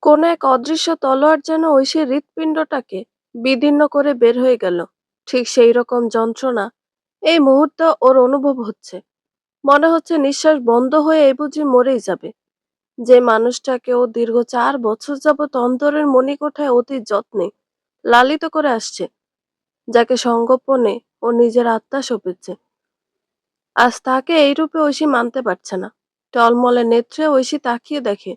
কোন এক অদৃশ্য তলোয়ার যেন ঐশীর হৃৎপিণ্ডটাকে বিদীর্ণ করে বের হয়ে গেল। ঠিক সেই রকম যন্ত্রণা এই মুহূর্তে ওর অনুভব হচ্ছে। মনে হচ্ছে নিঃশ্বাস বন্ধ হয়ে এই বুঝি মরেই যাবে। যে মানুষটাকে ও দীর্ঘ 4 বছর যাবৎ অন্তরের মণিকোঠায় অতি যত্নে লালিত করে আসছে, যাকে সঙ্গোপনে ও নিজের আত্মা সঁপেছে, আজ তাকে এই রূপে ঐশী মানতে পারছে না। টলমলে নেত্রে ঐশী তাকিয়ে দেখে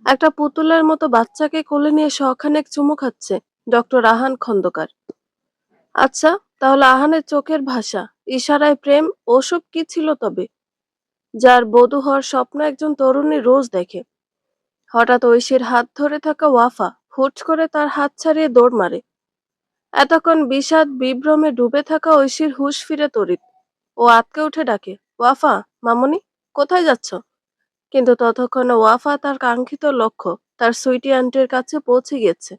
একটা পুতুলের মতো বাচ্চাকে কোলে নিয়ে শখানেক চুমু খাচ্ছে ডক্টর আহান খন্দকার। আচ্ছা, তাহলে আহানের চোখের ভাষা, ইশারায় প্রেম, ওসব কি ছিল তবে, যার বধূ হওয়ার স্বপ্ন একজন তরুণী রোজ দেখে? হঠাৎ ঐশীর হাত ধরে থাকা ওয়াফা হুট করে তার হাত ছাড়িয়ে দৌড় মারে। এতক্ষণ বিষাদ বিভ্রমে ডুবে থাকা ঐশীর হুঁশ ফিরে তড়িৎ। ও আতকে উঠে ডাকে, ওয়াফা, মামনি, কোথায় যাচ্ছ? কিন্তু ততক্ষণে ওয়াফা তার কাঙ্ক্ষিত লক্ষ্য, তার সুইটি আন্টির কাছে পৌঁছে গেছে।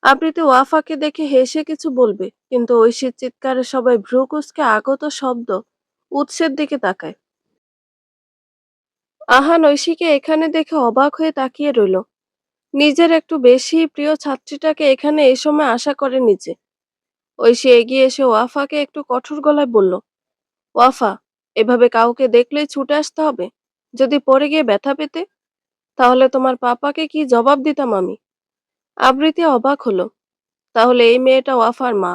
আবৃতি ওয়াফাকে দেখে হেসে কিছু বলবে, কিন্তু ঐশীর চিৎকারে সবাই ভ্রু কুঁচকে আগত শব্দ উৎসের দিকে তাকায়। আহান ঐশীকে এখানে দেখে অবাক হয়ে তাকিয়ে রইল। নিজের একটু বেশি প্রিয় ছাত্রীটাকে এখানে এই সময় আশা করে নিচে। ঐশী এগিয়ে এসে ওয়াফাকে একটু কঠোর গলায় বলল, ওয়াফা, এভাবে কাউকে দেখলেই ছুটে আসতে হবে? যদি পড়ে গিয়ে ব্যথা পেতে, তাহলে তোমার পাপাকে কি জবাব দিতাম আমি? আবৃতি অবাক হলো। তাহলে এই মেয়েটা ওয়াফার মা?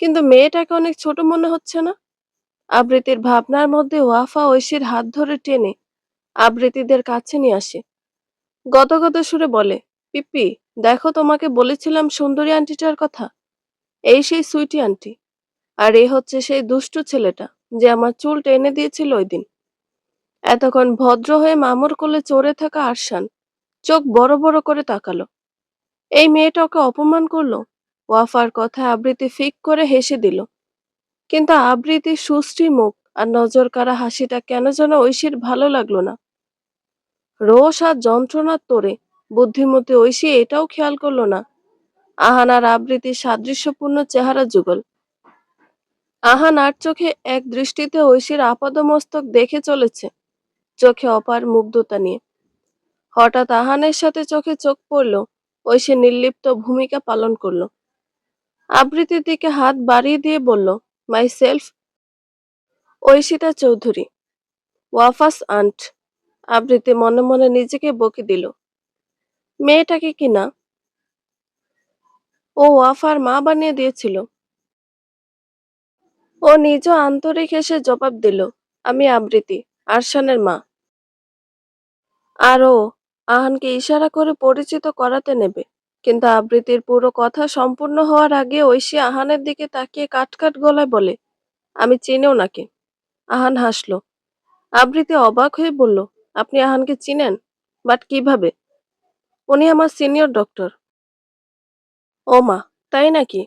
কিন্তু মেয়েটাকে অনেক ছোট মনে হচ্ছে না? আবৃতির ভাবনার মধ্যে ওয়াফা ঐশীর হাত ধরে টেনে আবৃতিদের কাছে নিয়ে আসে। গদগদ সুরে বলে, পিপি, দেখো, তোমাকে বলেছিলাম সুন্দরী আন্টিটার কথা। এই সেই সুইটি আন্টি। আর এ হচ্ছে সেই দুষ্টু ছেলেটা যে আমার চুল টেনে দিয়েছিল ওই দিন। এতক্ষণ ভদ্র হয়ে মামুর কোলে চড়ে থাকা আরশান চোখ বড় বড় করে তাকালো। এই মেয়েটা ওকে অপমান করলো। ওয়াফার কথা আবৃতি ফিক করে হেসে দিল। কিন্তু আবৃতির সুশ্রী মুখ আর নজর কাড়া হাসিটা কেন যেন ঐশীর ভালো লাগলো না। রোষ আর যন্ত্রণার তোড়ে বুদ্ধিমতী ঐশী এটাও খেয়াল করলো না আহান আর আবৃতির সাদৃশ্যপূর্ণ চেহারা যুগল। আহান আর চোখে এক দৃষ্টিতে ঐশীর আপাদমস্তক দেখে চলেছে, চোখে অপার মুগ্ধতা নিয়ে। হঠাৎ আহানের সাথে চোখে চোখ পড়ল। ঐশী নির্লিপ্ত ভূমিকা পালন করলো। আবৃতির দিকে হাত বাড়িয়ে দিয়ে বলল, মাই সেলফ, ঐশিতা চৌধুরী, ওয়াফাস আন্ট। আবৃতি মনে মনে নিজেকে বকে দিল, মেয়েটাকে কিনা ও ওয়াফার মা বানিয়ে দিয়েছিল। ও নিজ আন্তরিক হেসে জবাব দিল, আমি আবৃতি, আরশানের মা। আর ও আহানকে ইশারা করে পরিচিত করাতে নেবে। কিন্তু আবৃতির পুরো কথা সম্পূর্ণ হওয়ার আগে ঐশী আহানের দিকে তাকিয়ে কাটকাট গলায় বলে, আমি চিনি ওনাকে। আহান হাসলো। আবৃতি অবাক হয়ে বলল, আপনি আহানকে চিনেন? বাট কিভাবে? উনি আমার সিনিয়র ডক্টর। ও মা, তাই নাকি?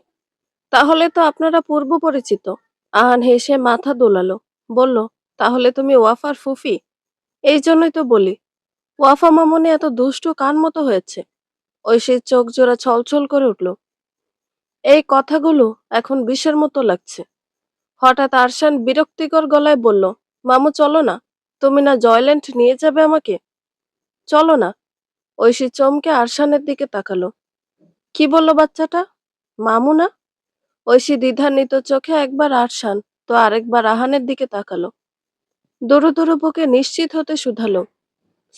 তাহলে তো আপনারা পূর্ব পরিচিত। আহান হেসে মাথা দোলালো, বলল, তাহলে তুমি ওয়াফার ফুফি? এই জন্যই তো বলি, ওয়াফা মামনি এত দুষ্টু কান মতো হয়েছে। ঐশীর চোখ জোড়া ছলছল করে উঠল। এই কথাগুলো এখন বিষের মতো লাগছে। হঠাৎ আরশান বিরক্তিকর গলায় বলল, মামু চলো না, তুমি না জয়ল্যান্ড নিয়ে যাবে আমাকে, চলো না। ঐশী চমকে আরশানের দিকে তাকালো। কি বললো বাচ্চাটা? মামু না? ঐশী দ্বিধান্বিত চোখে একবার আরশান তো আরেকবার আহানের দিকে তাকালো। দূর দূর বুকে নিশ্চিত হতে শুধালো,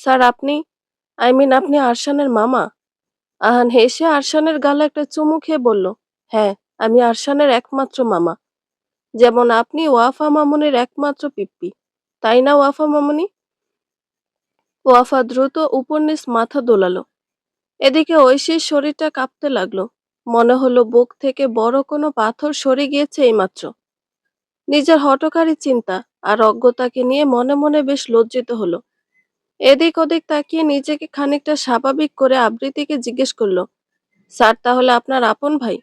স্যার আপনি, আই মিন আপনি আরশানের মামা? আহান হেসে আরশানের গালে একটা চুমু খেয়ে বলল, হ্যাঁ, আমি আরশানের একমাত্র মামা। যেমন আপনি ওয়াফা মামুনের একমাত্র পিপ্পি, তাই না ওয়াফা মামুনি? ওয়াফা দ্রুত উপর নিচ মাথা দোলালো। এদিকে ঐশীর শরীরটা কাঁপতে লাগলো। মনে হলো বুক থেকে বড় কোনো পাথর সরে গিয়েছে এইমাত্র। নিজের হঠকারী চিন্তা আর অজ্ঞতাকে নিয়ে মনে মনে বেশ লজ্জিত হলো। এদিক ওদিক তাকিয়ে নিজেকে খানিকটা স্বাভাবিক করে আবৃতিকে জিজ্ঞেস করলো, স্যার তাহলে আপনার আপন ভাই?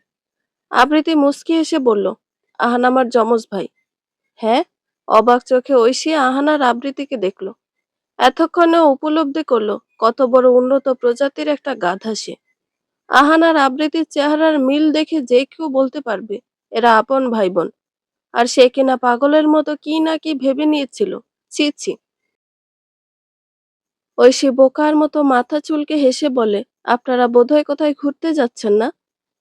আবৃতি মুচকি হেসে বলল, আহান আমার যমজ ভাই। হ্যাঁ? অবাক চোখে ঐশী আহানার আবৃতিকে দেখলো। এতক্ষণে উপলব্ধি করলো কত বড় উন্নত প্রজাতির একটা গাধা সে। আহানার আবৃতির চেহারার মিল দেখে যে কেউ বলতে পারবে এরা আপন ভাই বোন। আর সে কিনা পাগলের মতো কি না কি ভেবে নিয়েছিল। ছি ছি। ঐশী বোকার মতো মাথা চুলকে হেসে বলে, আপনারা বোধহয় কোথায় ঘুরতে যাচ্ছেন না?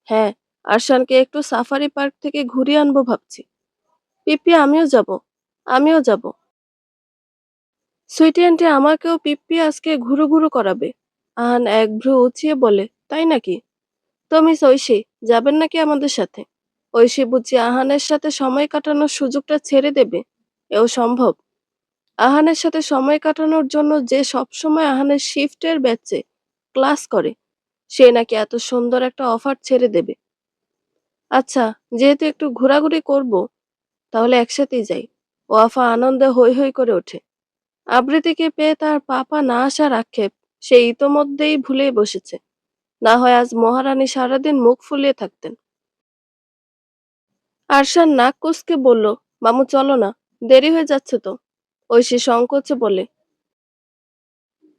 হ্যাঁ, আরশানকে একটু সাফারি পার্ক থেকে ঘুরিয়ে আনবো ভাবছি। পিপ্পি, আমিও যাব। আমিও যাব। সুইটি আন্টি, আমাকেও পিপ্পি আজকে ঘুরু ঘুরু করাবে। আহান এক ভ্রু উঁচিয়ে বলে, তাই নাকি? তো মিস ঐশী, যাবেন নাকি আমাদের সাথে? ঐশী বুঝি আহানের সাথে সময় কাটানোর সুযোগটা ছেড়ে দেবে? এও সম্ভব? আহানের সাথে সময় কাটানোর জন্য যে সবসময় আহানের শিফটের ব্যাচে ক্লাস করে, সে নাকি এত সুন্দর একটা অফার ছেড়ে দেবে? আচ্ছা, যেহেতু একটু ঘোরাঘুরি করব, তাহলে একসাথেই যাই। ওয়াফা আনন্দে হৈ হৈ করে ওঠে। আবৃতিকে পেয়ে তার পাপা না আসার আক্ষেপ সে ইতোমধ্যেই ভুলেই বসেছে। না হয় আজ মহারানী সারাদিন মুখ ফুলিয়ে থাকতেন। আরশান নাক কুঁচকে বলল, মামু চলো না, দেরি হয়ে যাচ্ছে তো। ঐশী সংকোচে বলে,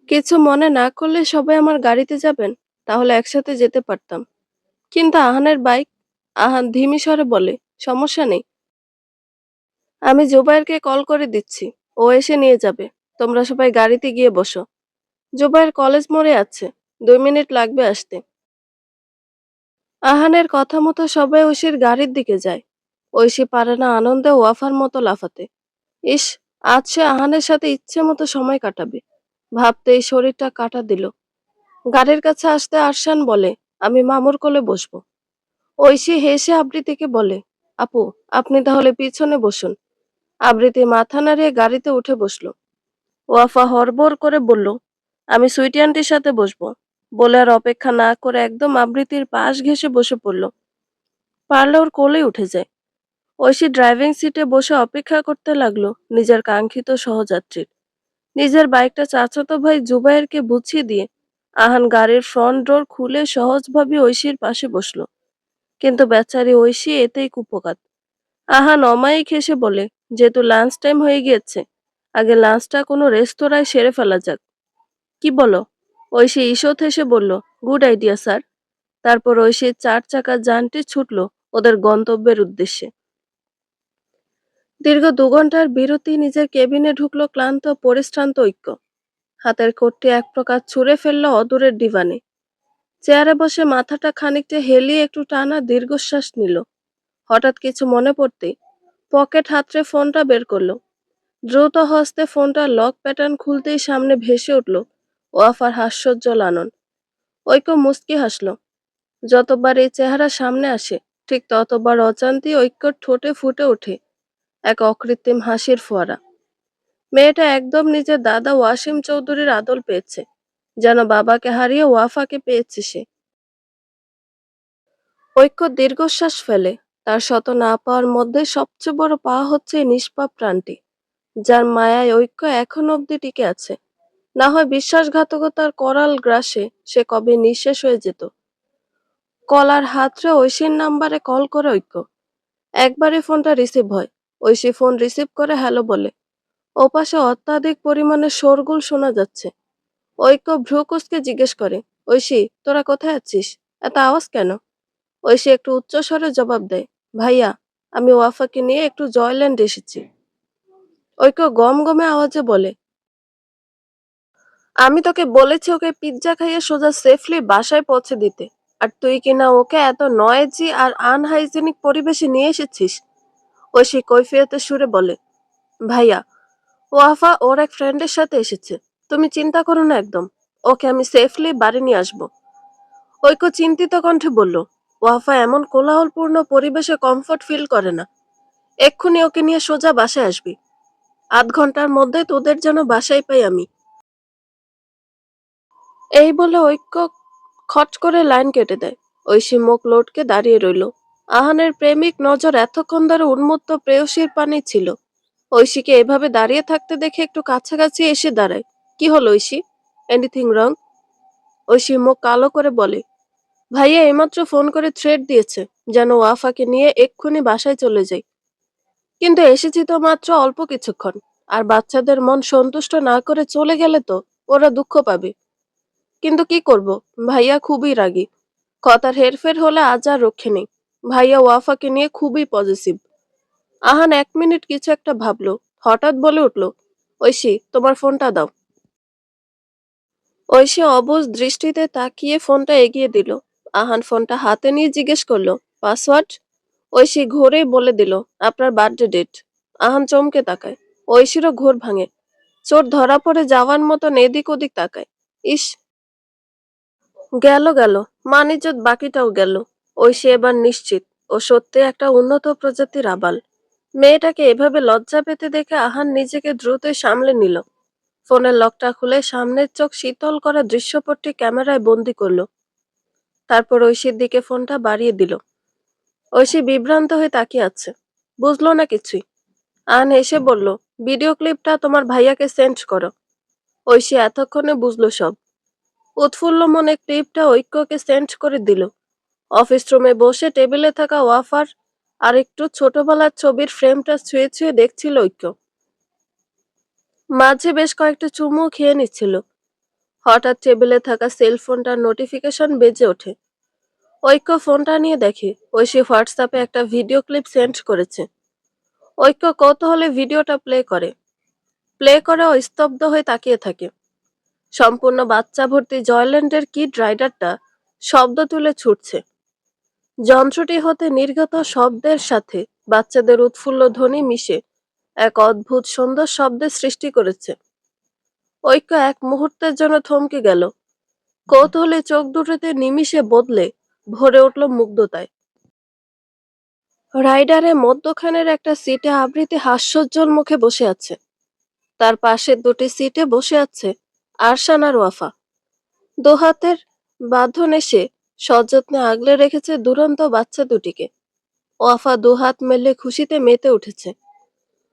কিছু মনে না করলে সবাই আমার গাড়িতে যাবেন, তাহলে একসাথে যেতে পারতাম। কিন্তু আহানের বাইক। আহান ধিমি স্বরে বলে, সমস্যা নেই, আমি জুবাইরকে কল করে দিচ্ছি, ও এসে নিয়ে যাবে। তোমরা সবাই গাড়িতে গিয়ে বসো। জুবাইর কলেজ মোড়ে আছে, 2 মিনিট লাগবে আসতে। আহানের কথা মতো সবাই ঐশীর গাড়ির দিকে যায়। ঐশী পারে না আনন্দে ওয়াফার মতো লাফাতে। ইস, আজ সে আহানের সাথে ইচ্ছে মতো সময় কাটাবে, ভাবতেই শরীরটা কাটা দিল। গাড়ির কাছে আসতে আরশান বলে, আমি মামুর কোলে বসবো। ঐশী হেসে আবৃতিকে বলে, আপু, আপনি তাহলে পিছনে বসুন। আবৃতি মাথা নাড়িয়ে গাড়িতে উঠে বসলো। ওয়াফা হড়বড় করে বলল, আমি সুইটি আন্টির সাথে বসবো। বলে আর অপেক্ষা না করে একদম আবৃতির পাশ ঘেঁষে বসে পড়ল। পারলে ওর কোলে উঠে যায়। ঐশী ড্রাইভিং সিটে বসে অপেক্ষা করতে লাগলো নিজের কাঙ্ক্ষিত সহযাত্রীর। নিজের বাইকটা চাচাতো ভাই জুবাইরকে বুঝিয়ে দিয়ে আহান গাড়ির ফ্রন্ট ডোর খুলে সহজভাবে ঐশীর পাশে বসলো। কিন্তু বেচারি ঐশী এতেই কুপোকাত। আহান অমায়িক হেসে বলে, যেহেতু লাঞ্চ টাইম হয়ে গিয়েছে, আগে লাঞ্চটা কোনো রেস্তোরাঁয় সেরে ফেলা যাক। কি বলো? ঐশী ঈষৎ হেসে বলল, গুড আইডিয়া স্যার। তারপর ঐশীর 4 চাকার যানটি ছুটল ওদের গন্তব্যের উদ্দেশ্যে। দীর্ঘ 2 ঘন্টার বিরতি নিজের কেবিনে ঢুকলো ক্লান্ত পরিশ্রান্ত ঐক্য। হাতের কোটটি এক প্রকার ছুঁড়ে ফেললো অদূরের ডিভানে। চেয়ারে বসে মাথাটা খানিকটা হেলিয়ে একটু টানা দীর্ঘশ্বাস নিল। হঠাৎ কিছু মনে পড়তেই পকেট হাতড়ে ফোনটা বের করলো। দ্রুত হস্তে ফোনটা লক প্যাটার্ন খুলতেই সামনে ভেসে উঠল ওয়াফার হাস্যোজ্জ্বল আনন। ঐক্য মুচকি হাসল। যতবার এই চেহারা সামনে আসে, ঠিক ততবার অজান্তেই ঐক্যর ঠোঁটে ফুটে ওঠে এক অকৃত্রিম হাসির ফোয়ারা। মেয়েটা একদম নিজের দাদা ওয়াসিম চৌধুরীর আদল পেয়েছে, যেন বাবাকে হারিয়ে ওয়াফাকে পেয়েছে সে। ঐক্য দীর্ঘশ্বাস ফেলে। তার শত না পাওয়ার মধ্যে সবচেয়ে বড় পাওয়া হচ্ছে এই নিষ্পাপ প্রাণটি, যার মায়ায় ঐক্য এখন অবধি টিকে আছে। না হয় বিশ্বাসঘাতকতার করাল গ্রাসে সে কবে নিঃশেষ হয়ে যেত। কলার হাতড়ে ঐশীর নাম্বারে কল করে ঐক্য। একবারই ফোনটা রিসিভ হয়। ঐশী ফোন রিসিভ করে হ্যালো বলে। ওপাশে অত্যাধিক পরিমাণে শোরগোল শোনা যাচ্ছে। ঐক্য ভ্রু কুঁচকে জিজ্ঞেস করে, ঐশী, তোরা কোথায় আছিস? এত আওয়াজ কেন? ঐশী একটু উচ্চস্বরে জবাব দেয়, ভাইয়া, আমি ওয়াফাকে নিয়ে একটু জয়ল্যান্ড এসেছি। ঐক্য গম গমে আওয়াজে বলে, আমি তোকে বলেছি ওকে পিৎজা খাইয়ে সোজা সেফলি বাসায় পৌঁছে দিতে, আর তুই কিনা ওকে এত নয়েজি আর আনহাইজেনিক পরিবেশে নিয়ে এসেছিস। ঐশী কৈফিয়তের সুরে বলে, ভাইয়া, ওয়াফা ওর এক ফ্রেন্ডের সাথে এসেছে, তুমি চিন্তা করো না একদম, ওকে আমি সেফলি বাড়ি নিয়ে আসবো। ঐক্য চিন্তিত কণ্ঠে বলল, ওয়াফা এমন কোলাহলপূর্ণ পরিবেশে কমফোর্ট ফিল করে না, এক্ষুনি ওকে নিয়ে সোজা বাসায় আসবি। 8 ঘন্টার মধ্যে তোদের যেন বাসায় পাই আমি। এই বলে ঐক্য খট করে লাইন কেটে দেয়। ঐশী মুখ লটকে দাঁড়িয়ে রইল। আহানের প্রেমিক নজর এতক্ষণ ধরে উন্মত্ত প্রেয়সীর পানে ছিল। ঐশীকে এভাবে দাঁড়িয়ে থাকতে দেখে একটু কাছাকাছি এসে দাঁড়ায়। কি হলো ঐশী? Anything wrong? ঐশী মুখ কালো করে বলে, ভাইয়া এইমাত্র ফোন করে থ্রেট দিয়েছে যেন ওয়াফাকে নিয়ে এক্ষুনি বাসায় চলে যাই। কিন্তু এসেছি তো মাত্র অল্প কিছুক্ষণ, আর বাচ্চাদের মন সন্তুষ্ট না করে চলে গেলে তো ওরা দুঃখ পাবে। কিন্তু কি করব, ভাইয়া খুবই রাগী। কথার হেরফের হলে আজ আর রক্ষে নেই। ভাইয়া ওয়াফাকে নিয়ে খুবই পজিটিভ। আহান 1 মিনিট কিছু একটা ভাবলো, হঠাৎ বলে উঠল, ঐশী, তোমার ফোনটা দাও। ঐশী অবুঝ দৃষ্টিতে তাকিয়ে ফোনটা এগিয়ে দিল। আহান ফোনটা হাতে নিয়ে জিজ্ঞেস করলো, পাসওয়ার্ড? ঐশী ঘুরেই বলে দিল, আপনার বার্থডে ডেট। আহান চমকে তাকায়। ঐশীরও ঘোর ভাঙে। চোর ধরা পড়ে যাওয়ার মতন এদিক ওদিক তাকায়। ইস, গেল গেল, মান ইজ্জত বাকিটাও গেল। ঐশী এবার নিশ্চিত ও সত্যি একটা উন্নত প্রজাতির আবাল। মেয়েটাকে এভাবে লজ্জা পেতে দেখে আহান নিজেকে দ্রুতই সামলে নিল। ফোনের লকটা খুলে সামনের চোখ শীতল করা দৃশ্যপটটি ক্যামেরায় বন্দি করলো। তারপর ঐশীর দিকে ফোনটা বাড়িয়ে দিল। ঐশী বিভ্রান্ত হয়ে তাকিয়ে আছে, বুঝলো না কিছুই। আহান হেসে বলল, ভিডিও ক্লিপটা তোমার ভাইয়াকে সেন্ড করো। ঐশী এতক্ষণে বুঝলো সব। উৎফুল্ল মনে ক্লিপটা ঐক্যকে সেন্ড করে দিল। অফিস রুমে বসে টেবিলে থাকা ওয়াফার আর একটু ছোটবেলার ছবির ফ্রেমটা ছুঁয়ে ছুঁয়ে দেখছিল ঐক্য। মাঝে বেশ কয়েকটা চুমু খেয়ে নিচ্ছিল। হঠাৎ টেবিলে থাকা সেলফোনটার নোটিফিকেশন বেজে ওঠে। ঐক্য ফোনটা নিয়ে দেখে ঐশী হোয়াটসঅ্যাপে একটা ভিডিও ক্লিপ সেন্ড করেছে। ঐক্য কৌতূহলে ভিডিওটা প্লে করে ও স্তব্ধ হয়ে তাকিয়ে থাকে। সম্পূর্ণ বাচ্চা ভর্তি জয়ল্যান্ডের কিড রাইডারটা শব্দ তুলে ছুটছে। যন্ত্রটি হতে নির্গত শব্দের সাথে বাচ্চাদের উৎফুল্ল ধ্বনি মিশে এক অদ্ভুত সুন্দর শব্দের সৃষ্টি করেছে। ঐক্য এক মুহূর্তের জন্য থমকে গেল। কৌতূহলী চোখ দুটোতে নিমিষে বদলে ভরে উঠল মুগ্ধতায়। রাইডারের মধ্যখানের একটা সিটে আবৃতি হাস্যোজ্জ্বল মুখে বসে আছে। তার পাশের দুটি সিটে বসে আছে আরশান আর ওয়াফা। দোহাতের বাঁধন এসে সযত্নে আগলে রেখেছে দুরন্ত বাচ্চা দুটিকে। ওয়াফা দুহাত মেলে খুশিতে মেতে উঠেছে।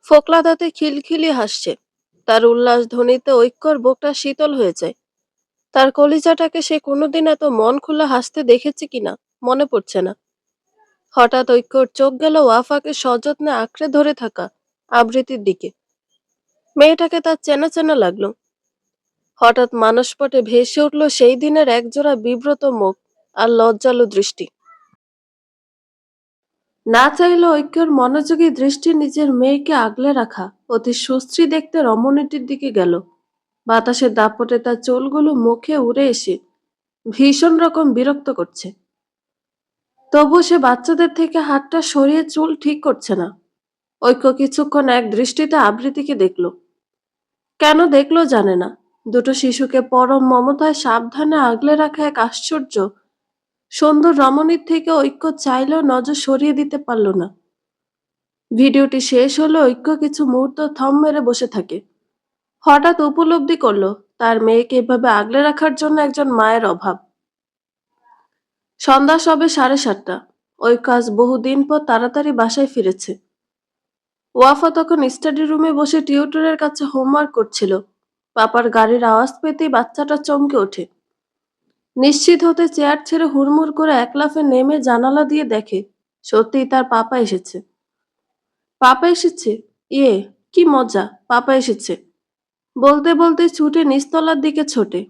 ফোকলা দাঁতে খিলখিলি হাসছে। তার উল্লাস ধ্বনিতে ঐক্যর বুকটা শীতল হয়ে যায়। তার কলিজাটাকে সে কোনোদিন এত মন খুলে হাসতে দেখেছে কিনা মনে পড়ছে না। হঠাৎ ঐক্যর চোখ গেল ওয়াফাকে সযত্নে আঁকড়ে ধরে থাকা আবৃতির দিকে। মেয়েটাকে তার চেনা চেনা লাগলো। হঠাৎ মানসপটে ভেসে উঠল সেই দিনের একজোড়া বিব্রত মুখ আর লজ্জালু দৃষ্টি। না চাইলে ঐক্যর মনোযোগী দৃষ্টি নিজের মেয়েকে আগলে রাখা অতি সুশ্রী দেখতে রমণীটির দিকে গেল। বাতাসের দাপটে তার চুলগুলো মুখে উড়ে এসে ভীষণ রকম বিরক্ত করছে। তবু সে বাচ্চাদের থেকে হাতটা সরিয়ে চুল ঠিক করছে না। ঐক্য কিছুক্ষণ এক দৃষ্টিতে আবৃতিকে দেখল। কেন দেখলো জানে না। দুটো শিশুকে পরম মমতায় সাবধানে আগলে রাখা এক আশ্চর্য সুন্দর রমণীর থেকে ঐক্য চাইলেও নজর সরিয়ে দিতে পারল না। ভিডিওটি শেষ হলে ঐক্য কিছু মুহূর্ত থম মেরে বসে থাকে। হঠাৎ উপলব্ধি করলো তার মেয়েকে এভাবে আগলে রাখার জন্য একজন মায়ের অভাব। সন্ধ্যা সবে 7:30। ঐক্য আজ বহুদিন পর তাড়াতাড়ি বাসায় ফিরেছে। ওয়াফা তখন স্টাডি রুমে বসে টিউটরের কাছে হোমওয়ার্ক করছিল। পাপার গাড়ির আওয়াজ পেতেই বাচ্চাটা চমকে ওঠে। নিশ্চিত হতে চেয়ার ছেড়ে হুড়মুড় করে এক লাফে নেমে জানালা দিয়ে দেখে সত্যিই তার পাপা এসেছে। পাপা এসেছে? ইয়ে, কি মজা, পাপা এসেছে। বলতে বলতে ছুটে নিচতলার দিকে ছোটে।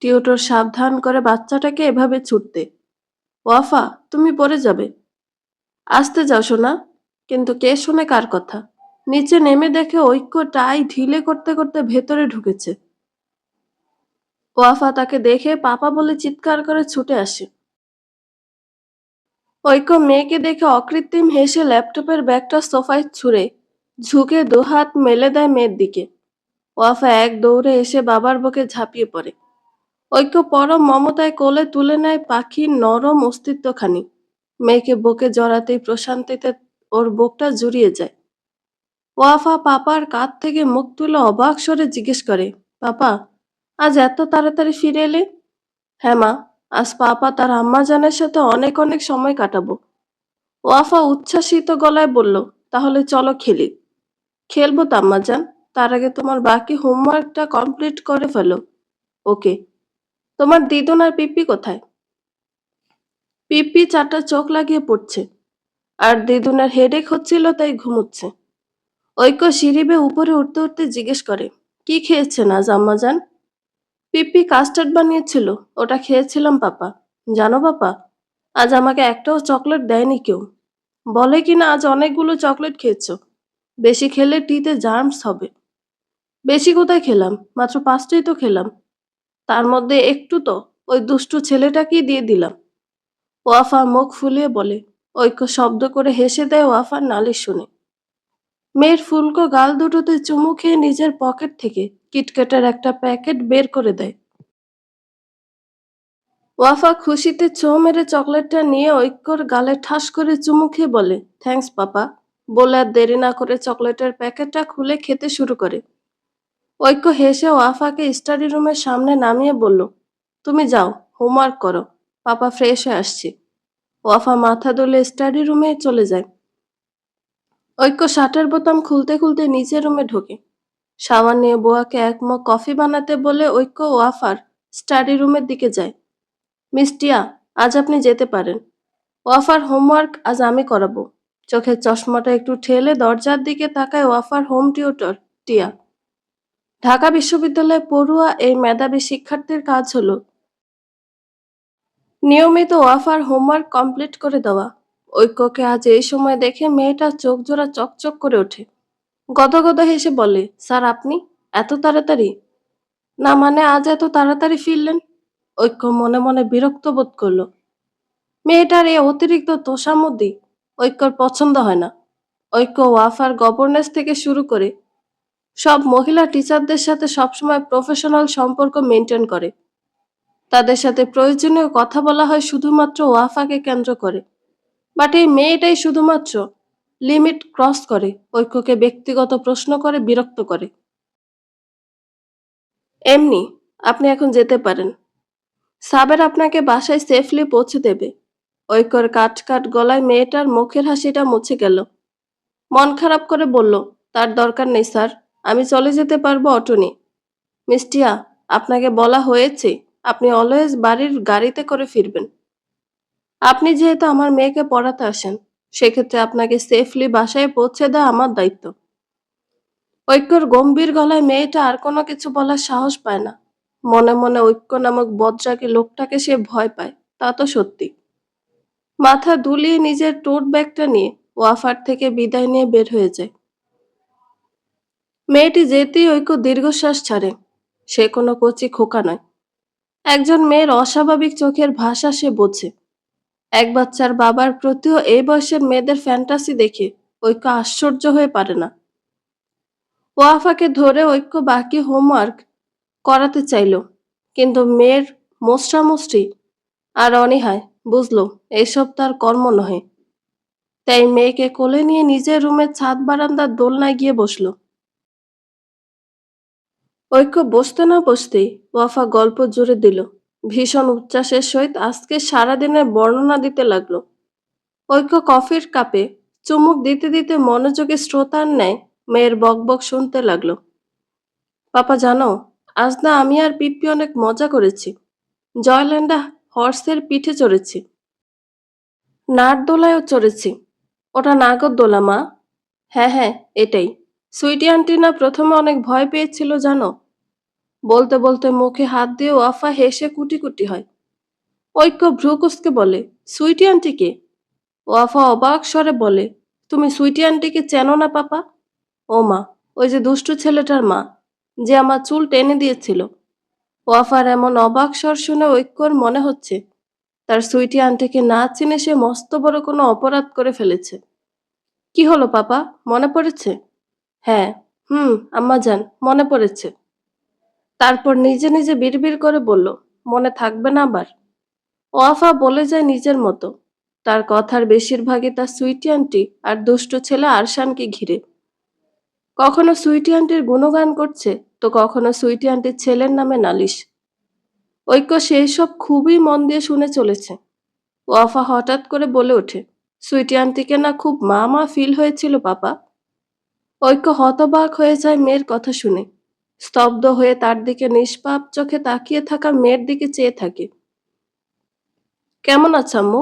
টিউটর সাবধান করে বাচ্চাটাকে এভাবে ছুটতে। ওয়াফা, তুমি পড়ে যাবে। আসতে যাও সোনা। কিন্তু কে শুনে কার কথা। নিচে নেমে দেখে ঐক্য টাই ঢিলে করতে করতে ভেতরে ঢুকেছে। ওয়াফা তাকে দেখে পাপা বলে চিৎকার করে ছুটে আসে। ঐক্য মেয়েকে দেখে অকৃত্রিম হেসে ল্যাপটপের ব্যাগটা সোফায় ছুঁড়ে ঝুঁকে দুহাত মেলে দেয় মেয়ের দিকে। ওয়াফা এক দৌড়ে এসে বাবার বুকে ঝাঁপিয়ে পড়ে। ঐক্য পরম মমতায় কোলে তুলে নেয় পাখির নরম অস্তিত্বখানি। মেয়েকে বুকে জড়াতেই প্রশান্তিতে ওর বুকটা জুড়িয়ে যায়। ওয়াফা পাপার কাঁধ থেকে মুখ তুলে অবাক স্বরে জিজ্ঞেস করে, পাপা, আজ এত তাড়াতাড়ি ফিরে এলে? হ্যাঁ মা, আজ পাপা তার আম্মাজানের সাথে অনেক অনেক সময় কাটাবো। ওয়াফা উচ্ছ্বাসিত গলায় বলল, তাহলে চলো খেলি। খেলবো তো আম্মাজান, তার আগে তোমার বাকি হোমওয়ার্কটা কমপ্লিট করে ফেলো। ওকে। তোমার দিদুন আর পিপ্পি কোথায়? পিপ্পি চারটা চোখ লাগিয়ে পড়ছে, আর দিদুনের হেডেক হচ্ছিল তাই ঘুমোচ্ছে। ঐক্য সিঁড়ি বেয়ে উপরে উঠতে উঠতে জিজ্ঞেস করে, কি খেয়েছেন আজ আম্মাজান? পিপ্পি কাস্টার্ড বানিয়েছিল, ওটা খেয়েছিলাম পাপা। জানো পাপা, আজ আমাকে একটাও চকলেট দেয়নি কেউ। বলে কিনা আজ অনেকগুলো চকলেট খেয়েছো, বেশি খেলে টিতে জার্মস হবে। বেশি কোথায় খেলাম, মাত্র 5টাই তো খেলাম। তার মধ্যে একটু তো ওই দুষ্টু ছেলেটাকেই দিয়ে দিলাম। ওয়াফা মুখ ফুলিয়ে বলে। ঐক্য শব্দ করে হেসে দেয় ওয়াফার নালিশ শুনে। মেয়ের ফুলকো গাল দুটোতে চুমু খেয়ে নিজের পকেট থেকে কিটক্যাটের একটা প্যাকেট বের করে দেয়। ওয়াফা খুশিতে ছোঁ মেরে চকলেটটা নিয়ে ঐক্যর গালে ঠাস করে চুমু খেয়ে বলে, থ্যাঙ্কস পাপা। বলে আর দেরি না করে চকলেটের প্যাকেটটা খুলে খেতে শুরু করে। ঐক্য হেসে ওয়াফাকে স্টাডি রুমের সামনে নামিয়ে বলল, তুমি যাও, হোমওয়ার্ক করো, পাপা ফ্রেশ হয়ে আসছি। ওয়াফা মাথা দুলে স্টাডি রুমে চলে যায়। ঐক্য শার্টের বোতাম খুলতে খুলতে নিচের রুমে ঢোকে। সাবান নিয়ে বুয়াকে এক মগ কফি বানাতে বলে ঐক্য ওয়াফার স্টাডি রুমের দিকে যায়। মিস টিয়া, আজ আপনি যেতে পারেন। ওয়াফার হোমওয়ার্ক আজ আমি করাবো। চোখের চশমাটা একটু ঠেলে দরজার দিকে তাকায় ওয়াফার হোম টিউটর টিয়া। ঢাকা বিশ্ববিদ্যালয়ে পড়ুয়া এই মেধাবী শিক্ষার্থীর কাজ হলো নিয়মিত ওয়াফার হোমওয়ার্ক কমপ্লিট করে দেওয়া। ঐক্যকে আজ এই সময় দেখে মেয়েটা চোখ জোড়া চকচক করে ওঠে। গদগদ হেসে বলে, স্যার আপনি এত তাড়াতাড়ি? না মানে আজ এত তাড়াতাড়ি ফিরলেন? ঐক্য মনে মনে বিরক্ত বোধ করলো। মেয়েটার এই অতিরিক্ত তোষামোদী ঐক্যর পছন্দ হয় না। ঐক্য ওয়াফার গভর্নেন্স থেকে শুরু করে সব মহিলা টিচারদের সাথে সবসময় প্রফেশনাল সম্পর্ক মেনটেন করে। তাদের সাথে প্রয়োজনীয় কথা বলা হয় শুধুমাত্র ওয়াফাকে কেন্দ্র করে। বাট এই মেয়েটাই শুধুমাত্র লিমিট ক্রস করে, ঐক্যকে ব্যক্তিগত প্রশ্ন করে বিরক্ত করে। এমনি, আপনি এখন যেতে পারেন। সাবের আপনাকে বাসায় সেফলি পৌঁছে দেবে। ঐক্যর কাট কাট গলায় মেয়েটার মুখের হাসিটা মুছে গেল। মন খারাপ করে বলল, তার দরকার নেই স্যার, আমি চলে যেতে পারবো অটো নিয়ে। মিস্টিয়া, আপনাকে বলা হয়েছে আপনি অলওয়েজ বাড়ির গাড়িতে করে ফিরবেন। আপনি যেহেতু আমার মেয়েকে পড়াতে আসেন, সেক্ষেত্রে আপনাকে সেফলি বাসায় পৌঁছে দেওয়া আমার দায়িত্ব। ঐক্যর গম্ভীর গলায় মেয়েটা আর কোনো কিছু বলার সাহস পায় না। মনে মনে ঐক্য নামক বজ্রাকে লোকটাকে সে ভয় পায়, তা তো সত্যি। মাথা দুলিয়ে নিজের টোট ব্যাগটা নিয়ে ওয়াফার থেকে বিদায় নিয়ে বের হয়ে যায়। মেয়েটি যেতেই ঐক্য দীর্ঘশ্বাস ছাড়ে। সে কোনো কচি খোকা নয়। একজন মেয়ের অস্বাভাবিক চোখের ভাষা সে বোঝে। এক বাচ্চার বাবার প্রতিও এই বয়সের মেয়েদের ফ্যান্টাসি দেখে ঐক্য আশ্চর্য হয়ে পারে না। ওয়াফাকে ধরে ঐক্য বাকি হোমওয়ার্ক করাতে চাইল, কিন্তু মেয়ের মোস্টামুষ্টি আর অনীহায় বুঝলো এসব তার কর্ম নহে। তাই মেয়েকে কোলে নিয়ে নিজের রুমের ছাদ বারান্দার দোলনায় গিয়ে বসলো। ঐক্য বসতে না বসতেই ওয়াফা গল্প জুড়ে দিল। ভীষণ উচ্ছ্বাসের সহিত আজকে সারাদিনের বর্ণনা দিতে লাগলো। ঐক্য কফির কাপে চুমুক দিতে দিতে মনোযোগে শ্রোতার ন্যায় মেয়ের বকবক শুনতে লাগলো। পাপা জানো, আজ না আমি আর পিপ্পি অনেক মজা করেছি। জয়ল্যান্ডা হর্সের পিঠে চড়েছি, নাটদোলায়ও চড়েছি। ওটা নাগরদোলা মা। হ্যাঁ হ্যাঁ, এটাই। সুইটি আন্টি না প্রথমে অনেক ভয় পেয়েছিল জানো। বলতে বলতে মুখে হাত দিয়ে ওয়াফা হেসে কুটি কুটি হয়। ঐক্য ভ্রু কুঁচকে বলে, সুইটি আন্টিকে? ওয়াফা অবাক স্বরে বলে, তুমি সুইটি আন্টিকে চেনো না পাপা? ও মা, ওই যে দুষ্টু ছেলেটার মা, যে আমার চুল টেনে দিয়েছিল। ওয়াফার এমন অবাক স্বর শুনে ঐক্যর মনে হচ্ছে তার সুইটি আন্টিকে না চিনে সে মস্ত বড় কোনো অপরাধ করে ফেলেছে। কি হলো পাপা, মনে পড়েছে? হ্যাঁ, আম্মা জান, মনে পড়েছে। তারপর নিজে নিজে বিড়বিড় করে বলল, মনে থাকবে না আবার? ওয়াফা বলে যায় নিজের মতো। তার কথার বেশিরভাগই তার সুইটি আন্টি আর দুষ্টু ছেলে আরশানকে ঘিরে। কখনো সুইটি আন্টির গুণগান করছে, তো কখনো সুইটি আন্টির ছেলের নামে নালিশ। ঐক্য সেই সব খুবই মন দিয়ে শুনে চলেছে। ওয়াফা হঠাৎ করে বলে ওঠে, সুইটি আন্টিকে না খুব মা মা ফিল হয়েছিল পাপা। ঐক্য হতবাক হয়ে যায় মেয়ের কথা শুনে। স্তব্ধ হয়ে তার দিকে নিষ্পাপ চোখে তাকিয়ে থাকা মেয়ের দিকে চেয়ে থাকে। কেমন আছো আম্মু?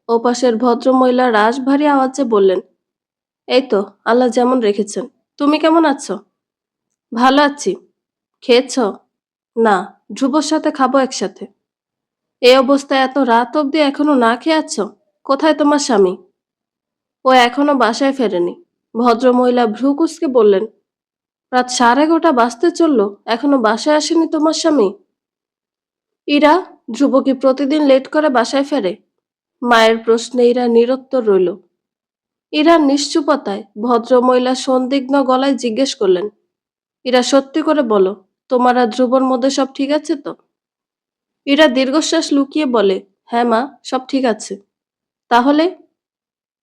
ওপাশের ভদ্রমহিলা রাশভারী আওয়াজে বললেন, এই তো, আল্লাহ যেমন রেখেছেন। তুমি কেমন আছো? ভালো আছি। খেয়েছ? না, ধ্রুবর সাথে খাবো একসাথে। এই অবস্থায় এত রাত অবধি এখনো না খেয়ে আছো? কোথায় তোমার স্বামী? ও এখনো বাসায় ফেরেনি। ভদ্রমহিলা ভ্রু কুঁচকে বললেন, রাত 11:30 বাজতে চললো, এখনো বাসায় আসেনি তোমার স্বামী? ইরা, ধ্রুব কি প্রতিদিন লেট করে বাসায় ফেরে? মায়ের প্রশ্নে ইরা নিরুত্তর রইল। ইরার নিশ্চুপতায় ভদ্রমহিলা সন্দিগ্ধ গলায় জিজ্ঞেস করলেন, ইরা সত্যি করে বলো, তোমার আর ধ্রুবর মধ্যে সব ঠিক আছে তো? ইরা দীর্ঘশ্বাস লুকিয়ে বলে, হ্যাঁ মা, সব ঠিক আছে। তাহলে?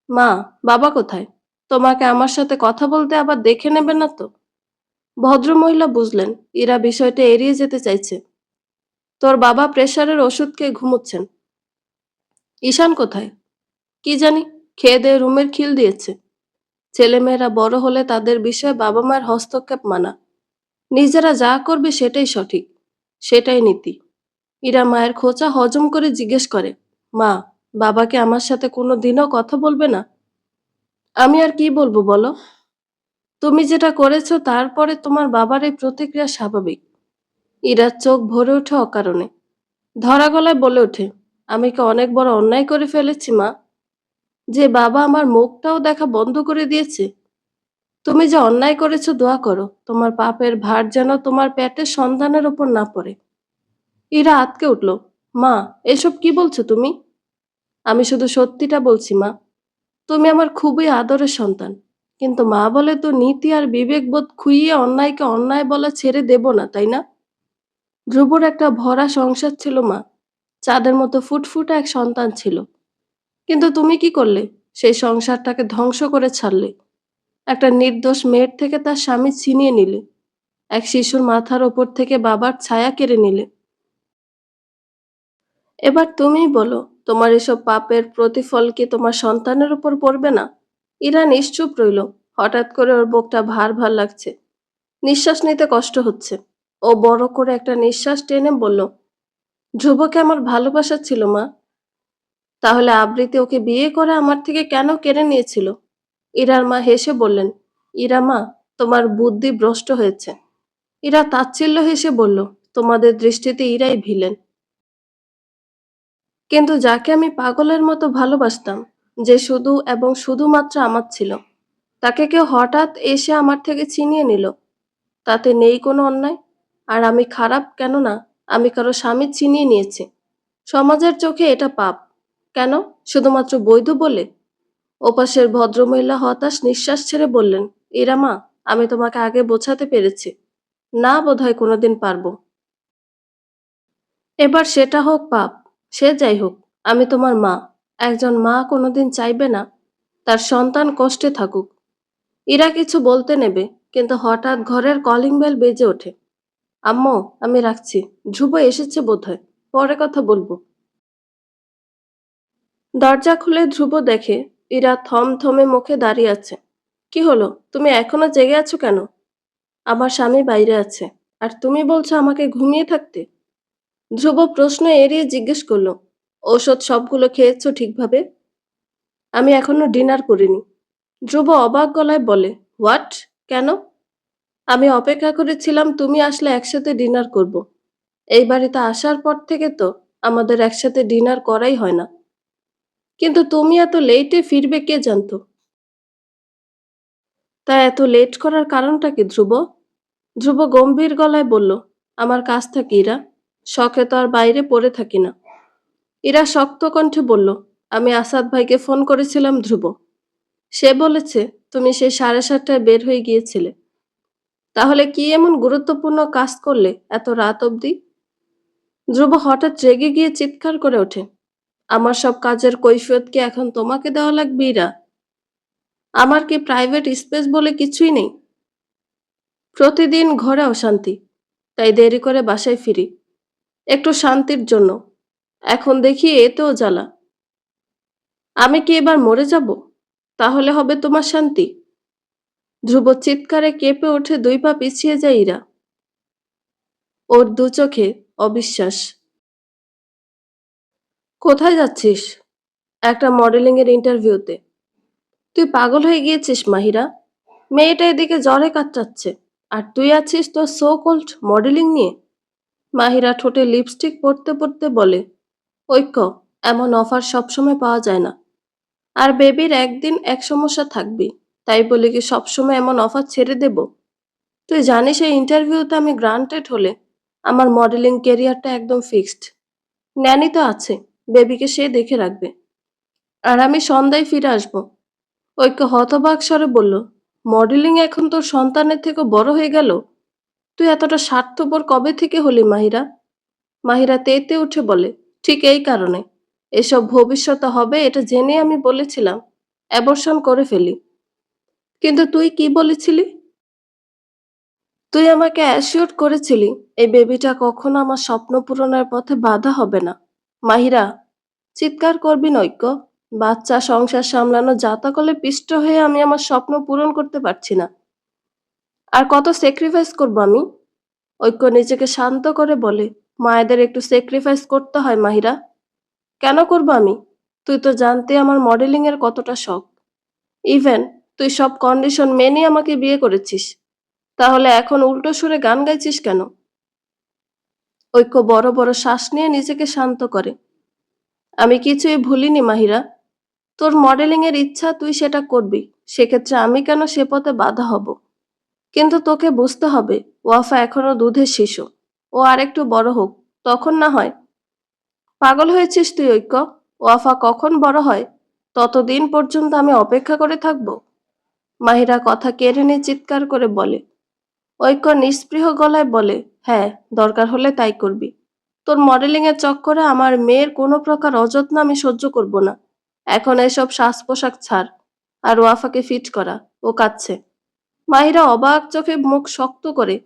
মা, বাবা কোথায়? তোমাকে আমার সাথে কথা বলতে আবার দেখে নেবে না তো? ভদ্রমহিলা বুঝলেন ইরা বিষয়টা এড়িয়ে যেতে চাইছে। তোর বাবা প্রেসারের ওষুধ খেয়ে ঘুমোচ্ছেন। ঈশান কোথায়? কি জানি, খেয়ে দেয়ে রুমের খিল দিয়েছে। ছেলেমেয়েরা বড় হলে তাদের বিষয়ে বাবা মায়ের হস্তক্ষেপ মানা, নিজেরা যা করবে সেটাই সঠিক, সেটাই নীতি। ইরা মায়ের খোঁচা হজম করে জিজ্ঞেস করে, মা, বাবাকে আমার সাথে কোনো দিনও কথা বলবে না? আমি আর কি বলবো বলো? তুমি যেটা করেছো তারপরে তোমার বাবার এই প্রতিক্রিয়া স্বাভাবিক। ইরার চোখ ভরে ওঠে অকারণে, ধরা গলায় বলে ওঠে, আমি কি অনেক বড় অন্যায় করে ফেলেছি মা, যে বাবা আমার মুখটাও দেখা বন্ধ করে দিয়েছে? তুমি যে অন্যায় করেছো দোয়া করো তোমার পাপের ভার যেন তোমার পেটের সন্তানের ওপর না পড়ে। ইরা আঁতকে উঠল, মা, এসব কি বলছো তুমি? আমি শুধু সত্যিটা বলছি মা, তুমি আমার খুবই আদরের সন্তান, কিন্তু মা বলে তো নীতি আর বিবেকবোধ খুইয়ে অন্যায়কে অন্যায় বলা ছেড়ে দেব না, তাই না? ধ্রুবর একটা ভরা সংসার ছিল মা, চাঁদের মতো ফুটফুটে এক সন্তান ছিল, কিন্তু তুমি কি করলে? সেই সংসারটাকে ধ্বংস করে ছাড়লে, একটা নির্দোষ মেয়ের থেকে তার স্বামী ছিনিয়ে নিলে, এক শিশুর মাথার ওপর থেকে বাবার ছায়া কেড়ে নিলে। এবার তুমিই বলো, তোমার এসব পাপের প্রতিফল কি তোমার সন্তানের উপর পড়বে না? ইরা নিশ্চুপ রইল। হঠাৎ করে ওর বুকটা ভার ভার লাগছে, নিঃশ্বাস নিতে কষ্ট হচ্ছে। ও বড় করে একটা নিঃশ্বাস টেনে বলল, ধ্রুবকে আমার ভালোবাসা ছিল মা, তাহলে আবৃত্তি ওকে বিয়ে করে আমার থেকে কেন কেড়ে নিয়েছিল? ইরার মা হেসে বললেন, ইরা মা, তোমার বুদ্ধি ভ্রষ্ট হয়েছে। ইরা তাচ্ছিল্য হেসে বলল, তোমাদের দৃষ্টিতে ইরাই ভিলেন, কিন্তু যাকে আমি পাগলের মতো ভালোবাসতাম, যে শুধু এবং শুধুমাত্র আমার ছিল, তাকে কেউ হঠাৎ এসে আমার থেকে ছিনিয়ে নিল। তাতে নেই কোনো অন্যায়? আর আমি খারাপ কেন না? আমি কারো স্বামী ছিনিয়ে নিয়েছি, সমাজের চোখে এটা পাপ। কেন? শুধুমাত্র বৈধ বলে? ওপাশের ভদ্রমহিলা হতাশ নিঃশ্বাস ছেড়ে বললেন, ইরা মা, আমি তোমাকে আগে বোঝাতে পেরেছি, না বোধহয় কোনোদিন পারবো। এবার সেটা হোক পাপ, সে যাই হোক, আমি তোমার মা। একজন মা কোনোদিন চাইবে না তার সন্তান কষ্টে থাকুক। ইরা কিছু বলতে নেবে, কিন্তু হঠাৎ ঘরের কলিং বেল বেজে ওঠে। আম্মু, আমি রাখছি, ধ্রুব এসেছে বোধহয়, পরে কথা বলবো। দরজা খুলে ধ্রুব দেখে ইরা থমথমে মুখে দাঁড়িয়ে আছে। কি হলো, তুমি এখনো জেগে আছো কেন? আমার স্বামী বাইরে আছে, আর তুমি বলছো আমাকে ঘুমিয়ে থাকতে? ধ্রুব প্রশ্ন এড়িয়ে জিজ্ঞেস করলো, ঔষধ সবগুলো খেয়েছো ঠিকভাবে? আমি এখনো ডিনার করিনি। ধ্রুব অবাক গলায় বলে, হোয়াট? কেন? আমি অপেক্ষা করেছিলাম তুমি আসলে একসাথে ডিনার করব। এই বাড়িতে আসার পর থেকে তো আমাদের একসাথে ডিনার করাই হয় না। কিন্তু তুমি এত লেটে ফিরবে কে জানতো? তা এত লেট করার কারণটা কি ধ্রুব? ধ্রুব গম্ভীর গলায় বলল, আমার কাজ থাকে ইরা, শখে তো আর বাইরে পড়ে থাকি না। ইরা শক্ত কণ্ঠে বলল, আমি আসাদ ভাইকে ফোন করেছিলাম ধ্রুব, সে বলেছে তুমি সেই 7:30টায় বের হয়ে গিয়েছিলে। তাহলে কি এমন গুরুত্বপূর্ণ কাজ করলে এত রাত অবধি? ধ্রুব হঠাৎ রেগে গিয়ে চিৎকার করে ওঠে, আমার সব কাজের কৈফিয়ত কি এখন তোমাকে দেওয়া লাগবে ইরা? আমার কি প্রাইভেট স্পেস বলে কিছুই নেই? প্রতিদিন ঘরে অশান্তি, তাই দেরি করে বাসায় ফিরি, একটু শান্তির জন্য। এখন দেখি এতেও জ্বালা। আমি কি এবার মরে যাব? তাহলে হবে তোমার শান্তি? ধ্রুব চিৎকারে কেঁপে ওঠে, 2 পা পিছিয়ে যায় ইরা। ওর দু চোখে অবিশ্বাস। কোথায় যাচ্ছিস? একটা মডেলিং এর ইন্টারভিউতে। তুই পাগল হয়ে গিয়েছিস মাহিরা, মেয়েটা এদিকে জ্বরে কাতরাচ্ছে, আর তুই আছিস তোর সো কল্ড মডেলিং নিয়ে। মাহিরা ঠোঁটে লিপস্টিক পরতে পরতে বলে, ঐক্য, এমন অফার সবসময় পাওয়া যায় না। আর বেবির একদিন এক সমস্যা থাকবি, তাই বলে কি সবসময় এমন অফার ছেড়ে দেব? তুই জানিস এই ইন্টারভিউতে আমি গ্রান্টেড হলে আমার মডেলিং ক্যারিয়ারটা একদম ফিক্সড। ন্যানি তো আছে, বেবিকে সে দেখে রাখবে। আর আমি সন্ধ্যায় ফিরে আসব। ঐক্য হতবাক স্বরে বলল, মডেলিং এখন তোর সন্তানের থেকে বড় হয়ে গেল? তুই এতটা স্বার্থপর কবে থেকে হলি মাহিরা? মাহিরা তেতে উঠে বলে, ঠিক এই কারণে। এসব ভবিষ্যতে হবে এটা জেনে আমি বলেছিলাম অ্যাবর্শন করে ফেলি। কিন্তু তুই কি বলেছিলি? তুই আমাকে অ্যাসিওর করেছিলি এই বেবিটা কখনো আমার স্বপ্ন পূরণের পথে বাধা হবে না। মাহিরা, চিৎকার করবি নৈক্য। বাচ্চা সংসার সামলানো জাতাকলে পিষ্ট হয়ে আমি আমার স্বপ্ন পূরণ করতে পারছি না। আর কত স্যাক্রিফাইস করব আমি? ঐক্য নিজেকে শান্ত করে বলে, মায়েদের একটু স্যাক্রিফাইস করতে হয় মাহিরা। কেন করব আমি? তুই তো জানতে আমার মডেলিং এর কতটা শখ। ইভেন তুই সব কন্ডিশন মেনে আমাকে বিয়ে করেছিস। তাহলে এখন উল্টো সুরে গান গাইছিস কেন? ঐক্য বড় বড় শ্বাস নিয়ে নিজেকে শান্ত করে। আমি কিছুই ভুলিনি মাহিরা। তোর মডেলিং এর ইচ্ছা, তুই সেটা করবি। সেক্ষেত্রে আমি কেন সে পথে বাধা হব? কিন্তু তোকে বুঝতে হবে, ওয়াফা এখনো দুধের শিশু। ও আরেকটু বড় হোক, তখন না হয়। পাগল হয়েছিস তুই ঐক্য? ওয়াফা কখন বড় হয় ততদিন পর্যন্ত আমি অপেক্ষা করে থাকবো? মাহিরা কথা কেড়ে নিয়ে চিৎকার করে বলে। ঐক্য নিস্পৃহ গলায় বলে, হ্যাঁ, দরকার হলে তাই করবি। তোর মডেলিং এর চক্করে আমার মেয়ের কোনো প্রকার অযত্ন আমি সহ্য করব না। এখন এসব সাজ পোশাক ছাড়, আর ওয়াফাকে ফিট করা। ও কাঁদছে। মাহিরা অবাক চোখে মুখ শক্ত করে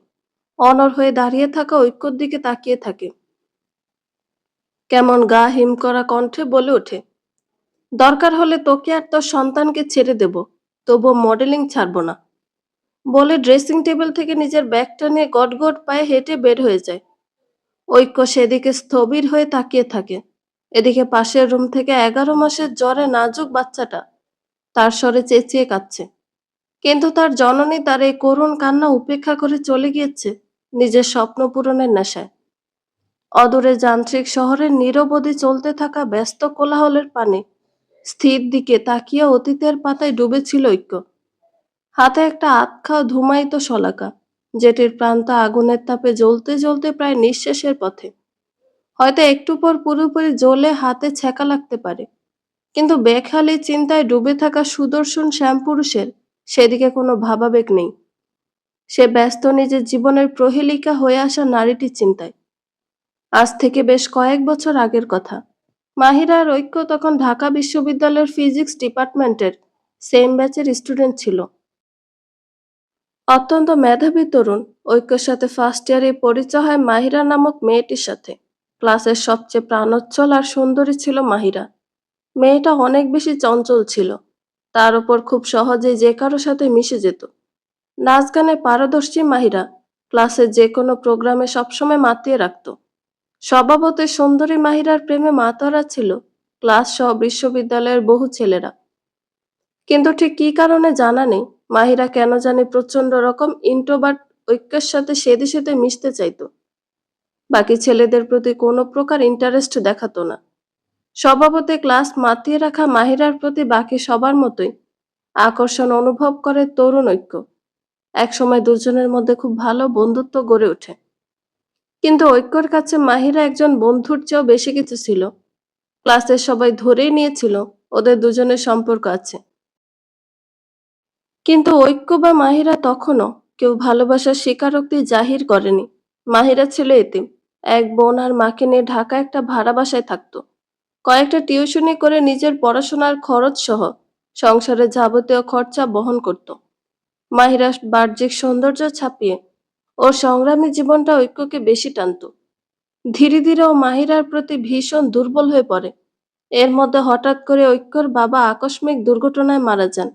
অনড় হয়ে দাঁড়িয়ে থাকা ঐক্যর দিকে তাকিয়ে থাকে। কেমন গা হিম করা কণ্ঠে বলে ওঠে, দরকার হলে তোকে আর তোর সন্তানকে ছেড়ে দেব, তবুও মডেলিং ছাড়বো না। বলে ড্রেসিং টেবিল থেকে নিজের ব্যাগটা নিয়ে গটগট পায়ে হেঁটে বের হয়ে যায়। ঐক্য সেদিকে স্থবির হয়ে তাকিয়ে থাকে। এদিকে পাশের রুম থেকে 11 মাসের জ্বরে নাজুক বাচ্চাটা তার স্বরে চেঁচিয়ে কাঁদছে। কিন্তু তার জননী তার এই করুণ কান্না উপেক্ষা করে চলে গিয়েছে নিজের স্বপ্ন পূরণের নেশায়। অদূরে যান্ত্রিক শহরের নিরবধি চলতে থাকা ব্যস্ত কোলাহলের পানে স্থির দিকে তাকিয়ে অতীতের পাতায় ডুবেছিল ঐক্য। হাতে একটা আধখাওয়া ধুমায়িত শলাকা, যেটির প্রান্ত আগুনের তাপে জ্বলতে জ্বলতে প্রায় নিঃশেষের পথে। হয়তো একটু পর পুরোপুরি জ্বলে হাতে ছ্যাঁকা লাগতে পারে, কিন্তু বেখালি চিন্তায় ডুবে থাকা সুদর্শন শ্যামপুরুষের সেদিকে কোনো ভাবাবেগ নেই। সে ব্যস্ত নিজের জীবনের প্রহেলিকা হয়ে আসা নারীটির চিন্তায়। আজ থেকে বেশ কয়েক বছর আগের কথা। মাহিরা আর ঐক্য তখন ঢাকা বিশ্ববিদ্যালয়ের ফিজিক্স ডিপার্টমেন্টের সেম ব্যাচের স্টুডেন্ট ছিল। অত্যন্ত মেধাবী তরুণ ঐক্যর সাথে ফার্স্ট ইয়ারে পরিচয় হয় মাহিরা নামক মেয়েটির সাথে। ক্লাসের সবচেয়ে প্রাণোচ্ছল আর সুন্দরী ছিল মাহিরা। মেয়েটা অনেক বেশি চঞ্চল ছিল। তার উপর খুব সহজেই যে কারো সাথে মিশে যেত। নাচ গানে পারদর্শী মাহিরা ক্লাসের যে কোনো প্রোগ্রামে সবসময় মাতিয়ে রাখত। স্বভাবতই সুন্দরী মাহিরার প্রেমে মাতারা ছিল ক্লাস সহ বিশ্ববিদ্যালয়ের বহু ছেলেরা। কিন্তু ঠিক কী কারণে জানা নেই, মাহিরা কেন জানি প্রচণ্ড রকম ইন্ট্রোভার্ট ঐক্যের সাথে সেদে সেদে মিশতে চাইতো। বাকি ছেলেদের প্রতি কোনো প্রকার ইন্টারেস্ট দেখাতো না। স্বভাবতই ক্লাস মাতিয়ে রাখা মাহিরার প্রতি বাকি সবার মতোই আকর্ষণ অনুভব করে তরুণ ঐক্য। একসময় দুজনের মধ্যে খুব ভালো বন্ধুত্ব গড়ে ওঠে। কিন্তু ঐক্যর কাছে মাহিরা একজন বন্ধুর চেয়েও বেশি কিছু ছিল। ক্লাসের সবাই ধরেই নিয়েছিল ওদের দুজনের সম্পর্ক আছে। কিন্তু ঐক্য বা মাহিরা তখনও কেউ ভালোবাসার স্বীকারোক্তি জাহির করেনি। মাহিরা ছিল এতিম। এক বোন আর মাকে নিয়ে ঢাকা একটা ভাড়া বাসায় থাকতো। কয়েকটা টিউশনি করে নিজের পড়াশোনার খরচ সহ সংসারের যাবতীয় খরচা বহন করত। মাহিরা বাহ্যিক সৌন্দর্য ছাপিয়ে ওর সংগ্রামী জীবনটা ঐক্যকে বেশি টানত। ধীরে ধীরে ও মাহিরার প্রতি ভীষণ দুর্বল হয়ে পড়ে। এর মধ্যে হঠাৎ করে ঐক্যর বাবা আকস্মিক দুর্ঘটনায় মারা যান।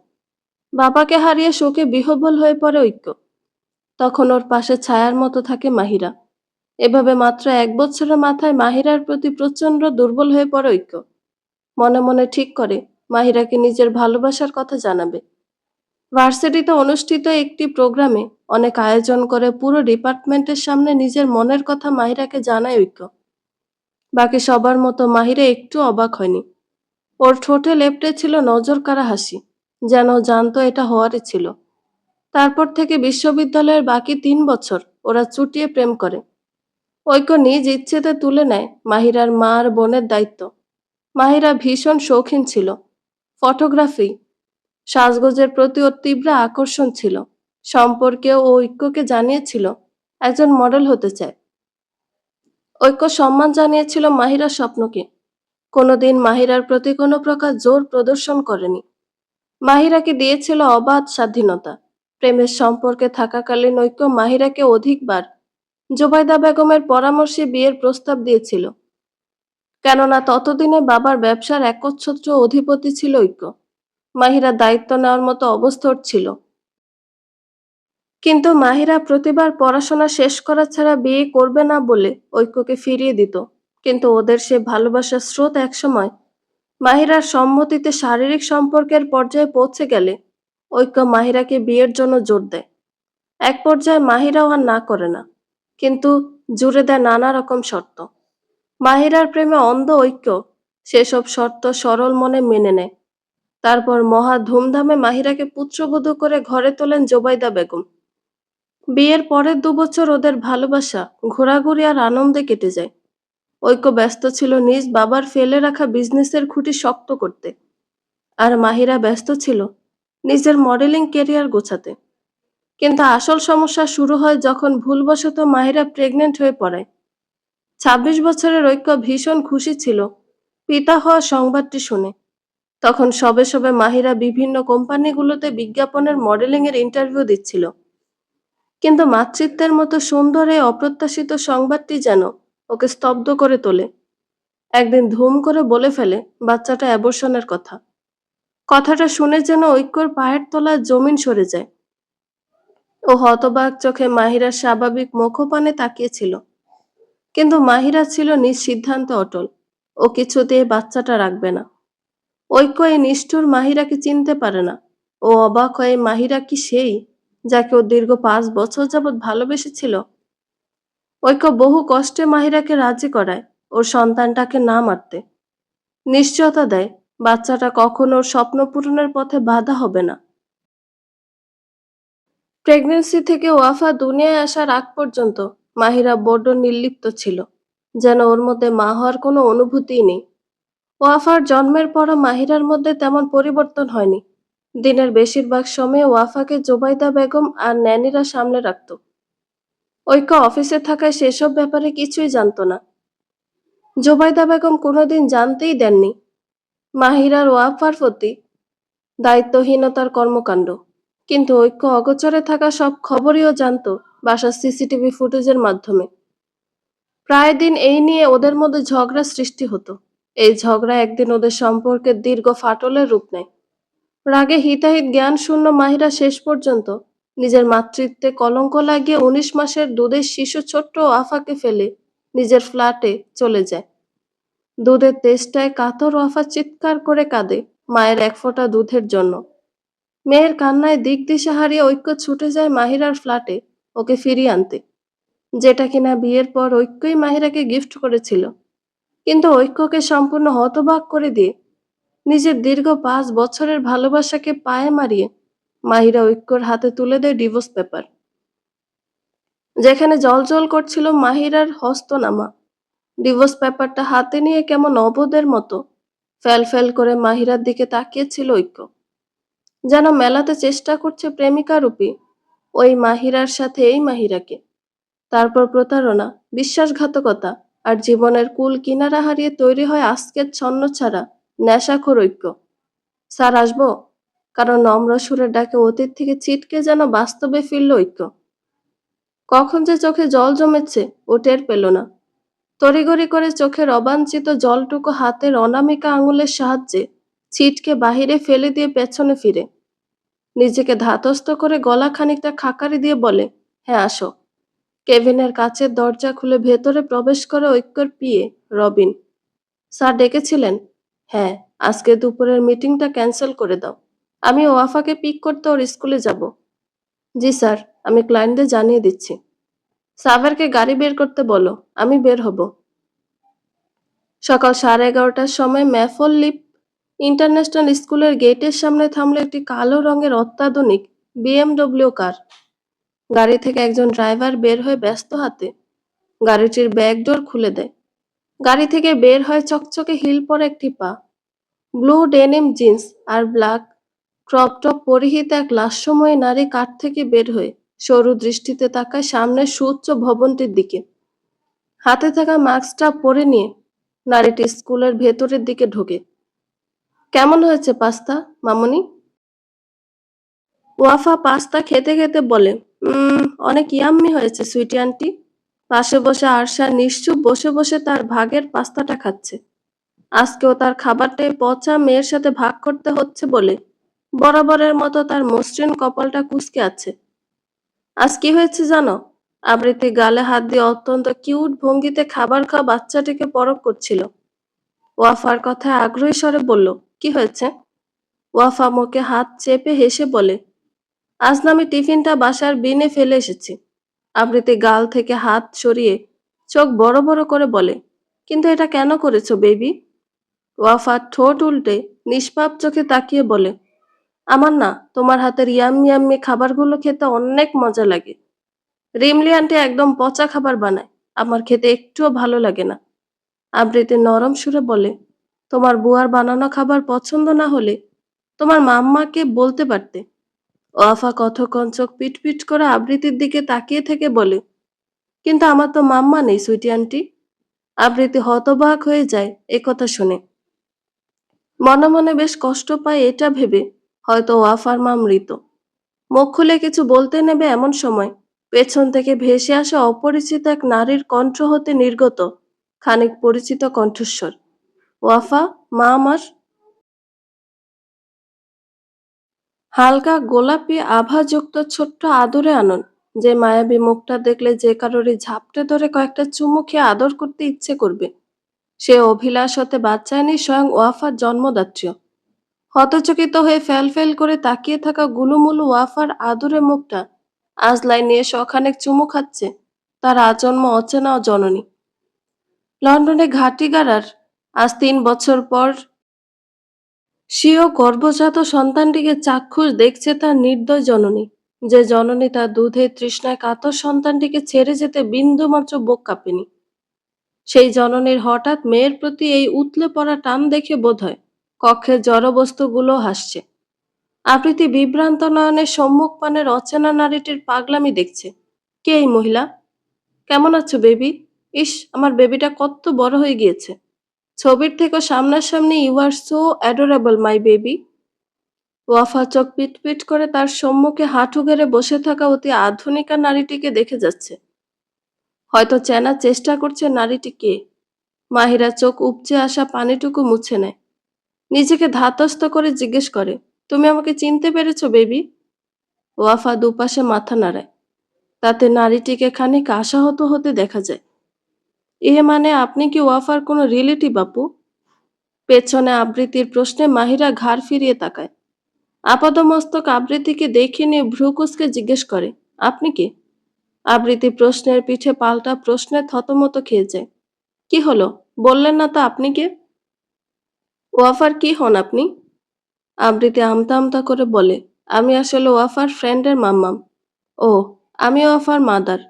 বাবাকে হারিয়ে শোকে বিহ্বল হয়ে পড়ে ঐক্য। তখন ওর পাশে ছায়ার মতো থাকে মাহিরা। এভাবে মাত্র 1 বছরের মাথায় মাহিরার প্রতি প্রচন্ড দুর্বল হয়ে পড়ে ঐক্য। মনে মনে ঠিক করে মাহিরাকে নিজের ভালোবাসার কথা জানাবে। ভার্সিটিতে অনুষ্ঠিত একটি প্রোগ্রামে অনেক আয়োজন করে পুরো ডিপার্টমেন্টের সামনে নিজের মনের কথা মাহিরাকে জানায় ঐক্য। বাকি সবার মতো মাহিরা একটু অবাক হয়নি। ওর ঠোঁটে লেপ্টে ছিল নজরকাড়া হাসি, যেন ও জানতো এটা হওয়ারই ছিল। তারপর থেকে বিশ্ববিদ্যালয়ের বাকি 3 বছর ওরা চুটিয়ে প্রেম করে। ঐক্য নিজ ইচ্ছেতে তুলে নেয় মাহিরার মা আর বোনের দায়িত্ব। মাহিরা ভীষণ শৌখিন ছিল। ফটোগ্রাফি, সাজগোজের প্রতি ওর তীব্র আকর্ষণ ছিল। সম্পর্কে ও ঐক্যকে জানিয়েছিল একজন মডেল হতে চায়। ঐক্য সম্মান জানিয়েছিল মাহিরার স্বপ্নকে। কোনোদিন মাহিরার প্রতি কোনো প্রকার জোর প্রদর্শন করেনি। মাহিরাকে দিয়েছিল অবাধ স্বাধীনতা। প্রেমের সম্পর্কে থাকাকালীন ঐক্য মাহিরাকে অধিকবার জুবাইদা বেগমের পরামর্শে বিয়ের প্রস্তাব দিয়েছিল। কেননা ততদিনে বাবার ব্যবসার একচ্ছত্র অধিপতি ছিল ঐক্য। মাহিরা দায়িত্ব নেওয়ার মতো অবস্থর ছিল। কিন্তু মাহিরা প্রতিবার পড়াশোনা শেষ করা ছাড়া বিয়ে করবে না বলে ঐক্যকে ফিরিয়ে দিত। কিন্তু ওদের সে ভালোবাসার স্রোত একসময় মাহিরার সম্মতিতে শারীরিক সম্পর্কের পর্যায়ে পৌঁছে গেলে ঐক্য মাহিরাকে বিয়ের জন্য জোর দেয়। এক পর্যায়ে মাহিরাও আর না করে না, কিন্তু জুড়ে দেয় নানা রকম শর্ত। মাহিরার প্রেমে অন্ধ ঐক্য সেসব শর্ত সরল মনে মেনে নেয়। তারপর মহা ধুমধামে মাহিরাকে পুত্রবধূ করে ঘরে তোলেন জোবাইদা বেগম। বিয়ের পরের ২ বছর ওদের ভালোবাসা, ঘোরাঘুরি আর আনন্দে কেটে যায়। ঐক্য ব্যস্ত ছিল নিজ বাবার ফেলে রাখা বিজনেসের খুঁটি শক্ত করতে, আর মাহিরা ব্যস্ত ছিল নিজের মডেলিং ক্যারিয়ার গোছাতে। কিন্তু আসল সমস্যা শুরু হয় যখন ভুলবশত মাহিরা প্রেগনেন্ট হয়ে পড়ে। ২৬ বছরের ঐক্য ভীষণ খুশি ছিল পিতা হওয়া সংবাদটি শুনে। তখন সবে সবে মাহিরা বিভিন্ন কোম্পানিগুলোতে বিজ্ঞাপনের মডেলিং এর ইন্টারভিউ দিচ্ছিল। কিন্তু মাতৃত্বের মতো সুন্দর এই অপ্রত্যাশিত সংবাদটি যেন ওকে স্তব্ধ করে তোলে। একদিন ধুম করে বলে ফেলে বাচ্চাটা অ্যাবর্শনের কথা। কথাটা শুনে যেন ঐক্যর পায়ের তলায় জমিন সরে যায়। ও হতবাক চোখে মাহিরার স্বাভাবিক মুখপানে তাকিয়েছিল। কিন্তু মাহিরা ছিল নিজ সিদ্ধান্তে অটল। ও কিছুতেই বাচ্চাটা রাখবে না। ঐক্য এই নিষ্ঠুর মাহিরাকে চিনতে পারে না। ও অবাক হয়ে মাহিরা কি সেই যাকে ও দীর্ঘ ৫ বছর যাবৎ ভালোবেসেছিল। ঐক্য বহু কষ্টে মাহিরাকে রাজি করায় ওর সন্তানটাকে না মারতে। নিশ্চয়তা দেয় বাচ্চাটা কখনো ওর স্বপ্ন পূরণের পথে বাধা হবে না। প্রেগন্যান্সি থেকে ওয়াফা দুনিয়ায় আসার আগ পর্যন্ত মাহিরা বড্ড নির্লিপ্ত ছিল, যেন ওর মধ্যে মা হওয়ার কোনো অনুভূতিই নেই। ওয়াফার জন্মের পরও মাহিরার মধ্যে তেমন পরিবর্তন হয়নি। দিনের বেশিরভাগ সময়ে ওয়াফাকে জোবাইদা বেগম আর ন্যানিরা সামলে রাখত। ঐক্য অফিসে থাকায় সেসব ব্যাপারে কিছুই জানতো না। জোবাইদা বেগম কোনোদিন জানতেই দেননি মাহিরার ওয়াফার প্রতি দায়িত্বহীনতার কর্মকাণ্ড। কিন্তু ঐক্য অগোচরে থাকা সব খবরই ও জানতো বাসার সিসিটিভি ফুটেজের মাধ্যমে। প্রায় দিন এই নিয়ে ওদের মধ্যে ঝগড়া সৃষ্টি হতো। এই ঝগড়া একদিন ওদের সম্পর্কের দীর্ঘ ফাটলের রূপ নেয়। রাগে হিতাহিত জ্ঞান শূন্য মাহিরা শেষ পর্যন্ত নিজের মাতৃত্বে কলঙ্ক লাগিয়ে ১৯ মাসের দুধের শিশু ছোট্ট ওয়াফাকে ফেলে নিজের ফ্ল্যাটে চলে যায়। দুধের তেষ্টায় কাতর ওয়াফা চিৎকার করে কাঁদে মায়ের এক ফোঁটা দুধের জন্য। মেয়ের কান্নায় দিক দিশা হারিয়ে ঐক্য ছুটে যায় মাহিরার ফ্ল্যাটে ওকে ফিরিয়ে আনতে, যেটা কিনা বিয়ের পর ঐক্যই মাহিরাকে গিফট করেছিল। কিন্তু ঐক্যকে সম্পূর্ণ হতবাক করে দিয়ে নিজের দীর্ঘ ৫ বছরের ভালোবাসাকে পায়ে মারিয়ে মাহিরা ঐক্যর হাতে তুলে দেয় ডিভোর্স পেপার, যেখানে জলজল করছিল মাহিরার হস্তনামা। ডিভোর্স পেপারটা হাতে নিয়ে কেমন অবোধের মতো ফ্যাল ফ্যাল করে মাহিরার দিকে তাকিয়েছিল ঐক্য, যেন মেলাতে চেষ্টা করছে প্রেমিকা রূপী ওই মাহিরার সাথে এই মাহিরাকে। তারপর প্রতারণা, বিশ্বাসঘাতকতা আর জীবনের কুল কিনারা হারিয়ে তৈরি হয় আজকের ছন্নছাড়া নেশাখোর ঐক্য। স্যার আসবো? কারণ নম্র সুরের ডাকে অতীত থেকে ছিটকে যেন বাস্তবে ফিরল ঐক্য। কখন যে চোখে জল জমেছে ও টের পেল না। তড়িঘড়ি করে চোখের অবাঞ্ছিত জলটুকু হাতের অনামিকা আঙুলের সাহায্যে ছিটকে বাহিরে ফেলে দিয়ে পেছনে ফিরে নিজেকে ধাতস্থ করে গলা খানিকটা খাকারি দিয়ে বলে, হ্যাঁ আসো। কেভিনের কাচের দরজা খুলে ভেতরে প্রবেশ করে ঐক্যর পিএ রবিন। স্যার ডেকেছিলেন? হ্যাঁ, আজকে দুপুরের মিটিংটা ক্যান্সেল করে দাও। আমি ওয়াফাকে পিক করতে ওর স্কুলে যাব। জি স্যার, আমি ক্লায়েন্টদের জানিয়ে দিচ্ছি। সাভারকে গাড়ি বের করতে বলো, আমি বের হব। সকাল 11:30টার সময় ম্যাফল লিপ ইন্টারন্যাশনাল স্কুলের গেটের সামনে থামলো একটি কালো রঙের অত্যাধুনিক বিএমডব্লিউ কার। গাড়ি থেকে একজন ড্রাইভার বের হয়ে ব্যস্ত হাতে গাড়িটির ব্যাক ডোর খুলে দেয়। গাড়ি থেকে বের হয় চকচকে হিল পরা একটি পা। ব্লু ডেনিম জিন্স আর ব্ল্যাক ক্রপ টপ পরিহিত এক লাস্যময়ী নারী কাঠ থেকে বের হয়ে সরু দৃষ্টিতে তাকায় সামনের সুউচ্চ ভবনটির দিকে। হাতে থাকা মাস্কটা পরে নিয়ে নারীটি স্কুলের ভেতরের দিকে ঢোকে। কেমন হয়েছে পাস্তা, মামুনি? ওয়াফা পাস্তা খেতে খেতে বলে, অনেক ইয়াম্মি হয়েছে সুইটি আন্টি। পাশে বসে আরশা নিশ্চুপ বসে বসে তার ভাগের পাস্তাটা খাচ্ছে। আজকেও তার খাবারটাই পচা মেয়ের সাথে ভাগ করতে হচ্ছে বলে বরাবরের মতো তার মসৃণ কপালটা কুঁচকে আছে। আজ কি হয়েছে জানো? আবৃত্তি গালে হাত দিয়ে অত্যন্ত কিউট ভঙ্গিতে খাবার খাওয়া বাচ্চাটিকে পরখ করছিল। ওয়াফার কথায় আগ্রহী স্বরে বলল, কি হয়েছে? ওয়াফা মুখে হাত চেপে হেসে বলে, আজ না আমি টিফিনটা বাসার বিনে ফেলে এসেছি। আবৃত্তি গাল থেকে হাত সরিয়ে চোখ বড় বড় করে বলে, কিন্তু এটা কেন করেছো বেবি? ওয়াফা ঠোঁট উল্টে নিষ্পাপ চোখে তাকিয়ে বলে, আমার না তোমার হাতের ইয়াম্মি ইয়াম্মি খাবারগুলো খেতে অনেক মজা লাগে। রিমলি আন্টি একদম পচা খাবার বানায়, আমার খেতে একটুও ভালো লাগে না। আবৃত্তি নরম সুরে বলে, তোমার বুয়ার বানানো খাবার পছন্দ না হলে তোমার মাম্মাকে বলতে পারতে। ওয়াফা কতক্ষণ চোখ পিটপিট করে আবৃত্তির দিকে তাকিয়ে থেকে বলে, কিন্তু আমার তো মাম্মা নেই সুইটি আন্টি। আবৃত্তি হতবাক হয়ে যায় একথা শুনে। মনে মনে বেশ কষ্ট পায় এটা ভেবে হয়তো ওয়াফার মা মৃত। মুখ খুলে কিছু বলতে নেবে এমন সময় পেছন থেকে ভেসে আসা অপরিচিত এক নারীর কণ্ঠ হতে নির্গত খানিক পরিচিত কণ্ঠস্বর, ওয়াফা, মা আমার। হালকা গোলাপি আভাযুক্ত ছোট্ট আদরে আনন, যে মায়াবী মুখটা দেখলে যে কারোরই ঝাপটে ধরে কয়েকটা চুমু খেয়ে আদর করতে ইচ্ছে করবে। সে অভিলাষ হতে বাচ্চায়নি স্বয়ং ওয়াফার জন্মদাত্রী। হতচকিত হয়ে ফ্যাল ফ্যাল করে তাকিয়ে থাকা গুলুমুলু ওয়াফার আদুরে মুখটা আজলাই নিয়ে শখানেক চুমু খাচ্ছে তার আজন্ম অচেনা জননী। লন্ডনে ঘাঁটি গাড়ার আজ 3 বছর পর স্বীয় গর্ভজাত সন্তানটিকে চাক্ষুষ দেখছে তার নির্দয় জননী, যে জননী তার দুধের তৃষ্ণায় কাতর সন্তানটিকে ছেড়ে যেতে বিন্দুমাত্র বুক কাঁপেনি। সেই জননীর হঠাৎ মেয়ের প্রতি এই উতলে পড়া টান দেখে বোধহয় কক্ষের জড়বস্তুগুলো হাসছে। আবৃত্তি বিভ্রান্ত নয়নের সম্মুখ পানের অচেনা নারীটির পাগলামি দেখছে। কে এই মহিলা? কেমন আছো বেবি? ইস, আমার বেবিটা কত বড় হয়ে গিয়েছে। ছবির থেকেও সামনাসামনি you are so adorable my baby. Wafa চোখ পিটপিট করে তার সম্মুখে হাঁটু গেড়ে বসে থাকা অতি আধুনিকা নারীটিকে দেখে যাচ্ছে। হয়তো চেনার চেষ্টা করছে নারীটি কে। মাহিরা চোখ উপচে আসা পানিটুকু মুছে নেয়। নিজেকে ধাতস্থ করে জিজ্ঞেস করে, তুমি আমাকে চিনতে পেরেছো বেবি? ওয়াফা দুপাশে মাথা নাড়ায়। তাতে নারীটিকে খানিক আশাহত হতে দেখা যায়। এ মানে আপনি কি ওয়াফার কোনো রিলেটিভ আপু? পেছনে আবৃত্তির প্রশ্নে মাহিরা ঘাড় ফিরিয়ে তাকায়। আপাদমস্তক আবৃত্তিকে দেখে নিয়ে ভ্রু কুঁচকে জিজ্ঞেস করে, আপনি কি? আবৃত্তি প্রশ্নের পিঠে পাল্টা প্রশ্নে থতমত খেয়ে যায়। কি হলো, বললেন না তো আপনি কে? ওয়াফার কি হন আপনি? আবৃত্তি আমতা আমতা করে বলে, আমি আসলে ওয়াফার ফ্রেন্ডের মাম্মাম। ও, আমি ওয়াফার মাদার।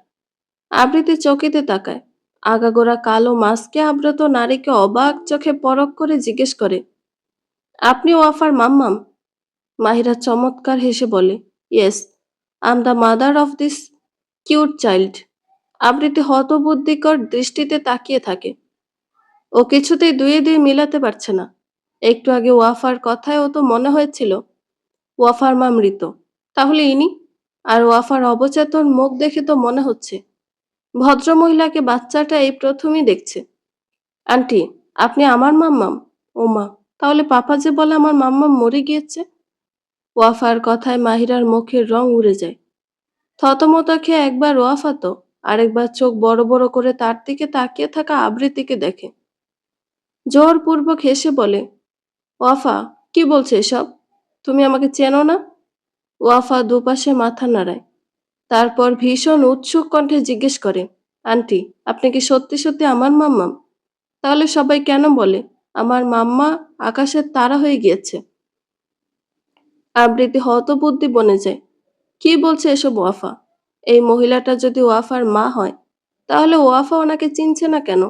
আবৃত্তি চকিতে তাকায়। আগাগোড়া কালো মাস্কে আবৃত নারীকে অবাক চোখে পরখ করে জিজ্ঞেস করে, আপনি ওয়াফার মাম্মাম? মাহিরা চমৎকার হেসে বলে, yes, I am the mother of this cute child. আবৃত্তি হতবুদ্ধিকর দৃষ্টিতে তাকিয়ে থাকে। ও কিছুতেই দুয়ে দুই মিলাতে পারছে না। একটু আগে ওয়াফার কথায় ও তো মনে হয়েছিল ওয়াফার মা মৃত, তাহলে ইনি? আর ওয়াফার অবচেতন মুখ দেখে তো মনে হচ্ছে ভদ্রমহিলাকে বাচ্চাটা এই প্রথমই দেখছে। আন্টি, আপনি আমার মাম্মাম? ও মা, তাহলে পাপা যে বলে আমার মাম্মাম মরে গিয়েছে। ওয়াফার কথায় মাহিরার মুখের রং উড়ে যায়। থতমত খেয়ে একবার ওয়াফা তো আরেকবার চোখ বড় বড় করে তার দিকে তাকিয়ে থাকা আবৃত্তিকে দেখে। জোরপূর্বক হেসে বলে, ওয়াফা, কি বলছে এসব? তুমি আমাকে চেনো না? ওয়াফা দুপাশে মাথা নাড়ায়। তারপর ভীষণ উৎসুক কণ্ঠে জিজ্ঞেস করে, আন্টি, আপনি কি সত্যি সত্যি আমার মাম্মাম? তাহলে সবাই কেন বলে আমার মাম্মা আকাশের তারা হয়ে গিয়েছে? আবৃত্তি হতবুদ্ধি বনে যায়। কি বলছে এসব ওয়াফা? এই মহিলাটা যদি ওয়াফার মা হয় তাহলে ওয়াফা ওনাকে চিনছে না কেন?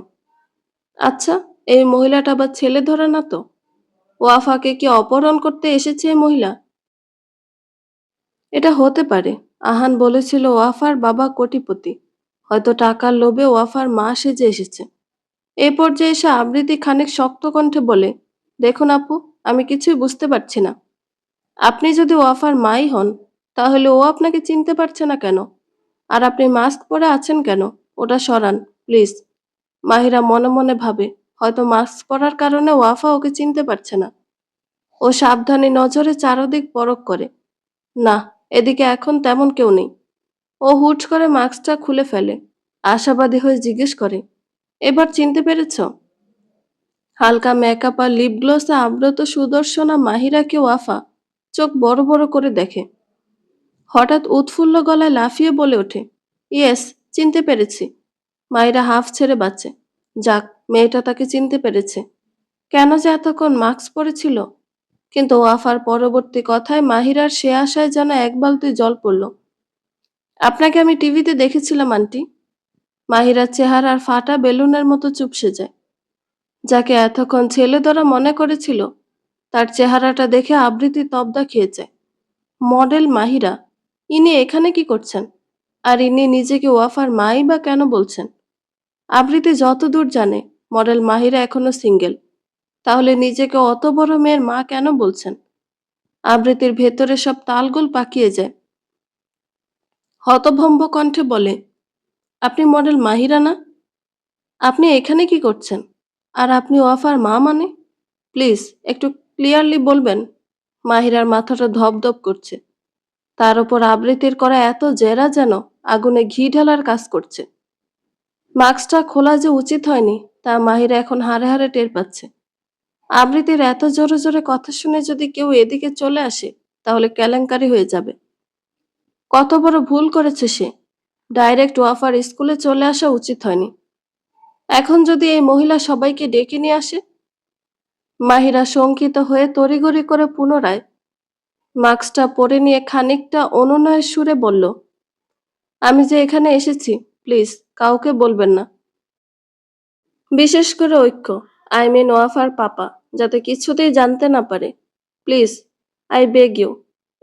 আচ্ছা, এই মহিলাটা আবার ছেলে ধরে না তো? ওয়াফাকে কি অপহরণ করতে এসেছে এই মহিলা? এটা হতে পারে। আহান বলেছিল ওয়াফার বাবা কোটিপতি। হয়তো টাকার লোভে ওয়াফার মা সেজে এসেছে। এই পর্যায়ে এসে আবৃত্তি খানিক শক্ত কণ্ঠে বলে, দেখুন আপু, আমি কিছুই বুঝতে পারছি না। আপনি যদি ওয়াফার মাই হন, তাহলে ও আপনাকে চিনতে পারছে না কেন? আর আপনি মাস্ক পরে আছেন কেন? ওটা সরান, প্লিজ। মাহিরা মনে মনে ভাবে, হয়তো মাস্ক পরার কারণে ওয়াফা ওকে চিনতে পারছে না। ও সাবধানী নজরে চারদিক পরখ করে। না, এদিকে এখন তেমন কেউ নেই। ও হুট করে মাস্কটা খুলে ফেলে। আশাবাদী হয়ে জিজ্ঞেস করে, এবার চিনতে পেরেছ? হালকা মেকআপ আর লিপ গ্লসে আব্রত সুদর্শনা মাহিরাকে ওয়াফা চোখ বড় বড় করে দেখে। হঠাৎ উৎফুল্ল গলায় লাফিয়ে বলে ওঠে, ইয়েস, চিনতে পেরেছি। মাহিরা হাফ ছেড়ে বাঁচে। যাক, মেয়েটা তাকে চিনতে পেরেছে। কেন যে এতক্ষণ মাস্ক পরেছিল? কিন্তু ওয়াফার পরবর্তী কথায় মাহিরার সে আশায় যেন এক বালতি জল পড়ল। আপনাকে আমি টিভিতে দেখেছিলাম আন্টি। মাহিরার চেহারার ফাটা বেলুনের মতো চুপসে যায়। যাকে এতক্ষণ ছেলে ধরা মনে করেছিল, তার চেহারাটা দেখে আবৃত্তি তব্দা খেয়েছে। মডেল মাহিরা, ইনি এখানে কি করছেন? আর ইনি নিজেকে ওয়াফার মাই বা কেন বলছেন? আবৃত্তি যতদূর জানে, মডেল মাহিরা এখনো সিঙ্গেল। তাহলে নিজেকে অত বড় মেয়ের মা কেন বলছেন? আবৃত্তির ভেতরে সব তালগোল পাকিয়ে যায়। হতভম্ব কণ্ঠে বলে, আপনি মডেল মাহিরা না? আপনি এখানে কি করছেন? আর আপনি ওয়াফার মা মানে? প্লিজ একটু ক্লিয়ারলি বলবেন। মাহিরার মাথাটা ধপধপ করছে। তার উপর আবৃত্তির করা এত জেরা যেন আগুনে ঘি ঢালার কাজ করছে। মাস্কটা খোলা যে উচিত হয়নি, তা মাহিরা এখন হাড়ে হাড়ে টের পাচ্ছে। আবৃত্তির এত জোরে জোরে কথা শুনে যদি কেউ এদিকে চলে আসে, তাহলে কেলেঙ্কারি হয়ে যাবে। কত বড় ভুল করেছে সে। ডাইরেক্ট ওয়াফার স্কুলে চলে আসা উচিত হয়নি। এখন যদি এই মহিলা সবাইকে ডেকে নিয়ে আসে? মাহিরা শঙ্কিত হয়ে তড়িঘড়ি করে পুনরায় মাস্কটা পরে নিয়ে খানিকটা অনুনয়ের সুরে বলল, আমি যে এখানে এসেছি, প্লিজ কাউকে বলবেন না। বিশেষ করে ঐক্য, আই মিন ওয়াফার পাপা, যাতে কিছুতেই জানতে না পারে। Please, I beg you.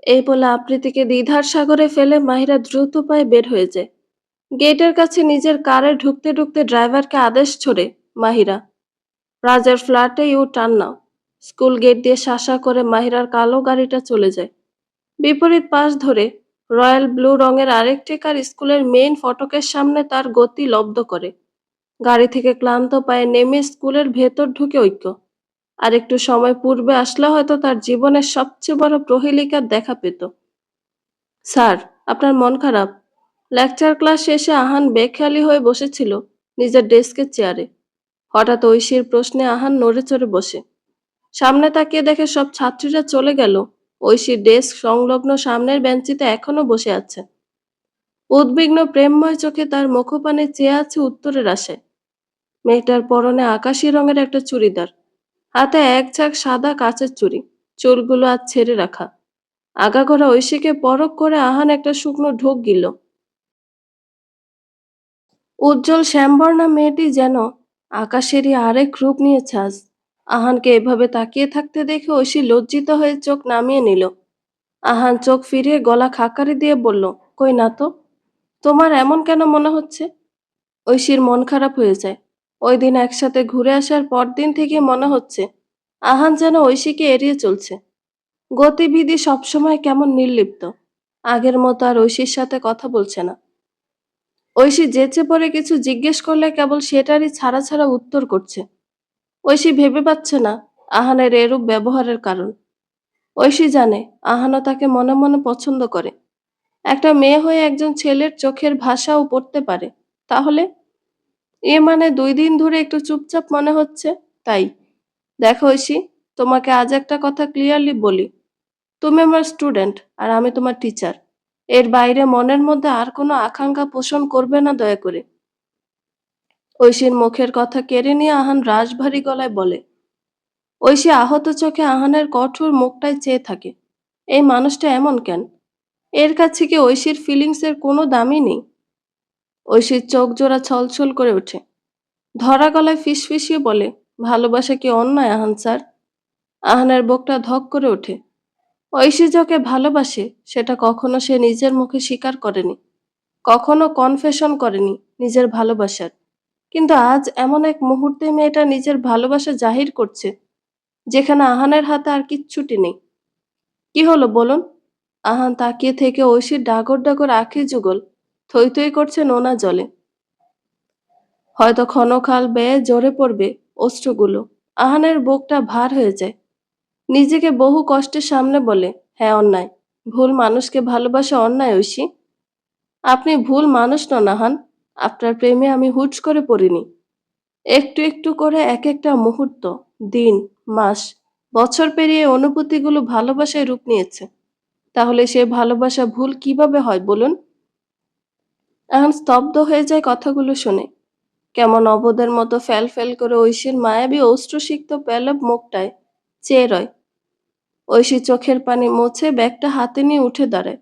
এই বলে আবৃত্তিকে দ্বিধার সাগরে ফেলে মাহিরা দ্রুত পায়ে বের হয়ে যায়। গেটের কাছে নিজের কারে ঢুকতে ঢুকতে ড্রাইভারকে আদেশ ছড়ে, মাহিরা, রাজের ফ্ল্যাটে you turn now. School gate দিয়ে শাসা করে মাহিরার কালো গাড়িটা চলে যায়। বিপরীত পাশ ধরে রয়্যাল ব্লু রঙের আরেকটি কার স্কুলের মেইন ফটকের সামনে তার গতি লব্ধ করে। গাড়ি থেকে ক্লান্ত পায়ে নেমে স্কুলের ভেতর ঢুকে ঐক্য। আর একটু সময় পূর্বে আসলে হয়তো তার জীবনের সবচেয়ে বড় প্রহেলিকার দেখা পেত। স্যার, আপনার মন খারাপ? লেকচার ক্লাস শেষে আহান বেখেয়ালি হয়ে বসেছিল নিজের ডেস্কের চেয়ারে। হঠাৎ ঐশীর প্রশ্নে আহান নড়ে চড়ে বসে। সামনে তাকিয়ে দেখে সব ছাত্রীরা চলে গেল। ঐশীর ডেস্ক সংলগ্ন সামনের বেঞ্চিতে এখনো বসে আছে। উদ্বিগ্ন প্রেমময় চোখে তার মুখপানে চেয়ে আছে উত্তরের আশায়। মেয়েটার পরনে আকাশি রঙের একটা চুড়িদার, হাতে এক ঝাঁক সাদা কাচের চুড়ি, চুলগুলো আজ ছেড়ে রাখা। আগাগোড়া ঐশীকে পরখ করে আহান একটা শুকনো ঢোক গিল। উজ্জ্বল শ্যামবর্ণা মেয়েটি যেন আকাশেরই আরেক রূপ নিয়েছে আজ। আহানকে এভাবে তাকিয়ে থাকতে দেখে ঐশী লজ্জিত হয়ে চোখ নামিয়ে নিল। আহান চোখ ফিরিয়ে গলা খাকারি দিয়ে বলল, কই না তো। তোমার এমন কেন মনে হচ্ছে? ঐশীর মন খারাপ হয়ে যায়। ওই দিন একসাথে ঘুরে আসার পরদিন থেকে মনে হচ্ছে আহান যেন ঐশীকে এড়িয়ে চলছে। গতিবিধি সবসময় কেমন নির্লিপ্ত। আগের মতো আর ঐশীর সাথে কথা বলছে না। ঐশী যেচে পড়ে কিছু জিজ্ঞেস করলে কেবল সেটারই ছাড়া ছাড়া উত্তর করছে। ঐশী ভেবে পাচ্ছে না আহানের এরূপ ব্যবহারের কারণ। ঐশী জানে আহানও তাকে মনে মনে পছন্দ করে। একটা মেয়ে হয়ে একজন ছেলের চোখের ভাষাও পড়তে পারে। তাহলে এ মানে 2 দিন ধরে একটু চুপচাপ মনে হচ্ছে, তাই। দেখো ঐশী, তোমাকে আজ একটা কথা ক্লিয়ারলি বলি। তুমি আমার স্টুডেন্ট আর আমি তোমার টিচার। এর বাইরে মনের মধ্যে আর কোনো আকাঙ্ক্ষা পোষণ করবে না দয়া করে। ঐশীর মুখের কথা কেড়ে নিয়ে আহান রাশভারী গলায় বলে। ঐশী আহত চোখে আহানের কঠোর মুখটায় চেয়ে থাকে। এই মানুষটা এমন কেন? এর কাছে কি ঐশীর ফিলিংসের কোনো দামই নেই? ঐশীর চোখ জোড়া ছলছল করে ওঠে। ধরা গলায় ফিসফিসিয়ে বলে, ভালোবাসা কি অন্যায় আহান স্যার? আহানের বুকটা ধক করে ওঠে। ঐশী যাকে ভালোবাসে সেটা কখনো সে নিজের মুখে স্বীকার করেনি, কখনো কনফেশন করেনি নিজের ভালোবাসার। কিন্তু আজ এমন এক মুহূর্তে মেয়েটা নিজের ভালোবাসা জাহির করছে, যেখানে আহানের হাতে আর কিচ্ছুটি নেই। কি হলো বলুন? আহান তাকিয়ে থেকে ঐশীর ডাগর ডাগর আঁখি যুগল থই থই করছে নোনা জলে। হয়তো ক্ষণকাল বেয়ে ঝরে পড়বে অশ্রুগুলো। আহানের বুকটা ভার হয়ে যায়। নিজেকে বহু কষ্টের সামনে বলে, হ্যাঁ অন্যায়, ভুল মানুষকে ভালোবাসা অন্যায় ঐশী। আপনি ভুল মানুষ নন আহান। আপনার প্রেমে আমি হুট করে পড়িনি। একটু একটু করে এক একটা মুহূর্ত, দিন, মাস, বছর পেরিয়ে অনুভূতিগুলো ভালোবাসায় রূপ নিয়েছে। তাহলে সে ভালোবাসা ভুল কিভাবে হয় বলুন? আহান স্তব্ধ হয়ে যায় কথাগুলো শুনে। কেমন অবোধের মতো ফ্যাল ফ্যাল করে ঐশীর মায়াবী অশ্রুসিক্ত পেলব মুখটায় চেয়ে রয়। ঐশী চোখের পানি মুছে ব্যাগটা হাতে নিয়ে উঠে দাঁড়ায়।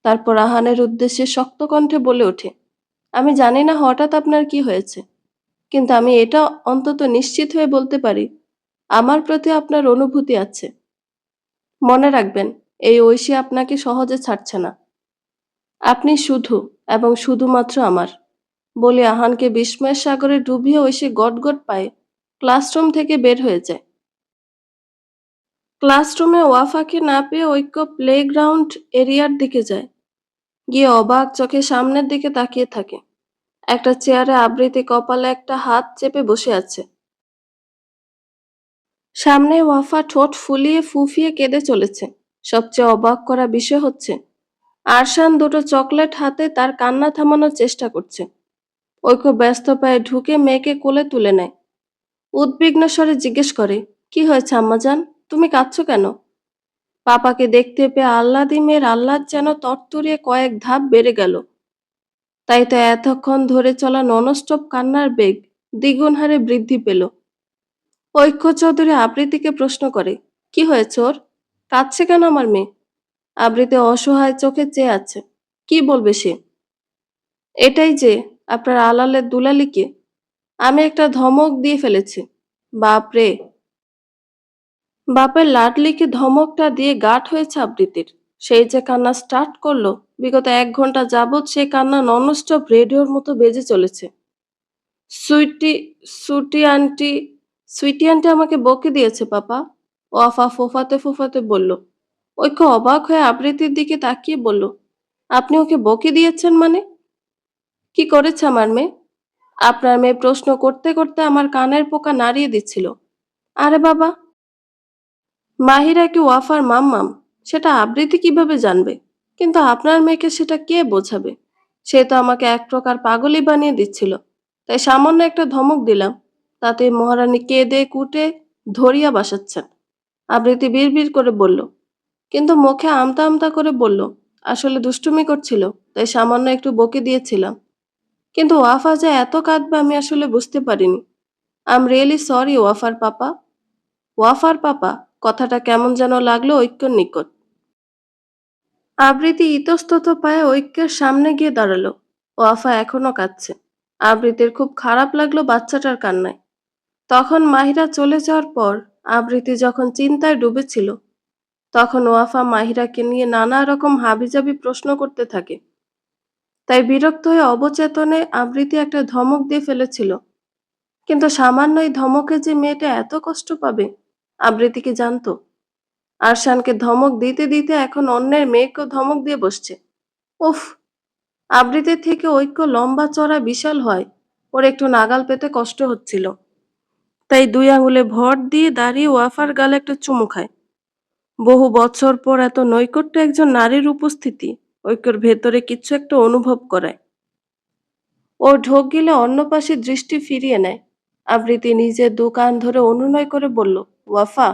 তারপর আহানের উদ্দেশ্যে শক্ত কণ্ঠে বলে ওঠে, আমি জানি না হঠাৎ আপনার কি হয়েছে, কিন্তু আমি এটা অন্তত নিশ্চিত হয়ে বলতে পারি, আমার প্রতি আপনার অনুভূতি আছে। মনে রাখবেন, এই ঐশী আপনাকে সহজে ছাড়ছে না। আপনি শুধু এবং শুধুমাত্র আমার। বলে আহানকে বিস্ময়ের সাগরে ডুবিয়ে ঐশী গটগট পায়ে ক্লাসরুম থেকে বের হয়ে যায়। ক্লাসরুমে ওয়াফাকে না পেয়ে ঐক্য প্লেগ্রাউন্ড এরিয়ার দিকে যায়। গিয়ে অবাক চোখে সামনের দিকে তাকিয়ে থাকে। একটা চেয়ারে আবৃতি কপালে একটা হাত চেপে বসে আছে। সামনে ওয়াফা ঠোঁট ফুলিয়ে ফুফিয়ে কেঁদে চলেছে। সবচেয়ে অবাক করা বিষয় হচ্ছে, আরশান দুটো চকলেট হাতে তার কান্না থামানোর চেষ্টা করছে। ঐক্য ব্যস্ত পায়ে ঢুকে মেয়েকে কোলে তুলে নেয়। উদ্বিগ্ন স্বরে জিজ্ঞেস করে, কি হয়েছে আম্মাজান, তুমি কাঁদছো কেন? পাপাকে দেখতে পেয়ে আহ্লাদি মেয়ের আহ্লাদ যেন তরতরিয়ে কয়েক ধাপ বেড়ে গেল। তাই তো এতক্ষণ ধরে চলা ননস্টপ কান্নার বেগ দ্বিগুণ হারে বৃদ্ধি পেল। ঐক্য চৌধুরী আবৃতিকে প্রশ্ন করে, কি হয়েছে ওর? কাঁদছে কেন আমার মেয়ে? আবৃতি অসহায় চোখে চেয়ে আছে। কি বলবে সে? এটাই যে আপনার আলালের দুলালিকে আমি একটা ধমক দিয়ে ফেলেছি। বাপ রে! বাপের লাডলিকে ধমকটা দিয়ে গাঁট হয়েছে আবৃত্তির। সেই যে কান্না স্টার্ট করলো, বিগত ১ ঘন্টা যাবৎ সে কান্না ননস্টপ রেডিওর মতো বেজে চলেছে। সুইটি সুটি আন্টি সুইটি আন্টি আমাকে বকে দিয়েছে পাপা। ওয়াফা ফোফাতে ফোফাতে বলল। ঐক্য অবাক হয়ে আবৃত্তির দিকে তাকিয়ে বলল, আপনি ওকে বকে দিয়েছেন মানে? কি করেছে আমার মেয়ে? আপনার মেয়ে প্রশ্ন করতে করতে আমার কানের পোকা নাড়িয়ে দিচ্ছিল। আরে বাবা, মাহিরা কি ওয়াফার মাম্মাম? সেটা আবৃত্তি কিভাবে জানবে? কিন্তু আপনার মেয়েকে সেটা কে বোঝাবে? সে তো আমাকে এক প্রকার পাগলই বানিয়ে দিচ্ছিল। তাই সামান্য একটা ধমক দিলাম, তাতে মহারানী কেঁদে কুটে ধরিয়া বাসাচ্ছেন। আবৃত্তি বিড়বিড় করে বলল, কিন্তু মুখে আমতা আমতা করে বলল, আসলে দুষ্টুমি করছিল, তাই সামান্য একটু বকে দিয়েছিলাম। কিন্তু ওয়াফা যে এত কাঁদবে আমি আসলে বুঝতে পারিনি। আই এম রিয়েলি সরি ওয়াফার পাপা। ওয়াফার পাপা কথাটা কেমন যেন লাগলো ঐক্যর নিকট। আবৃতি ইতস্তত পায়ে ঐক্যের সামনে গিয়ে দাঁড়ালো। ওয়াফা এখনো কাঁদছে। আবৃতির খুব খারাপ লাগলো বাচ্চাটার কান্নায়। তখন মাহিরা চলে যাওয়ার পর আবৃতি যখন চিন্তায় ডুবেছিল, তখন ওয়াফা মাহিরাকে নিয়ে নানা রকম হাবিজাবি প্রশ্ন করতে থাকে। তাই বিরক্ত হয়ে অবচেতনে আবৃতি একটা ধমক দিয়ে ফেলেছিল। কিন্তু সামান্য এই ধমকে যে মেয়েটা এত কষ্ট পাবে, আবৃতি কি জানতো? আরশানকে ধমক দিতে দিতে এখন অন্যের মেয়েকেও ধমক দিয়ে বসছে। উফ! আবৃতির থেকে ঐক্য লম্বা চড়া বিশাল হয়, ওর একটু নাগাল পেতে কষ্ট হচ্ছিল। তাই ২ আঙুলে ভর দিয়ে দাঁড়িয়ে ওয়াফার গালে একটা চুমু খায়। বহু বছর পর এত নৈকট্য একজন নারীর উপস্থিতি ঐক্যর ভেতরে কিছু একটা অনুভব করায়। ও ঢোক গিলে অন্য পাশে দৃষ্টি ফিরিয়ে নেয়। আবৃতি নিজের দোকান ধরে অনুনয় করে বলল, ওয়াফা,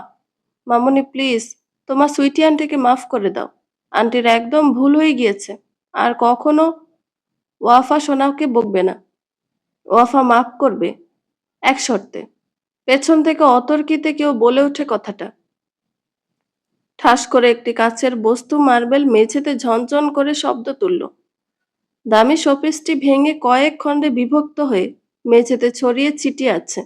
মামুনি প্লিজ, তোমার সুইটি আন্টিকে মাফ করে দাও। আন্টির একদম ভুল হয়ে গিয়েছে। আর কখনো ওয়াফা সোনাকে বকবে না। ওয়াফা মাফ করবে, এক শর্তে। পেছন থেকে অতর্কিতে কেউ বলে ওঠে কথাটা। ঠাস করে একটি কাচের বস্তু মার্বেল মেঝেতে ঝনঝন করে শব্দ তুলল। দামি শোপিসটি ভেঙে কয়েক খণ্ডে বিভক্ত হয়ে মেঝেতে ছড়িয়ে ছিটিয়ে আছে।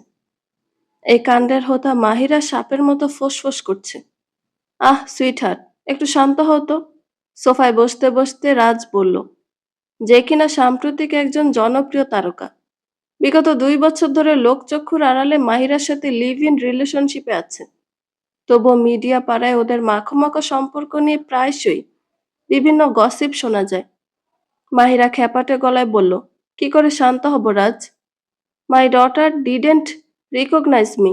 এই কাণ্ডের হোতা মাহিরা সাপের মতো ফোঁস করছে। আহ সুইটহার্ট, একটু শান্ত হও তো। সোফায় বসতে বসতে রাজ বলল, যে কিনা সাম্প্রতিক একজন জনপ্রিয় তারকা, বিগত 2 বছর ধরে লোকচক্ষুর আড়ালে মাহিরার সাথে লিভ ইন রিলেশনশিপে আছে। তবুও মিডিয়া পাড়ায় ওদের মাখো সম্পর্ক নিয়ে প্রায়শই বিভিন্ন গসিপ শোনা যায়। মাহিরা খ্যাপাটে গলায় বলল, কি করে শান্ত হব Raj? My daughter didn't recognise me.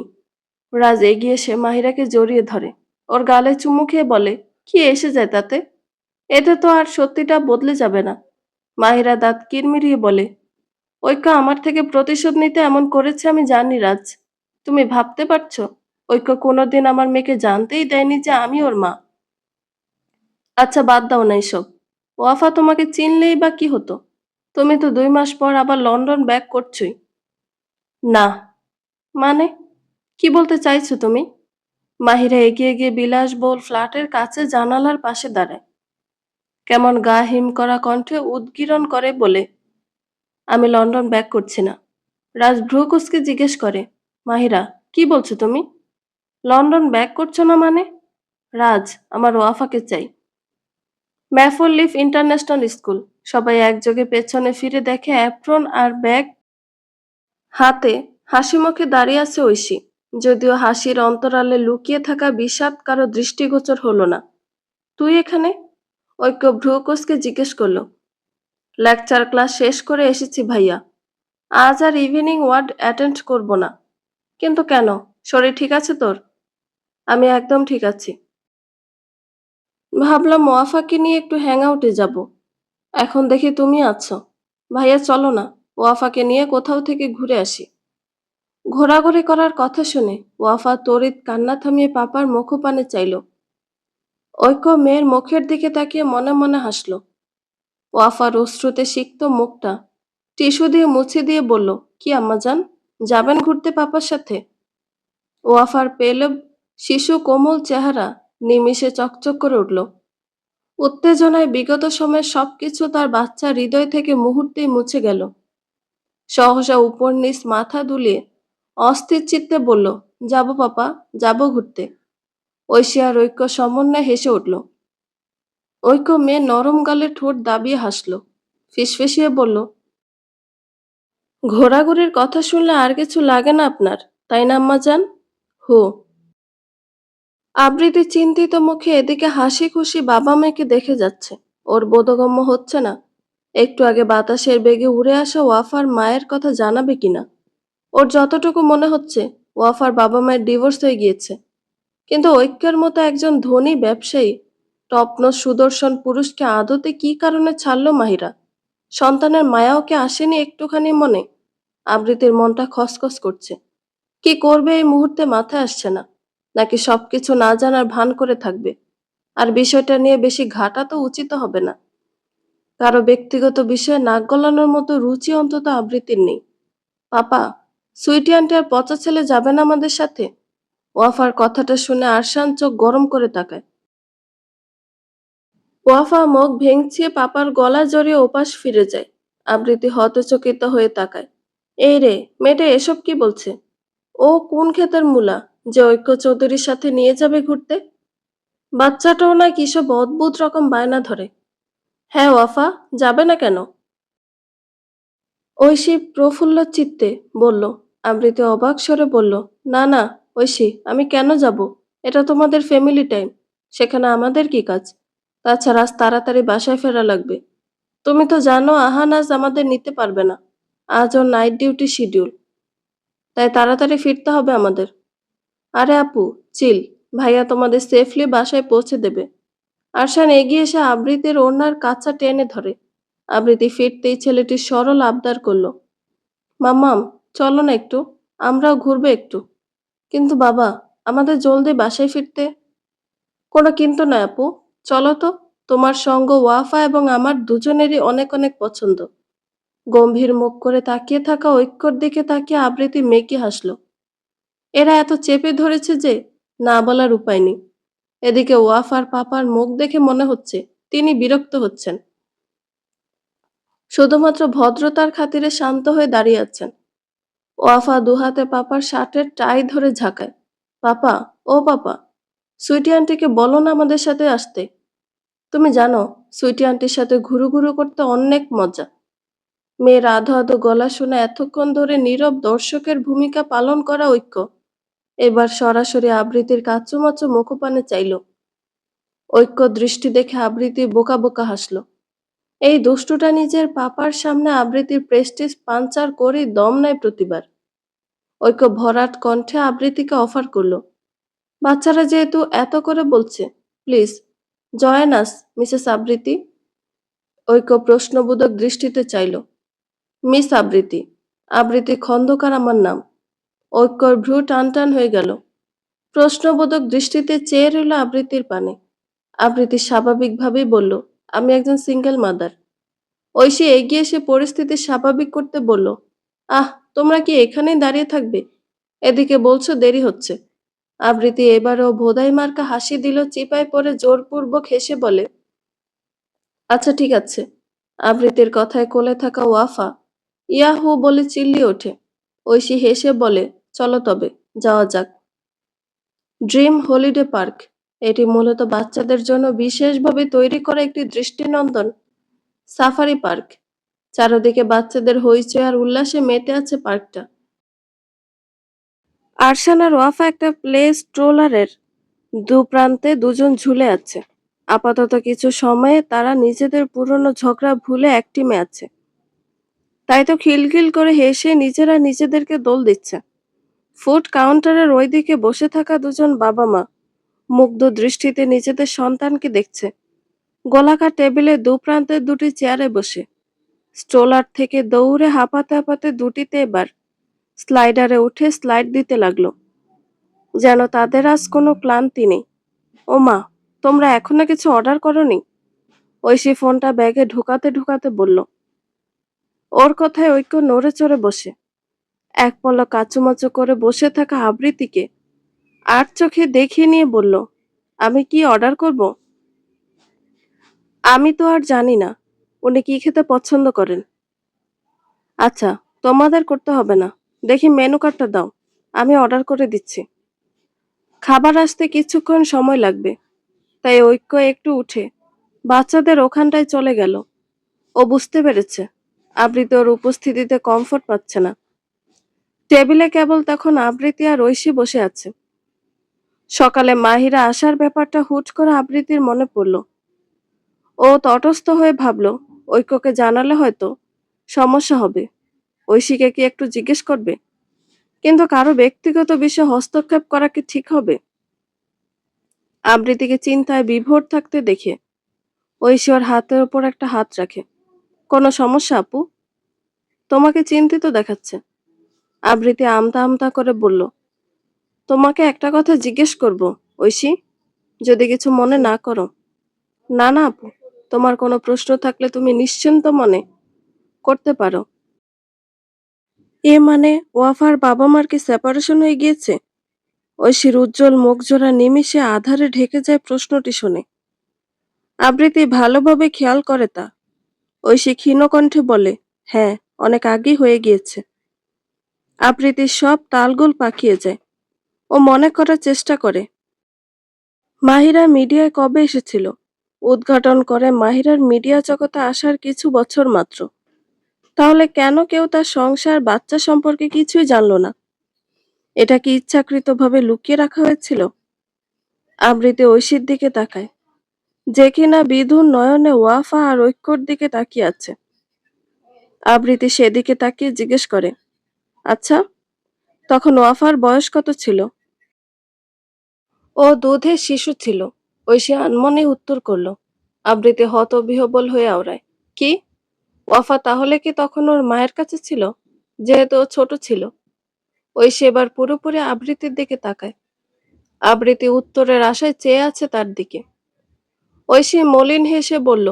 Raj এগিয়ে এসে মাহিরাকে জড়িয়ে ধরে, ওর গালে চুমু খেয়ে বলে, কি এসে যায় তাতে? এতে তো আর সত্যিটা বদলে যাবে না। মাহিরা দাঁত কিরমিরিয়ে বলে, ঐক্য আমার থেকে প্রতিশোধ নিতে এমন করেছে আমি জানি রাজ। তুমি ভাবতে পারছো ঐক্য কোনোদিন আমার মেয়েকে জানতেই দেয়নি যে আমি ওর মা। আচ্ছা বাদ দাও না এসব। ওয়াফা তোমাকে চিনলেই বা কি হতো? তুমি তো 2 মাস পর আবার লন্ডন ব্যাক করছোই। না মানে, কি বলতে চাইছো তুমি? মাহিরা এগিয়ে গিয়ে বিলাসবহুল ফ্ল্যাটের কাছে জানালার পাশে দাঁড়ায়, কেমন গা হিম করা কণ্ঠে উদগীরণ করে বলে, আমি লন্ডন ব্যাক করছি না। রাজ ভ্রু কুঁচকে জিজ্ঞেস করে, মাহিরা কি বলছো তুমি? লন্ডন ব্যাক করছো না মানে? রাজ, আমার ওয়াফাকে চাই। ম্যাফল লিফ ইন্টারন্যাশনাল স্কুল। সবাই একযোগে পেছনে ফিরে দেখে অ্যাপ্রন আর ব্যাগ হাতে হাসি মুখে দাঁড়িয়ে আছে ঐশী। যদিও হাসির অন্তরালে লুকিয়ে থাকা বিষাদ কারো দৃষ্টিগোচর হলো না। তুই এখানে? ঐক্য ভ্রু কুঁচকে জিজ্ঞেস করলো। লেকচার ক্লাস শেষ করে এসেছি ভাইয়া। আজ আর ইভিনিং ওয়ার্ড অ্যাটেন্ড করব না। কিন্তু কেন? শরীর ঠিক আছে তোর? আমি একদম ঠিক আছি। ভাবলাম ওয়াফাকে নিয়ে একটু হ্যাং আউটে যাব। এখন দেখি তুমি আছো। ভাইয়া চলো না, ওয়াফাকে নিয়ে কোথাও থেকে ঘুরে আসি। ঘোরাঘুরি করার কথা শুনে ওয়াফা তড়িৎ কান্না থামিয়ে পাপার মুখপানে চাইল। ঐক্য মেয়ের মুখের দিকে তাকিয়ে মনে মনে হাসল। ওয়াফার অশ্রুতে সিক্ত মুখটা টিস্যু দিয়ে মুছে দিয়ে বলল, কি আম্মাজান, যাবেন ঘুরতে পাপার সাথে? ওয়াফার পেলে শিশু কোমল চেহারা নিমিষে চকচক করে উঠল। উত্তেজনায় বিগত সময়ের সবকিছু তার বাচ্চা হৃদয় থেকে মুহূর্তেই মুছে গেল। সহসা উপর নিচ মাথা দুলিয়ে অস্থির চিত্তে বলল, যাব পাপা, যাব ঘুরতে। ঐশী আর ঐক্য সমন্বয়ে হেসে উঠল। ঐক্য মেয়ে নরম গালে ঠোঁট দাবিয়ে হাসল, ফিসফিসিয়ে বলল, ঘোরাঘুরির কথা শুনলে আর কিছু লাগে না আপনার, তাই না আম্মাজান? হু। আবৃতি চিন্তিত মুখে এদিকে হাসি খুশি বাবা মেয়েকে দেখে যাচ্ছে। ওর বোধগম্য হচ্ছে না একটু আগে বাতাসের বেগে উড়ে আসা ওয়াফার মায়ের কথা জানাবে কিনা। ওর যতটুকু মনে হচ্ছে ওয়াফার বাবা মায়ের ডিভোর্স হয়ে গিয়েছে। কিন্তু ঐক্যের মতো একজন ধনী ব্যবসায়ী টপনস সুদর্শন পুরুষকে আদতে কি কারণে ছাড়লো মাহিরা? সন্তানের মায়াও কি আসেনি একটুখানি মনে? আবৃতির মনটা খসখস করছে। কি করবে এই মুহূর্তে মাথায় আসছে না। নাকি সবকিছু না জানার ভান করে থাকবে। আর বিষয়টা নিয়ে বেশি ঘাটা তো উচিত হবে না। কারো ব্যক্তিগত বিষয়ে নাক গলানোর মতো রুচি অন্তত আবৃত্তির নেই। পাপা, সুইটি আন্টি আর পচা ছেলে যাবে না আমাদের সাথে? ওয়াফার কথাটা শুনে আরশান চোখ গরম করে তাকায়। ওয়াফা মুখ ভেঙচিয়ে পাপার গলা জড়িয়ে ওপাশ ফিরে যায়। আবৃত্তি হতচকিত হয়ে তাকায়। এই রে, মেয়েটা এসব কি বলছে? ও কোন ক্ষেতের মূলা যে ঐক্য চৌধুরীর সাথে নিয়ে যাবে ঘুরতে? বাচ্চাটাও না কিসব অদ্ভুত রকম বায়না ধরে। হ্যাঁ ওয়াফা, যাবে না কেন? ঐশী প্রফুল্ল চিত্তে বলল। আবৃতি অবাক স্বরে বলল, না না ঐশী, আমি কেন যাব? এটা তোমাদের ফ্যামিলি টাইম, সেখানে আমাদের কি কাজ? তাছাড়া আজ তাড়াতাড়ি বাসায় ফেরা লাগবে। তুমি তো জানো আহান আজ আমাদের নিতে পারবে না। আজ ওর নাইট ডিউটি শিডিউল, তাই তাড়াতাড়ি ফিরতে হবে আমাদের। আরে আপু, চিল, ভাইয়া তোমাদের সেফলি বাসায় পৌঁছে দেবে। আরশান এগিয়ে এসে আবৃতির ওড়নার কাছা টেনে ধরে। আবৃতি ফিরতেই ছেলেটি সরল আবদার করলো, মাম্মাম, চলো না একটু, আমরাও ঘুরবে একটু। কিন্তু বাবা, আমাদের জলদি বাসায় ফিরতে। কোনো কিন্তু নয় আপু, চলো তো। তোমার সঙ্গ ওয়াফা এবং আমার দুজনেরই অনেক অনেক পছন্দ। গম্ভীর মুখ করে তাকিয়ে থাকা ঐক্যর দিকে তাকিয়ে আবৃতি মেকি হাসল। এরা এত চেপে ধরেছে যে না বলার উপায় নেই। এদিকে ওয়াফার পাপার মুখ দেখে মনে হচ্ছে তিনি বিরক্ত হচ্ছেন। শুধুমাত্র ভদ্রতার খাতিরে শান্ত হয়ে দাঁড়িয়ে আছেন। ওয়াফা দুহাতে পাপার শার্টের টাই ধরে ঝাঁকায়। পাপা, ও পাপা, সুইটি আন্টিকে বলো না আমাদের সাথে আসতে। তুমি জানো, সুইটি আন্টির সাথে ঘুরু ঘুরু করতে অনেক মজা। মেয়ের আধো আধো গলা শুনে এতক্ষণ ধরে নীরব দর্শকের ভূমিকা পালন করা ঐক্য এবার সরাসরি আবৃত্তির কাচুমাচু মুখপানে চাইল। ঐক্য দৃষ্টি দেখে আবৃত্তি বোকা বোকা হাসল। এই দুষ্টুটা নিজের পাপার সামনে আবৃত্তির প্রেস্টিজ পাঞ্চার করে দম নেয় প্রতিবার। ঐক্য ভরাট কণ্ঠে আবৃত্তিকে অফার করলো, বাচ্চারা যেহেতু এত করে বলছে, প্লিজ জয়েন আস মিসেস আবৃত্তি। ঐক্য প্রশ্নবোধক দৃষ্টিতে চাইল। মিস আবৃত্তি, আবৃত্তি খন্দকার আমার নাম। ঐক্যর ভ্রু টান টান হয়ে গেল। প্রশ্নবোধক দৃষ্টিতে চেয়ে রইল আবৃত্তির পানে। আবৃত্তি স্বাভাবিকভাবেই বলল, আমি একজন সিঙ্গেল মাদার। ঐশী এগিয়ে এসে পরিস্থিতি স্বাভাবিক করতে বলল, আহ, তোমরা কি এখানেই দাঁড়িয়ে থাকবে? এদিকে বলছো দেরি হচ্ছে। আবৃত্তি এবারও ভোদাই মার্কা হাসি দিল, চিপায় পড়ে জোরপূর্বক হেসে বলে, আচ্ছা ঠিক আছে। আবৃত্তির কথায় কোলে থাকা ওয়াফা ইয়াহু বলে চিল্লিয়ে ওঠে। ঐশী হেসে বলে, চলো তবে যাওয়া যাক। ড্রিম হলিডে পার্ক, এটি মূলত বাচ্চাদের জন্য বিশেষভাবে তৈরি করা একটি দৃষ্টিনন্দন সাফারি পার্ক। চারদিকে বাচ্চাদের হইচই আর উল্লাসে মেতে আছে পার্কটা। আরশান আর ওয়াফা একটা প্লে স্ট্রোলারের দুপ্রান্তে দুজন ঝুলে আছে। আপাতত কিছু সময়ে তারা নিজেদের পুরনো ঝগড়া ভুলে এক টিমে আছে। তাই তো খিলখিল করে হেসে নিজেরা নিজেদেরকে দোল দিচ্ছে। ফুড কাউন্টারের ওইদিকে বসে থাকা দুজন বাবা মা মুগ্ধ দৃষ্টিতে নিজেদের সন্তানকে দেখছে। গোলাকার টেবিলের দুপ্রান্তের দুটি চেয়ারে বসে স্ট্রোলার থেকে দৌড়ে হাঁপাতে হাঁপাতে দুটিতে এবার স্লাইডারে উঠে স্লাইড দিতে লাগলো, যেন তাদের আজ কোনো ক্লান্তি নেই। ও মা, তোমরা এখনো কিছু অর্ডার করনি? ঐশী ফোনটা ব্যাগে ঢুকাতে ঢুকাতে বলল। ওর কথায় ঐক্য নড়ে চড়ে বসে এক পলক কাচুমাচু করে বসে থাকা আবৃত্তিকে আর চোখে দেখিয়ে নিয়ে বলল, আমি কি অর্ডার করব? আমি তো আর জানি না উনি কি খেতে পছন্দ করেন। আচ্ছা, তোমাদের করতে হবে না, দেখি মেনু কার্ডটা দাও, আমি অর্ডার করে দিচ্ছি। খাবার আসতে কিছুক্ষণ সময় লাগবে, তাই ঐক্য একটু উঠে বাচ্চাদের ওখানটায় চলে গেল। ও বুঝতে পেরেছে আবৃত্তি ওর উপস্থিতিতে কমফোর্ট পাচ্ছে না। টেবিলে কেবল তখন আবৃত্তি আর ঐশী বসে আছে। সকালে মাহিরা আসার ব্যাপারটা হুট করে আবৃত্তির মনে পড়ল। ও তটস্থ হয়ে ভাবল, ঐক্যকে জানালে হয়তো সমস্যা হবে। ঐশীকে কি একটু জিজ্ঞেস করবে? কিন্তু কারো ব্যক্তিগত বিষয়ে হস্তক্ষেপ করা কি ঠিক হবে? আবৃত্তিকে চিন্তায় বিভোর থাকতে দেখে ঐশী ওর হাতের ওপর একটা হাত রাখে। কোনো সমস্যা আপু? তোমাকে চিন্তিত দেখাচ্ছে। আবৃত্তি আমতা আমতা করে বলল, তোমাকে একটা কথা জিজ্ঞেস করব ঐশী, যদি কিছু মনে না করো। না না আপু, তোমার কোনো প্রশ্ন থাকলে তুমি নিশ্চিন্ত মনে করতে পারো। এ মানে ওয়াফার বাবা মার কি সেপারেশন হয়ে গিয়েছে? ঐশীর উজ্জ্বল মুখজোড়া নিমিষে আধারে ঢেকে যায় প্রশ্নটি শুনে। আবৃত্তি ভালোভাবে খেয়াল করে তা। ঐশী ক্ষীণ কণ্ঠে বলে, হ্যাঁ, অনেক আগেই হয়ে গিয়েছে। আবৃত্তির সব তালগোল পাকিয়ে যায়। ও মনে করার চেষ্টা করে, মাহিরা মিডিয়ায় কবে এসেছিল। উদ্ঘাটন করে মাহিরার মিডিয়া জগতে আসার কিছু বছর মাত্র। তাহলে কেন কেউ তার সংসার বাচ্চা সম্পর্কে কিছুই জানলো না? এটা কি ইচ্ছাকৃতভাবে লুকিয়ে রাখা হয়েছিল? আবৃত্তি ঐশীর দিকে তাকায়, যে কিনা বিধুর নয়নে ওয়াফা আর ঐক্যর দিকে তাকিয়ে আছে। আবৃত্তি সেদিকে তাকিয়ে জিজ্ঞেস করে, আচ্ছা, তখন ওয়াফার বয়স কত ছিল? ও দুধের শিশু ছিল, ঐশী আনমনে উত্তর করলো। আবৃত্তি হতবিহ্বল হয়ে আওড়ায়, কি? ওয়াফা তাহলে কি তখন ওর মায়ের কাছে ছিল, যেহেতু ও ছোট ছিল? ঐশী এবার পুরোপুরি আবৃত্তির দিকে তাকায়। আবৃত্তি উত্তরের আশায় চেয়ে আছে তার দিকে। ঐশী মলিন হেসে বলল,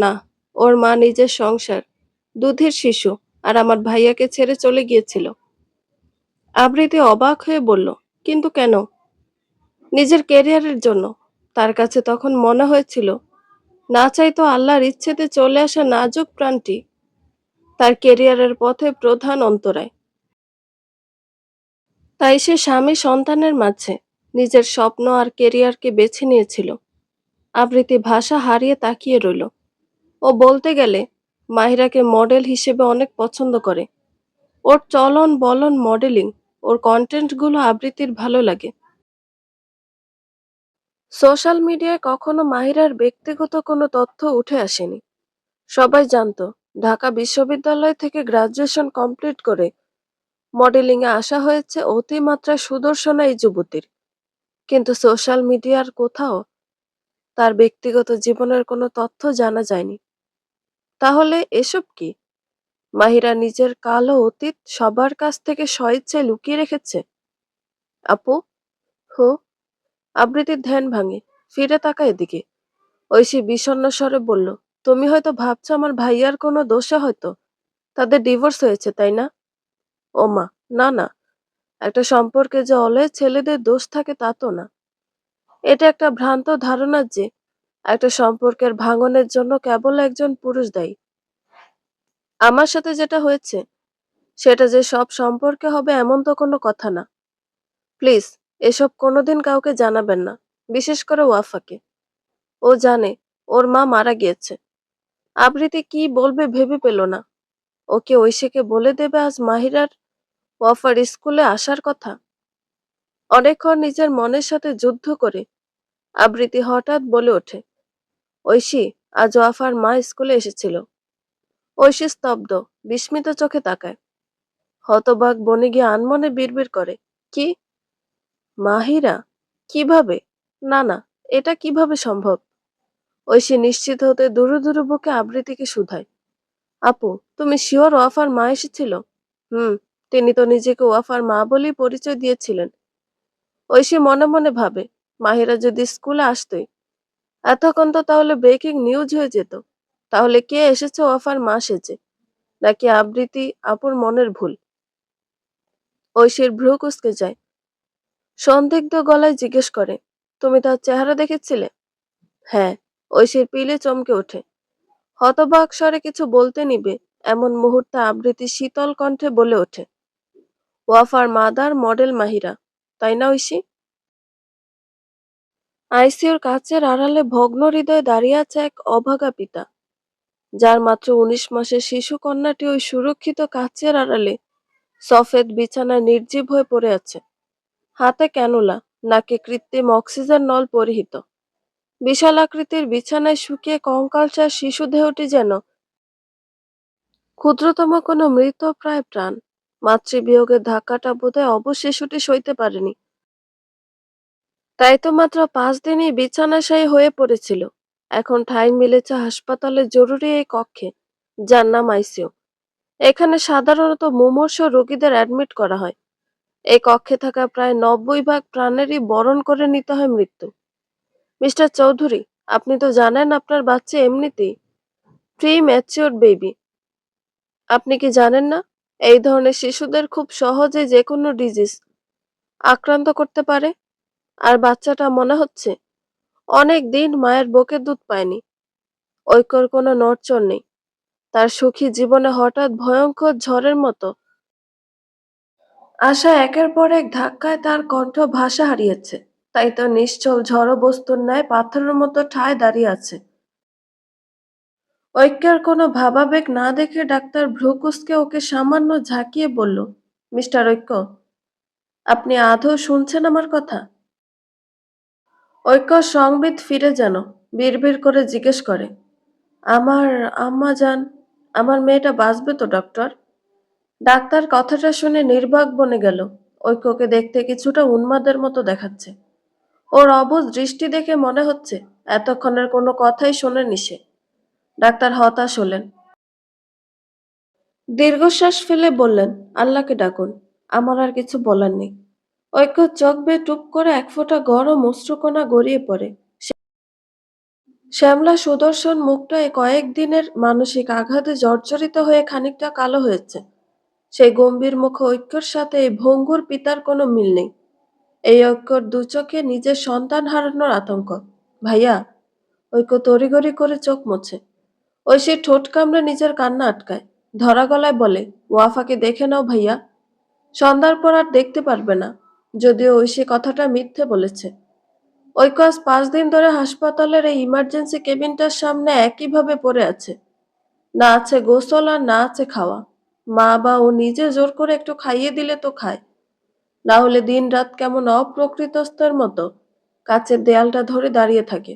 না, ওর মা নিজের সংসার, দুধের শিশু আর আমার ভাইয়াকে ছেড়ে চলে গিয়েছিল। আবৃত্তি অবাক হয়ে বলল, কিন্তু কেন? নিজের ক্যারিয়ারের জন্য। তার কাছে তখন মনে হয়েছিল না চাইতো আল্লাহর ইচ্ছেতে চলে আসা নাজুক প্রাণটি তার কেরিয়ারের পথে প্রধান অন্তরায়। তাই সে স্বামী সন্তানের মাঝে নিজের স্বপ্ন আর কেরিয়ারকে বেছে নিয়েছিল। আবৃত্তি ভাষা হারিয়ে তাকিয়ে রইল। ও বলতে গেলে মাহিরাকে মডেল হিসেবে অনেক পছন্দ করে। ওর চলন বলন মডেলিং, ওর কন্টেন্টগুলো আবৃত্তির ভালো লাগে। সোশ্যাল মিডিয়ায় কখনো মাহিরার ব্যক্তিগত কোনো তথ্য উঠে আসেনি। সবাই জানতো ঢাকা বিশ্ববিদ্যালয় থেকে গ্রাজুয়েশন কমপ্লিট করে মডেলিং এ আসা হয়েছে অতিমাত্রায় সুদর্শনা এই যুবতীর। কিন্তু সোশ্যাল মিডিয়ার কোথাও তার ব্যক্তিগত জীবনের কোনো তথ্য জানা যায়নি। তাহলে এসব কি? মাহিরা নিজের কালো অতীত সবার কাছ থেকে স্বইচ্ছায় লুকিয়ে রেখেছে? আপু, হো। আবৃতির ধ্যান ভাঙে, ফিরে তাকায় এদিকে। ঐশী বিষণ্ণ স্বরে বলল, তুমি হয়তো ভাবছো আমার ভাইয়ার কোনো দোষে হয়তো তাদের ডিভোর্স হয়েছে, তাই না? ও মা, না না, একটা সম্পর্কে যে অলয় ছেলেদের দোষ থাকে তা তো না। এটা একটা ভ্রান্ত ধারণা যে একটা সম্পর্কের ভাঙনের জন্য কেবল একজন পুরুষ দায়ী। আমার সাথে যেটা হয়েছে সেটা যে সব সম্পর্কে হবে এমন তো কোনো কথা না। প্লিজ, এসব কোনোদিন কাউকে জানাবেন না, বিশেষ করে ওয়াফাকে। ও জানে ওর মা মারা গিয়েছে। আবৃতি কি বলবে ভেবে পেল না। ওকে ঐশীকে বলে দেবে আজ মাহিরার ওয়াফার স্কুলে আসার কথা। অনেকক্ষণ নিজের মনের সাথে যুদ্ধ করে আবৃতি হঠাৎ বলে ওঠে, ঐশী, আজ ওয়াফার মা স্কুলে এসেছিল। ঐশী স্তব্ধ, বিস্মিত চোখে তাকায়। হতবাক বনে গিয়ে আনমনে বিড়বিড় করে, কি? মাহিরা? কিভাবে? না না, এটা কিভাবে সম্ভব? ঐশী নিশ্চিত হতে দুরু দুরু বুকে আবৃতিকে শুধায়, আপু, তুমি শিওর ওয়াফার মা এসেছিল? হুম, তিনি তো নিজেকে ওয়াফার মা বলেই পরিচয় দিয়েছিলেন। ঐশী মনে মনে ভাবে, মাহিরা যদি স্কুলে আসতোই এতক্ষণ তো তাহলে ব্রেকিং নিউজ হয়ে যেত। তাহলে কে এসেছে ওয়াফার মা সেজে? নাকি আবৃতি আপুর মনের ভুল? ঐশীর ভ্রু কুঁচকে যায়। সন্দিগ্ধ গলায় জিজ্ঞেস করে, তুমি তার চেহারা দেখেছিলে? হ্যাঁ। ঐশীর পিলে চমকে ওঠে। হতবাক স্বরে কিছু বলতে নিবে এমন মুহূর্তে আবৃতি শীতল কণ্ঠে বলে ওঠে, ওয়াফার মাদার মডেল মাহিরা, তাই না ঐশী? আইসিইউর কাচের আড়ালে ভগ্ন হৃদয়ে দাঁড়িয়ে আছে এক অভাগা পিতা, যার মাত্র ১৯ মাসের শিশু কন্যাটি ওই সুরক্ষিত কাচের আড়ালে সফেদ বিছানায় নির্জীব হয়ে পড়ে আছে। হাতে ক্যানুলা, নাকে কৃত্রিম অক্সিজেন নল পরিহিত। বিশাল আকৃতির বিছানায় শুকিয়ে কঙ্কালসার শিশু দেহটি যেন ক্ষুদ্রতম কোনো মৃত প্রায় প্রাণ। মাতৃবিয়োগের ধাক্কাটা বোধহয় অবশ শিশুটি সইতে পারেনি। তাই তো মাত্র 5 দিনই বিছানাশায়ী হয়ে পড়েছিল। এখন ঠাঁই মিলেছে হাসপাতালের জরুরি এই কক্ষে, যার নাম আইসিইউ। এখানে সাধারণত মুমূর্ষু রোগীদের অ্যাডমিট করা হয়। এই কক্ষে থাকা প্রায় 90 ভাগ প্রাণেরই বরণ করে নিতে হয় মৃত্যু। মিস্টার চৌধুরী, আপনি তো জানেন আপনার বাচ্চা এমনিতেই প্রি ম্যাচিওর বেবি। আপনি কি জানেন না এই ধরনের শিশুদের খুব সহজে যে কোনো ডিজিজ আক্রান্ত করতে পারে? আর বাচ্চাটা মনে হচ্ছে অনেক দিন মায়ের বুকের দুধ পায়নি। ঐক্যর কোনো নড়চড় নেই। তার সুখী জীবনে হঠাৎ ভয়ঙ্কর ঝড়ের মতো আশা একের পর এক ধাক্কায় তার কণ্ঠ ভাষা হারিয়েছে। তাই তো নিশ্চল ঝড় বস্তুর ন্যায় পাথরের মতো ঠায় দাঁড়িয়ে আছে। ঐক্যের কোনো ভাবাবেগ না দেখে ডাক্তার ভ্রুকুসকে ওকে সামান্য ঝাঁকিয়ে বলল, মিস্টার ঐক্য, আপনি আদৌ শুনছেন আমার কথা? ঐক্য সংবিত ফিরে যেন বিড়বিড় করে জিজ্ঞেস করে, আমার আম্মা জান, আমার মেয়েটা বাঁচবে তো ডক্টর? ডাক্তার কথাটা শুনে নির্বাক বনে গেল। ঐক্যকে দেখতে কিছুটা উন্মাদের মতো দেখাচ্ছে। ওর অবুঝ দৃষ্টি দেখে মনে হচ্ছে এতক্ষণের কোনো কথাই শোনেনি সে। ডাক্তার হতাশ হলেন। দীর্ঘশ্বাস ফেলে বললেন, আল্লাহকে ডাকুন, আমার আর কিছু বলার নেই। ঐক্য চোখ বেয়ে টুপ করে এক ফোঁটা গরম অশ্রুকণা গড়িয়ে পড়ে। শ্যামলা সুদর্শন মুখটা এই কয়েকদিনের মানসিক আঘাতে জর্জরিত হয়ে খানিকটা কালো হয়েছে। সেই গম্ভীর মুখ ঐক্যর সাথে এই ভঙ্গুর পিতার কোনো মিল নেই। এই ঐক্যর দু চোখে নিজের সন্তান হারানোর আতঙ্ক। ভাইয়া, ঐক্য তড়িঘড়ি করে চোখ মোছে। ঐশীর ঠোঁট কামড়ে নিজের কান্না আটকায়। ধরা গলায় বলে, ওয়াফাকে দেখে নাও ভাইয়া, সন্ধ্যার পর আর দেখতে পারবে না। যদিও ঐশী কথাটা মিথ্যে বলেছে। ঐক্য আজ 5 দিন ধরে হাসপাতালের এই ইমার্জেন্সি কেবিনটার সামনে একইভাবে পড়ে আছে। না আছে গোসল আর না আছে খাওয়া। মা বা ও নিজে জোর করে একটু খাইয়ে দিলে তো খায়, না হলে দিন রাত কেমন অপ্রকৃতস্থের মতো কাছের দেয়ালটা ধরে দাঁড়িয়ে থাকে।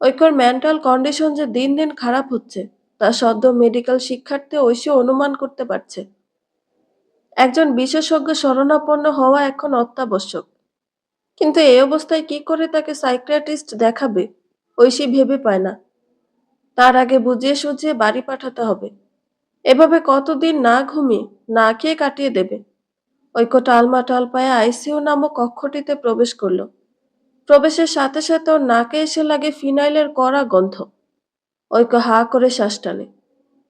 ঐক্যর মেন্টাল কন্ডিশন যে দিন দিন খারাপ হচ্ছে তা সদ্য মেডিকেল শিক্ষার্থী ঐশী অনুমান করতে পারছে। একজন বিশেষজ্ঞ শরণাপন্ন হওয়া এখন অত্যাবশ্যক, কিন্তু এই অবস্থায় কি করে তাকে সাইকিয়াট্রিস্ট দেখাবে ঐশী ভেবে পায় না। তার আগে বুঝিয়ে সুঝিয়ে বাড়ি পাঠাতে হবে। এভাবে কতদিন না ঘুমিয়ে না খেয়ে কাটিয়ে দেবে। ঐক্য টালমাটাল পায়ে আইসিইউ নামক কক্ষটিতে প্রবেশ করলো। প্রবেশের সাথে সাথে ওর নাকে এসে লাগে ফিনাইলের কড়া গন্ধ। ঐক্য হা করে শ্বাস টানে।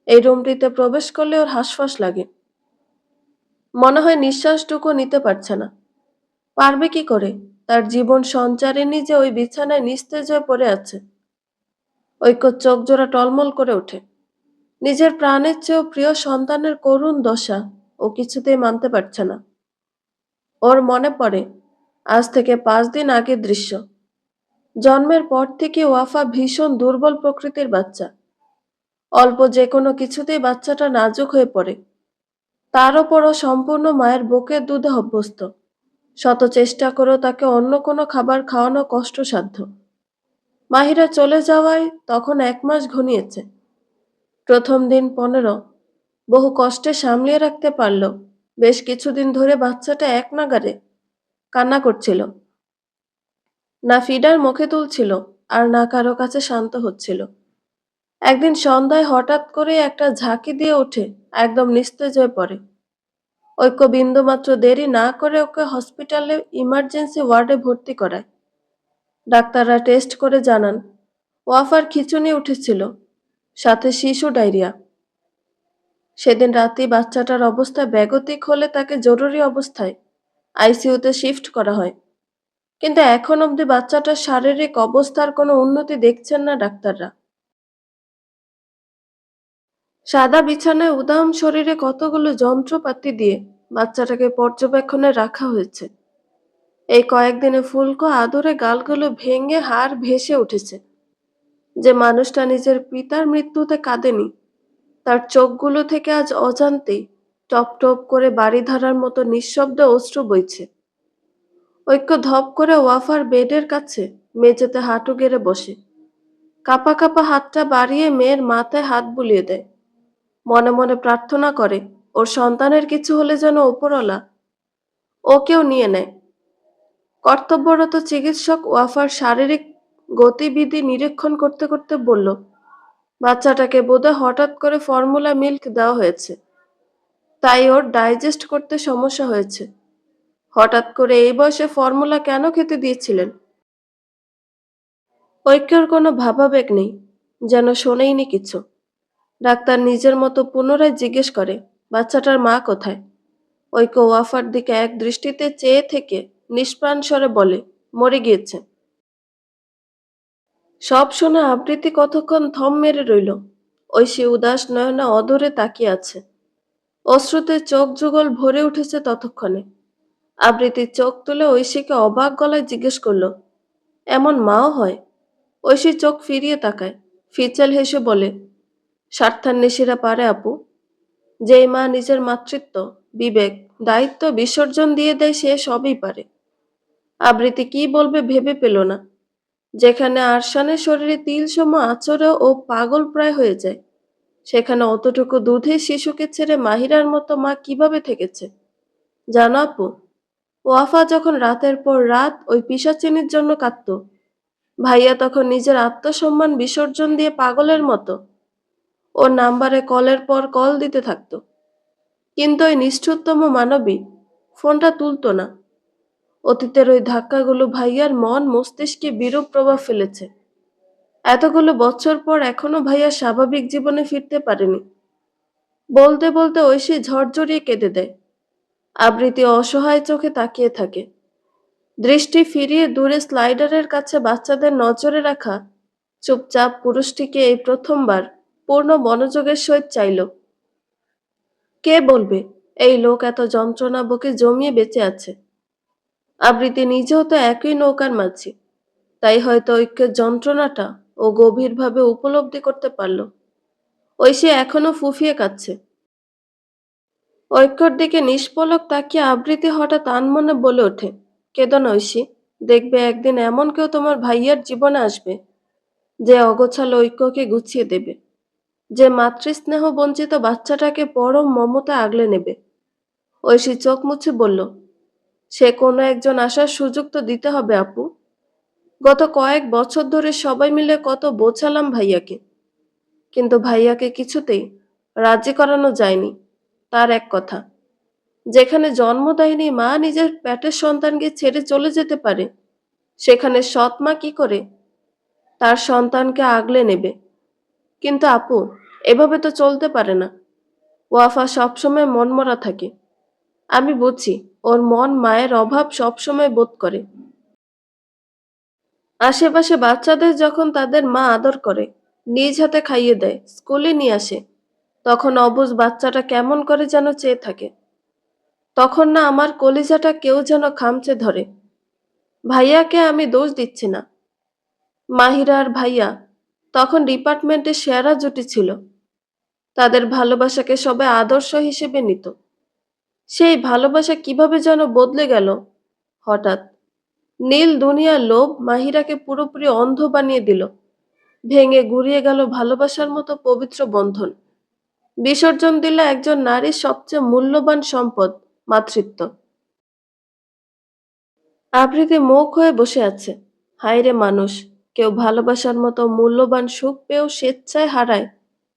এই রুমটিতে প্রবেশ করলে ওর হাঁসফাঁস লাগে। মনে হয় নিঃশ্বাসটুকু নিতে পারছে না। পারবে কি করে? তার জীবন সঞ্চারিণী যে ওই বিছানায় নিস্তেজ হয়ে পড়ে আছে। ঐক্যর চোখ জোড়া টলমল করে ওঠে। নিজের প্রাণের চেয়েও প্রিয় সন্তানের করুণ দশা ও কিছুতেই মানতে পারছে না। ওর মনে পড়ে আজ থেকে 5 দিন আগের দৃশ্য। জন্মের পর থেকে ওয়াফা ভীষণ দুর্বল প্রকৃতির বাচ্চা। অল্প যে কোনো কিছুতেই বাচ্চাটা নাজুক হয়ে পড়ে। তার ওপরও সম্পূর্ণ মায়ের বুকের দুধে অভ্যস্ত। শত চেষ্টা করেও তাকে অন্য কোনো খাবার খাওয়ানো কষ্টসাধ্য। মাহিরা চলে যাওয়ায় তখন 1 মাস ঘনিয়েছে। প্রথম দিন 15 বহু কষ্টে সামলিয়ে রাখতে পারল। বেশ কিছুদিন ধরে বাচ্চাটা এক নাগাড়ে কান্না করছিল। না ফিডার মুখে তুলছিল আর না কারো কাছে শান্ত হচ্ছিল। একদিন সন্ধ্যায় হঠাৎ করে একটা ঝাঁকি দিয়ে ওঠে, একদম নিস্তেজ হয়ে পড়ে। ঐক্য বিন্দুমাত্র দেরি না করে ওকে হসপিটালে ইমার্জেন্সি ওয়ার্ডে ভর্তি করায়। ডাক্তাররা টেস্ট করে জানান ওয়াফার খিঁচুনি উঠেছিল, সাথে শিশু ডায়রিয়া। সেদিন রাতেই বাচ্চাটার অবস্থা বেগতিক হলে তাকে জরুরি অবস্থায় আইসিইউতে শিফট করা হয়। কিন্তু এখন অবধি বাচ্চাটার শারীরিক অবস্থার কোনো উন্নতি দেখছেন না ডাক্তাররা। সাদা বিছানায় উদাম শরীরে কতগুলো যন্ত্রপাতি দিয়ে বাচ্চাটাকে পর্যবেক্ষণে রাখা হয়েছে। এই কয়েকদিনে ফুলকো আদরে গালগুলো ভেঙে হাড় ভেসে উঠেছে। যে মানুষটা নিজের পিতার মৃত্যুতে কাঁদেনি, তার চোখগুলো থেকে আজ অজান্তেই টপ টপ করে বাড়ি ধরার মতো নিঃশব্দ অশ্রু বইছে। ঐক্য ধপ করে ওয়াফার বেডের কাছে মেঝেতে হাঁটু গেড়ে বসে। কাঁপা কাঁপা হাতটা বাড়িয়ে মেয়ের মাথায় হাত বুলিয়ে দেয়। মনে মনে প্রার্থনা করে ওর সন্তানের কিছু হলে যেন ওপরওয়ালা ওকেও নিয়ে নেয়। কর্তব্যরত চিকিৎসক ওয়াফার শারীরিক গতিবিধি নিরীক্ষণ করতে করতে বলল, বাচ্চাটাকে বোধহয় হঠাৎ করে ফর্মুলা মিল্ক দেওয়া হয়েছে, তাই ওর ডাইজেস্ট করতে সমস্যা হয়েছে। হঠাৎ করে এই বয়সে ফর্মুলা কেন খেতে দিয়েছিলেন? ঐক্যের কোনো ভাবাবেগ নেই, যেন শোনেইনি কিছু। ডাক্তার নিজের মতো পুনরায় জিজ্ঞেস করে, বাচ্চাটার মা কোথায়? ঐক্য ওয়াফার দিকে এক দৃষ্টিতে চেয়ে থেকে নিষ্প্রাণ স্বরে বলে, মরে গিয়েছে। সব শুনে আবৃত্তি কতক্ষণ থম মেরে রইল। ঐশী উদাস নয়নে অধরে তাকিয়ে আছে। অশ্রুতে চোখ যুগল ভরে উঠেছে ততক্ষণে। আবৃত্তির চোখ তুলে ঐশীকে অবাক গলায় জিজ্ঞেস করলো, এমন মাও হয়? ঐশী চোখ ফিরিয়ে তাকায়, ফিচেল হেসে বলে, স্বার্থান্বেষীরা পারে আপু। যেই মা নিজের মাতৃত্ব, বিবেক, দায়িত্ব বিসর্জন দিয়ে দেয় সে সবই পারে। আবৃত্তি কি বলবে ভেবে পেল না। যেখানে আরশানের শরীরে তিল সম আচরে ও পাগল প্রায় হয়ে যায়, সেখানে অতটুকু দুধে শিশুকে ছেড়ে মাহিরার মতো মা কিভাবে থেকেছে জানো আপু? ওয়াফা যখন রাতের পর রাত ওই পিশাচিনীর জন্য কাঁদত, ভাইয়া তখন নিজের আত্মসম্মান বিসর্জন দিয়ে পাগলের মতো ওর নাম্বারে কলের পর কল দিতে থাকতো। কিন্তু ওই নিষ্ঠুরতম মানবী ফোনটা তুলতো না। অতীতের ওই ধাক্কাগুলো ভাইয়ার মন মস্তিষ্কে বিরূপ প্রভাব ফেলেছে। এতগুলো বছর পর এখনো ভাইয়া স্বাভাবিক জীবনে ফিরতে পারেনি। বলতে বলতে ঐশী ঝরঝরিয়ে কেঁদে দেয়। আবৃত্তি অসহায় চোখে তাকিয়ে থাকে। দৃষ্টি ফিরিয়ে দূরে স্লাইডারের কাছে বাচ্চাদের নজরে রাখা চুপচাপ পুরুষটিকে এই প্রথমবার পূর্ণ মনোযোগের সহিত চাইল। কে বলবে এই লোক এত যন্ত্রণা বুকে জমিয়ে বেঁচে আছে? আবৃতি নিজেও তো একই নৌকার মাঝি, তাই হয়তো ঐক্যের যন্ত্রণাটা ও গভীরভাবে উপলব্ধি করতে পারল। ঐশী এখনো ফুঁফিয়ে কাঁদছে। ঐক্যর দিকে নিষ্পলক তাকিয়ে আবৃতি হঠাৎ আনমনে বলে ওঠে, কেঁদো না ঐশী, দেখবে একদিন এমন কেউ তোমার ভাইয়ার জীবনে আসবে যে অগোছালো ঐক্যকে গুছিয়ে দেবে, যে মাতৃস্নেহ বঞ্চিত বাচ্চাটাকে পরম মমতা আগলে নেবে। ঐশী চোখ মুছে বলল, সে কোনো একজন আসার সুযোগ তো দিতে হবে আপু। গত কয়েক বছর ধরে সবাই মিলে কত বোঝালাম ভাইয়াকে, কিন্তু ভাইয়াকে কিছুতেই রাজি করানো যায়নি। তার এক কথা, যেখানে জন্ম দেয়নি মা নিজের পেটের সন্তানকে ছেড়ে চলে যেতে পারে, সেখানে সৎ মা কি করে তার সন্তানকে আগলে নেবে? কিন্তু আপু, এভাবে তো চলতে পারে না। ওয়াফা সবসময় মনমরা থাকে। আমি বুঝি ওর মন মায়ের অভাব সবসময় বোধ করে। আশেপাশে বাচ্চাদের যখন তাদের মা আদর করে, নিজ হাতে খাইয়ে দেয়, স্কুলে নিয়ে আসে, তখন অবুঝ বাচ্চাটা কেমন করে যেন চেয়ে থাকে। তখন না আমার কলিজাটা কেউ যেন খামচে ধরে। ভাইয়াকে আমি দোষ দিচ্ছি না। মাহিরা আর ভাইয়া তখন ডিপার্টমেন্টে সেরা জুটি ছিল। তাদের ভালোবাসাকে সবাই আদর্শ হিসেবে নিত। সেই ভালোবাসা কিভাবে যেন বদলে গেল হঠাৎ। নীল দুনিয়ার লোভ মাহিরাকে পুরোপুরি অন্ধ বানিয়ে দিল। ভেঙে গুড়িয়ে গেল ভালোবাসার মতো পবিত্র বন্ধন। বিসর্জন দিল একজন নারীর সবচেয়ে মূল্যবান সম্পদ, মাতৃত্ব। আবৃতি মুখ হয়ে বসে আছে। হায়রে মানুষ, কেউ ভালোবাসার মতো মূল্যবান সুখ পেয়েও স্বেচ্ছায় হারায়,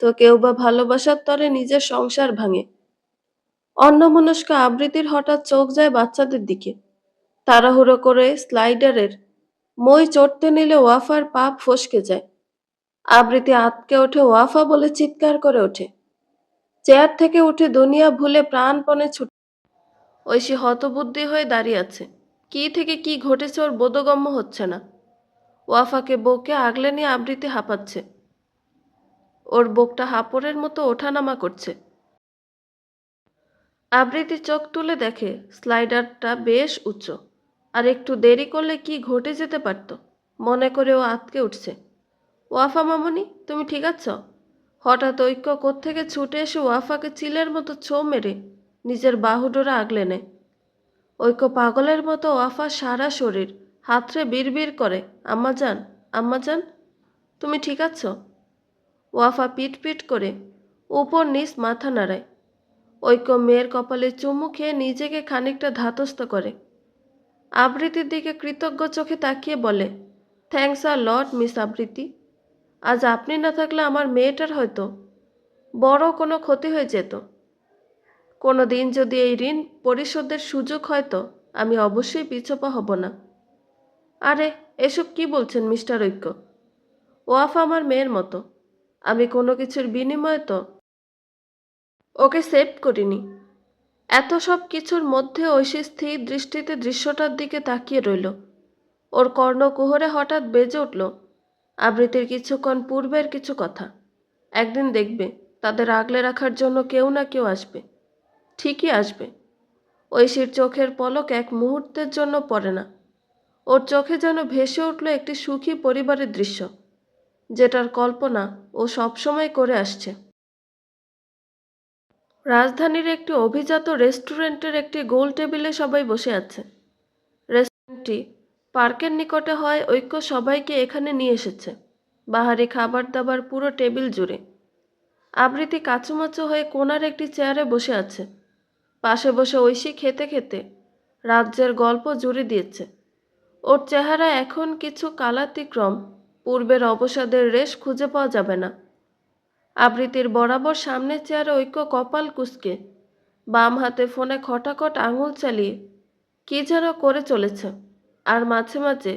তো কেউ বা ভালোবাসার তরে নিজের সংসার ভাঙে। অন্যমনস্ক আবৃতির হঠাৎ চোখ যায় বাচ্চাদের দিকে। তাড়াহুড়ো করে স্লাইডারের মই চড়তে নিলে ওয়াফার পা ফসকে যায়। আবৃতি আঁতকে ওঠে, ওয়াফা বলে চিৎকার করে ওঠে। চেয়ার থেকে উঠে দুনিয়া ভুলে প্রাণপণে ছুটে। ঐশী হতবুদ্ধি হয়ে দাঁড়িয়ে আছে। কি থেকে কি ঘটেছে ওর বোধগম্য হচ্ছে না। ওয়াফাকে বউকে আগলে নিয়ে আবৃতি হাঁপাচ্ছে। ওর বুকটা হাঁপড়ের মতো ওঠানামা করছে। আবৃতি চোখ তুলে দেখে স্লাইডারটা বেশ উঁচু, আর একটু দেরি করলে কি ঘটে যেতে পারত মনে করে ও আঁতকে উঠছে। ওয়াফা মামনি, তুমি ঠিক আছো? হঠাৎ ঐক্য কোত্থেকে ছুটে এসে ওয়াফাকে চিলের মতো ছোঁ মেরে নিজের বাহুডোরা আগলে নেয়। ঐক্য পাগলের মতো ওয়াফার সারা শরীর হাতড়ে বিড়বিড় করে, আম্মাজান, আম্মাজান, তুমি ঠিক আছো? ওয়াফা পিট পিট করে উপর নিচ মাথা নাড়ায়। ঐক্য মেয়ের কপালে চুমু খেয়ে নিজেকে খানিকটা ধাতস্থ করে। আবৃতির দিকে কৃতজ্ঞ চোখে তাকিয়ে বলে, থ্যাঙ্কস আ লট মিস আবৃতি। আজ আপনি না থাকলে আমার মেয়েটার হয়তো বড় কোনো ক্ষতি হয়ে যেত। কোনো দিন যদি এই ঋণ পরিশোধের সুযোগ হয় তো আমি অবশ্যই পিছপা হব না। আরে, এসব কি বলছেন মিস্টার ঐক্য? ওয়াফা আমার মেয়ের মতো। আমি কোনো কিছুর বিনিময়ে তো ওকে সেভ করিনি। এত সব কিছুর মধ্যে ঐশী স্থির দৃষ্টিতে দৃশ্যটার দিকে তাকিয়ে রইল। ওর কর্ণকুহরে হঠাৎ বেজে উঠল আবৃতির কিছুক্ষণ পূর্বের কিছু কথা। একদিন দেখবে তাদের আগলে রাখার জন্য কেউ না কেউ আসবে, ঠিকই আসবে। ঐশীর চোখের পলক এক মুহূর্তের জন্য পড়ে না। ওর চোখে যেন ভেসে উঠল একটি সুখী পরিবারের দৃশ্য, যেটার কল্পনা ও সবসময় করে আসছে। রাজধানীর একটি অভিজাত রেস্টুরেন্টের একটি গোল টেবিলে সবাই বসে আছে। রেস্টুরেন্টটি পার্কের নিকটে হয় ঐক্য সবাইকে এখানে নিয়ে এসেছে। বাহারি খাবার দাবার পুরো টেবিল জুড়ে। আবৃতি কাচুমাচু হয়ে কোণার একটি চেয়ারে বসে আছে। পাশে বসে ঐশী খেতে খেতে রাজ্যের গল্প জুড়ে দিয়েছে। ওর চেহারা এখন কিছু কালাতিক্রম, পূর্বের অবসাদের রেশ খুঁজে পাওয়া যাবে না। আবৃতির বরাবর সামনের চেয়ারে ঐক্য কপাল কুঁচকে বাম হাতে ফোনে খটাখট আঙুল চালিয়ে কি যেন করে চলেছে, আর মাঝে মাঝে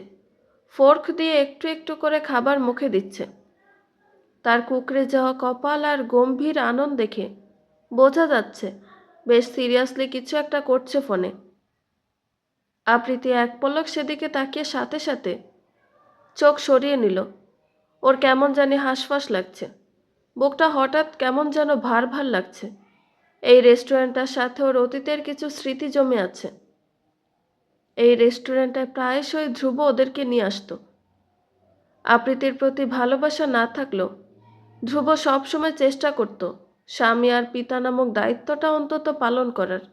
ফোর্ক দিয়ে একটু একটু করে খাবার মুখে দিচ্ছে। তার কুঁকড়ে যাওয়া কপাল আর গম্ভীর আনন্দ দেখে বোঝা যাচ্ছে বেশ সিরিয়াসলি কিছু একটা করছে ফোনে। আবৃতি এক পলক সেদিকে তাকিয়ে সাথে সাথে চোখ সরিয়ে নিল। ওর কেমন জানি হাঁসফাঁস লাগছে। বুকটা হঠাৎ কেমন যেন ভার ভার লাগছে। এই রেস্টুরেন্টটার সাথে ওর অতীতের কিছু স্মৃতি জমে আছে। এই রেস্টুরেন্টটায় প্রায়শই ধ্রুব ওদেরকে নিয়ে আসতো। আবৃত্তির প্রতি ভালোবাসা না থাকলেও ধ্রুব সবসময় চেষ্টা করত স্বামী আর পিতা নামক দায়িত্বটা অন্তত পালন করার।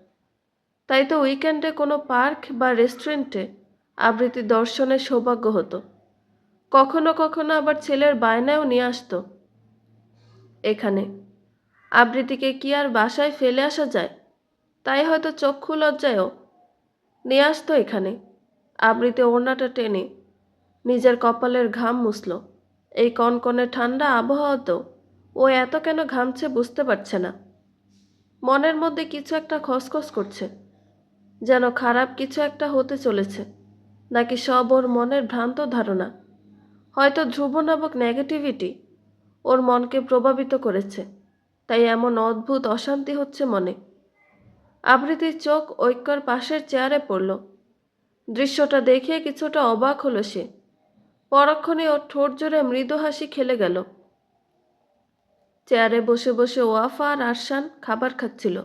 তাই তো উইকেন্ডে কোনো পার্ক বা রেস্টুরেন্টে আবৃত্তি দর্শনের সৌভাগ্য হতো। কখনো কখনো আবার ছেলের বায়নায়ও নিয়ে আসতো এখানে। আবৃত্তিকে কি আর বাসায় ফেলে আসা যায়? তাই হয়তো চক্ষু লজ্জায়ও নিয়ে আসতো এখানে। আবৃত্তি ওড়নাটা টেনে নিজের কপালের ঘাম মুছল। এই কনকনে ঠান্ডা আবহাওয়াতেও ও এত কেন ঘামছে বুঝতে পারছে না। মনের মধ্যে কিছু একটা খসখস করছে, যেন খারাপ কিছু একটা হতে চলেছে। নাকি সব ওর মনের ভ্রান্ত ধারণা? হয়তো ধ্রুব নামক নেগেটিভিটি ওর মনকে প্রভাবিত করেছে, তাই এমন অদ্ভুত অশান্তি হচ্ছে মনে। আবৃত্তির চোখ ঐক্যর পাশের চেয়ারে পড়ল। দৃশ্যটা দেখে কিছুটা অবাক হলো সে। পরক্ষণে ওর ঠোঁট জোড়ে মৃদু হাসি খেলে গেল। চেয়ারে বসে বসে ওয়াফা আর আরশান খাবার খাচ্ছিল।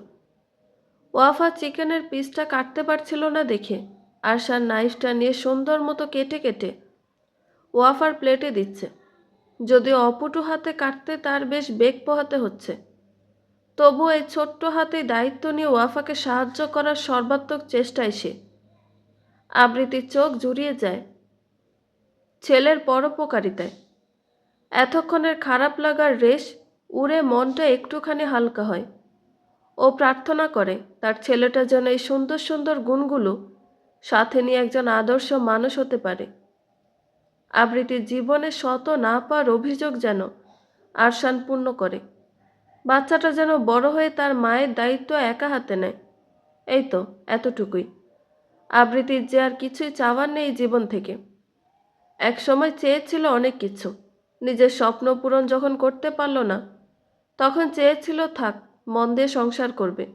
ওয়াফা চিকেনের পিসটা কাটতে পারছিল না দেখে আরশান নাইফটা নিয়ে সুন্দর মতো কেটে কেটে ওয়াফার প্লেটে দিচ্ছে। যদিও অপটু হাতে কাটতে তার বেশ বেগ পোহাতে হচ্ছে, তবু এই ছোট্ট হাতে দায়িত্ব নিয়ে ওয়াফাকে সাহায্য করার সর্বাত্মক চেষ্টায় সে। আবৃত্তির চোখ জুড়িয়ে যায় ছেলের পরোপকারিতায়। এতক্ষণের খারাপ লাগার রেশ উড়ে মনটা একটুখানি হালকা হয়। ও প্রার্থনা করে তার ছেলেটা যেন এই সুন্দর সুন্দর গুণগুলো সাথে নিয়ে একজন আদর্শ মানুষ হতে পারে। আবৃত্তির জীবনে শত না পাওয়ার অভিযোগ যেন আরশান পূর্ণ করে। বাচ্চাটা যেন বড় হয়ে তার মায়ের দায়িত্ব একা হাতে নেয়। এই তো এতটুকুই। আবৃত্তির যে আর কিছুই চাওয়ার নেই জীবন থেকে। এক সময় চেয়েছিল অনেক কিছু। নিজের স্বপ্ন পূরণ যখন করতে পারল না, তখন চেয়েছিল থাক, মন দিয়ে সংসার করবে,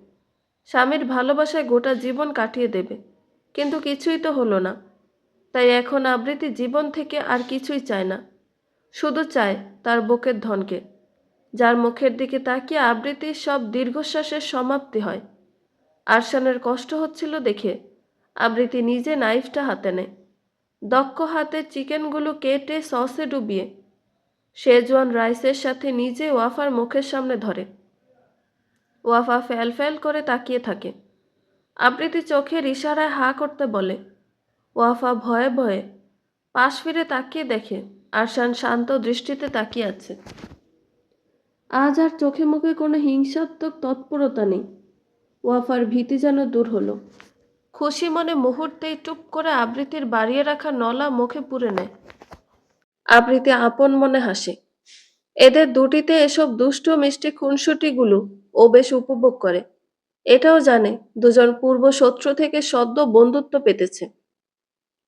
স্বামীর ভালোবাসায় গোটা জীবন কাটিয়ে দেবে। কিন্তু কিছুই তো হলো না। তাই এখন আবৃত্তি জীবন থেকে আর কিছুই চায় না, শুধু চায় তার বুকের ধনকে, যার মুখের দিকে তাকিয়ে আবৃত্তির সব দীর্ঘশ্বাসের সমাপ্তি হয়। আরশানের কষ্ট হচ্ছিল দেখে আবৃত্তি নিজে নাইফটা হাতে নেয়। দক্ষ হাতে চিকেনগুলো কেটে সসে ডুবিয়ে শেজওয়ান রাইসের সাথে নিজে ওয়াফার মুখের সামনে ধরে। ওয়াফা ফ্যাল ফ্যাল করে তাকিয়ে থাকে। আবৃত্তি চোখের ইশারায় হা করতে বলে। ওয়াফা ভয়ে ভয়ে পাশ ফিরে তাকিয়ে দেখে আরশান শান্ত দৃষ্টিতে তাকিয়ে আছে। আজ আর চোখে মুখে কোনো হিংসাত্মক তৎপরতা নেই। ওয়াফার ভীতি যেন দূর হলো। খুশি মনে মুহূর্তেই টুপ করে আবৃত্তির বাড়িয়ে রাখা নলা মুখে পুরে নেয়। আবৃত্তি আপন মনে হাসে। এদের দুটিতে এসব দুষ্টু মিষ্টি খুনসুটিগুলো ও বেশ উপভোগ করে। এটাও জানে দুজন পূর্ব শত্রু থেকে সদ্য বন্ধুত্ব পেতেছে।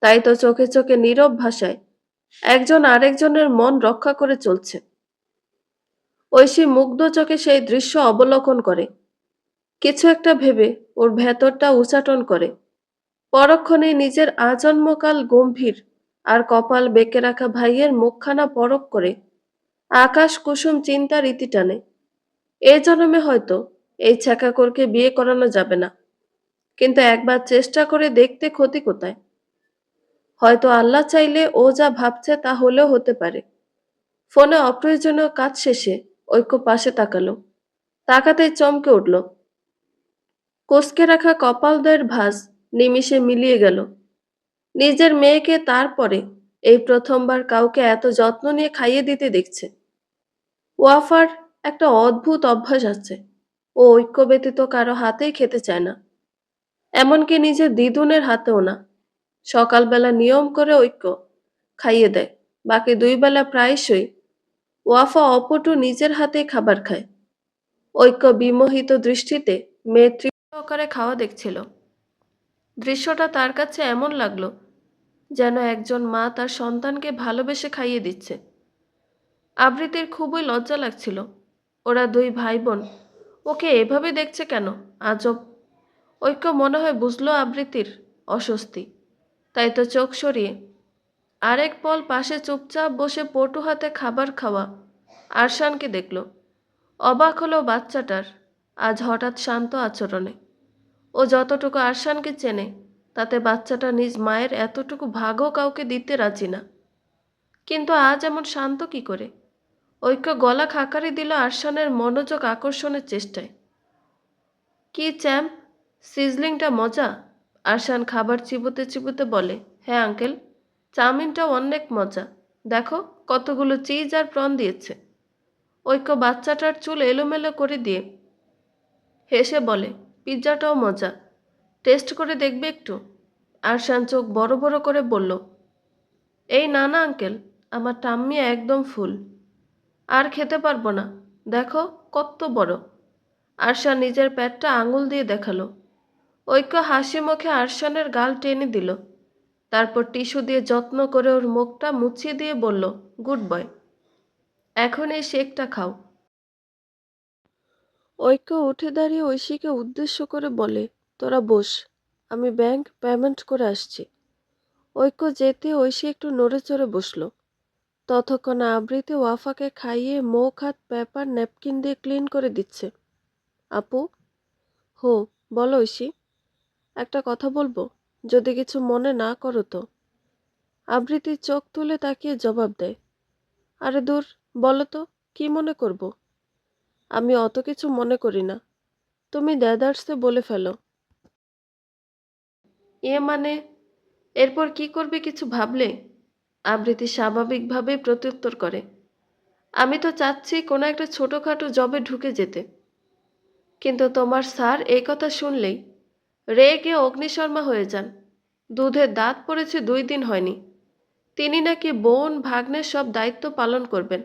তাই তো চোখে চোখে নীরব ভাষায় একজন আরেকজনের মন রক্ষা করে চলছে। ঐশী মুগ্ধ চোখে সেই দৃশ্য অবলোকন করে। কিছু একটা ভেবে ওর ভেতরটা উচাটন করে। পরক্ষণেই নিজের আজন্মকাল গম্ভীর আর কপাল বেঁকে রাখা ভাইয়ের মুখখানা পরখ করে আকাশ কুসুম চিন্তার ইতি টানে। এ জন্মে হয়তো এই ছ্যাঁকাকোরকে বিয়ে করানো যাবে না, কিন্তু একবার চেষ্টা করে দেখতে ক্ষতি কোথায়? হয়তো আল্লাহ চাইলে ও যা ভাবছে তা হলেও হতে পারে। ফোনে অপ্রয়োজনীয় কাজ শেষে ঐক্য পাশে তাকালো। তাকাতেই চমকে উঠল। কুঁচকে রাখা কপালদ্বয়ের ভাঁজ নিমিষে মিলিয়ে গেল। নিজের মেয়েকে তারপরে এই প্রথমবার কাউকে এত যত্ন নিয়ে খাইয়ে দিতে দেখছে। ওয়াফার একটা অদ্ভুত অভ্যাস আছে, ও ঐক্য ব্যতীত কারো হাতেই খেতে চায় না, এমনকি নিজের দিদুনের হাতেও না। সকালবেলা নিয়ম করে ঐক্য খাইয়ে দেয়, বাকি দুই বেলা প্রায়শই ওয়াফা অপটু নিজের হাতেই খাবার খায়। ঐক্য বিমোহিত দৃষ্টিতে মেয়ে তৃপ্তি সহকারে খাওয়া দেখছিল। দৃশ্যটা তার কাছে এমন লাগলো যেন একজন মা তার সন্তানকে ভালোবেসে খাইয়ে দিচ্ছে। আবৃত্তির খুবই লজ্জা লাগছিল। ওরা দুই ভাই বোন ওকে এভাবে দেখছে কেন? আজব। ঐক্য মনে হয় বুঝলো আবৃত্তির অস্বস্তি, তাই তো চোখ সরিয়ে আরেক পল পাশে চুপচাপ বসে পটু হাতে খাবার খাওয়া আরশানকে দেখল। অবাক হলো বাচ্চাটার। আজ হঠাৎ শান্ত আচরণে। ও যতটুকু আরশানকে চেনে তাতে বাচ্চাটা নিজ মায়ের এতটুকু ভাগও কাউকে দিতে রাজি না। কিন্তু আজ এমন শান্ত কি করে? ঐক্য গলা খাকারি দিল আরশানের মনোযোগ আকর্ষণের চেষ্টায়। কি চ্যাম্প, সিজলিংটা মজা? আরশান খাবার চিবোতে চিবোতে বলে, হ্যাঁ আঙ্কেল, চাউমিনটাও অনেক মজা। দেখো কতগুলো চিজ আর প্রন দিয়েছে। ঐক্য বাচ্চাটার চুল এলোমেলো করে দিয়ে হেসে বলে, পিৎজাটাও মজা, টেস্ট করে দেখবে একটু? আরশান চোখ বড় বড় করে বলল, এই না না আঙ্কেল, আমার টাম্মি একদম ফুল, আর খেতে পারবো না। দেখো কত বড়। আরশান নিজের পেটটা আঙুল দিয়ে দেখালো। ঐক্য হাসি মুখে আরশানের গাল টেনে দিল, তারপর টিস্যু দিয়ে যত্ন করে ওর মুখটা মুছিয়ে দিয়ে বলল, গুড বয়, এখন এই শেকটা খাও। ঐক্য উঠে দাঁড়িয়ে ঐশীকে উদ্দেশ্য করে বলে, তোরা বস, আমি ব্যাংক পেমেন্ট করে আসছি। ঐক্য যেতে ঐশী একটু নড়ে চড়ে বসল। ততক্ষণ আবৃতি ওয়াফাকে খাইয়ে মুখ হাত পেপার ন্যাপকিন দিয়ে ক্লিন করে দিচ্ছে। আপু, হো, বলো ঐশী, একটা কথা বলবো, যদি কিছু মনে না করো তো। আবৃতি চোখ তুলে তাকিয়ে জবাব দেয়, আরে দূর, বলো তো, কি মনে করব? আমি অত কিছু মনে করি না, তুমি দ্যাদার্সে বলে ফেলো। মানে, এরপর কি করবে কিছু ভাবলে? আবৃতি স্বাভাবিকভাবে প্রত্যুত্তর করে, আমি তো চাচ্ছি কোনো একটা ছোটোখাটো জবে ঢুকে যেতে। কিন্তু তোমার স্যার এই কথা শুনলেই রেগে অগ্নিশর্মা হয়ে যান। দুধে দাঁত পড়েছে 2 দিন হয়নি, তিনি নাকি বোন ভাগ্নের সব দায়িত্ব পালন করবেন।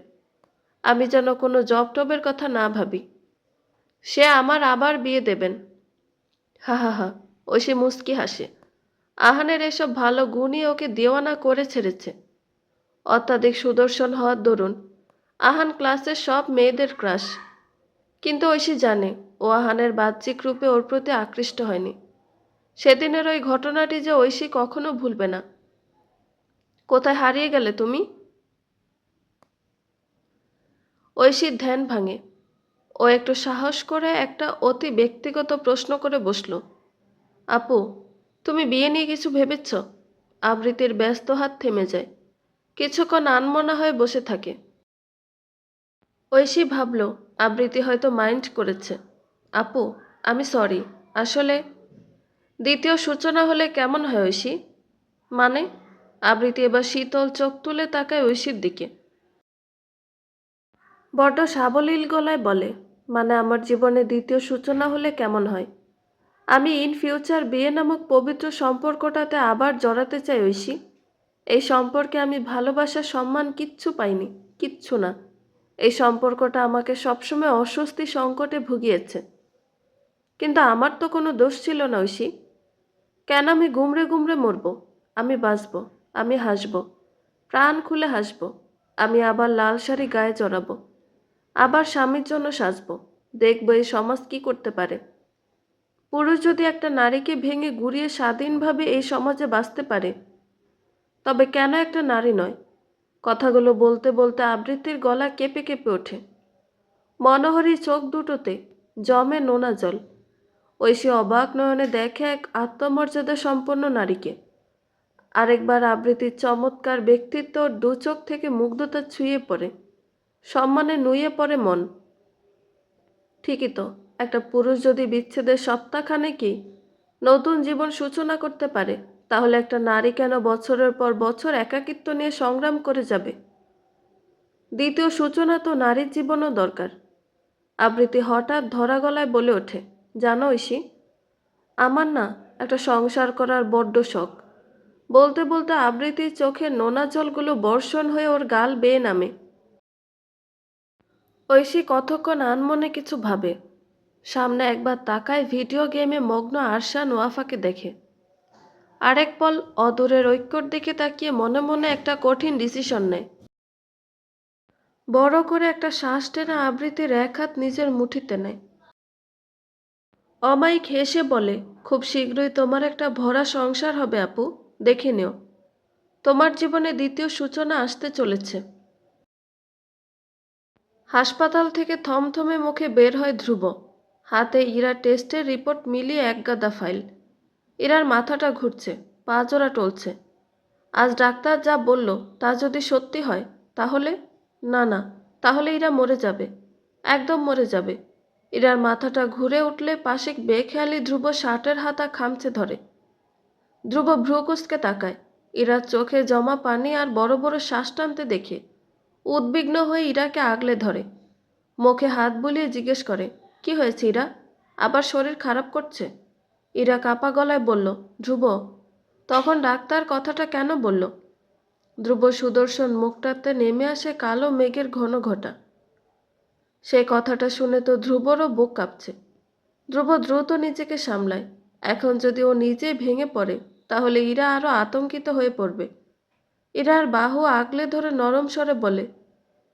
আমি যেন কোনো জব টবের কথা না ভাবি। সে আমার আবার বিয়ে দেবেন। হা হা হা, ঐশী মুচকি হাসে। আহানের এসব ভালো গুণই ওকে দেওয়ানা করে ছেড়েছে। অত্যাধিক সুদর্শন হওয়ার দরুন আহান ক্লাসের সব মেয়েদের ক্রাশ। কিন্তু ঐশী জানে ও আহানের বাহ্যিক রূপে ওর প্রতি আকৃষ্ট হয়নি। সেদিনের ওই ঘটনাটি যে ঐশী কখনো ভুলবে না। কোথায় হারিয়ে গেলে তুমি? ঐশীর ধ্যান ভাঙে। ও একটু সাহস করে একটা অতি ব্যক্তিগত প্রশ্ন করে বসল, আপু, তুমি বিয়ে নিয়ে কিছু ভেবেছ? আবৃতির ব্যস্ত হাত থেমে যায়, কিছুক্ষণ আনমনা হয়ে বসে থাকে। ঐশী ভাবল আবৃতি হয়তো মাইন্ড করেছে। আপু, আমি সরি, আসলে দ্বিতীয় সূচনা হলে কেমন হয় ঐশী? মানে? আবৃতি এবার শীতল চোখ তুলে তাকায় ঐশীর দিকে। বড্ড সাবলীল গলায় বলে, মানে আমার জীবনে দ্বিতীয় সূচনা হলে কেমন হয়? আমি ইন ফিউচার বিয়ে নামক পবিত্র সম্পর্কটাতে আবার জড়াতে চাই ঐশী। এই সম্পর্কে আমি ভালোবাসা সম্মান কিচ্ছু পাইনি, কিচ্ছু না। এই সম্পর্কটা আমাকে সবসময় অস্বস্তি সংকটে ভুগিয়েছে। কিন্তু আমার তো কোনো দোষ ছিল না ঐশী। কেন আমি গুমড়ে গুমড়ে মরব? আমি বাঁচব, আমি হাসব, প্রাণ খুলে হাসব। আমি আবার লাল শাড়ি গায়ে জড়াবো, আবার স্বামীর জন্য সাজব। দেখব এই সমাজ কি করতে পারে। পুরুষ যদি একটা নারীকে ভেঙে গুড়িয়ে স্বাধীনভাবে এই সমাজে বাঁচতে পারে, তবে কেন একটা নারী নয়? কথাগুলো বলতে বলতে আবৃত্তির গলা কেঁপে কেঁপে ওঠে। মনোহরী চোখ দুটোতে জমে নোনা জল। ঐশী অবাক নয়নে দেখে এক আত্মমর্যাদা সম্পন্ন নারীকে। আরেকবার আবৃত্তির চমৎকার ব্যক্তিত্ব ওর দু চোখ থেকে মুগ্ধতা ছুঁয়ে পড়ে, সম্মানে নুয়ে পড়ে মন। ঠিকই তো, একটা পুরুষ যদি বিচ্ছেদের সপ্তাহখানেকই নতুন জীবন সূচনা করতে পারে, তাহলে একটা নারী কেন বছরের পর বছর একাকিত্ব নিয়ে সংগ্রাম করে যাবে? দ্বিতীয় সূচনা তো নারীর জীবনও দরকার। আবৃত্তি হঠাৎ ধরা গলায় বলে ওঠে, জানো ঐশী, আমার না একটা সংসার করার বড্ড শখ। বলতে বলতে আবৃত্তির চোখের নোনা জলগুলো বর্ষণ হয়ে ওর গাল বেয়ে নামে। ঐশী কতক্ষণ আনমনে কিছু ভাবে। সামনে একবার তাকায় ভিডিও গেমে মগ্ন আরশান ওয়াফাকে দেখে। আরেক পল অদূরের ঐক্যর দিকে তাকিয়ে মনে মনে একটা কঠিন ডিসিশন নেয়। বড় করে একটা শ্বাস টেনে আবৃত্তির এক হাত নিজের মুঠিতে নেয়। অমায়িক হেসে বলে, খুব শীঘ্রই তোমার একটা ভরা সংসার হবে আপু, দেখে নিও। তোমার জীবনে দ্বিতীয় সূচনা আসতে চলেছে। হাসপাতাল থেকে থমথমে মুখে বের হয় ধ্রুব। হাতে ইরা টেস্টের রিপোর্ট মিলিয়ে একগাদা ফাইল। ইরার মাথাটা ঘুরছে, পা জোড়া টলছে। আজ ডাক্তার যা বলল তা যদি সত্যি হয় তাহলে, না না, তাহলে ইরা মরে যাবে, একদম মরে যাবে। ইরার মাথাটা ঘুরে উঠলে পাশে বেখেয়ালি ধ্রুব শার্টের হাতা খামচে ধরে। ধ্রুব ভ্রু কুঁচকে তাকায়। ইরার চোখে জমা পানি আর বড় বড় শ্বাস টানতে দেখে উদ্বিগ্ন হয়ে ইরাকে আগলে ধরে। মুখে হাত বুলিয়ে জিজ্ঞেস করে, কি হয়েছে ইরা? আবার শরীর খারাপ করছে? ইরা কাপা গলায় বলল, ধ্রুব। তখন ডাক্তার কথাটা কেন বলল? ধ্রুব সুদর্শন মুখটাতে নেমে আসে কালো মেঘের ঘন ঘটা। সেই কথাটা শুনে তো ধ্রুবরও বুক কাঁপছে। ধ্রুব দ্রুত নিজেকে সামলায়। এখন যদি ও নিজেই ভেঙে পড়ে তাহলে ইরা আরো আতঙ্কিত হয়ে পড়বে। ইরার বাহু আগলে ধরে নরম স্বরে বলে,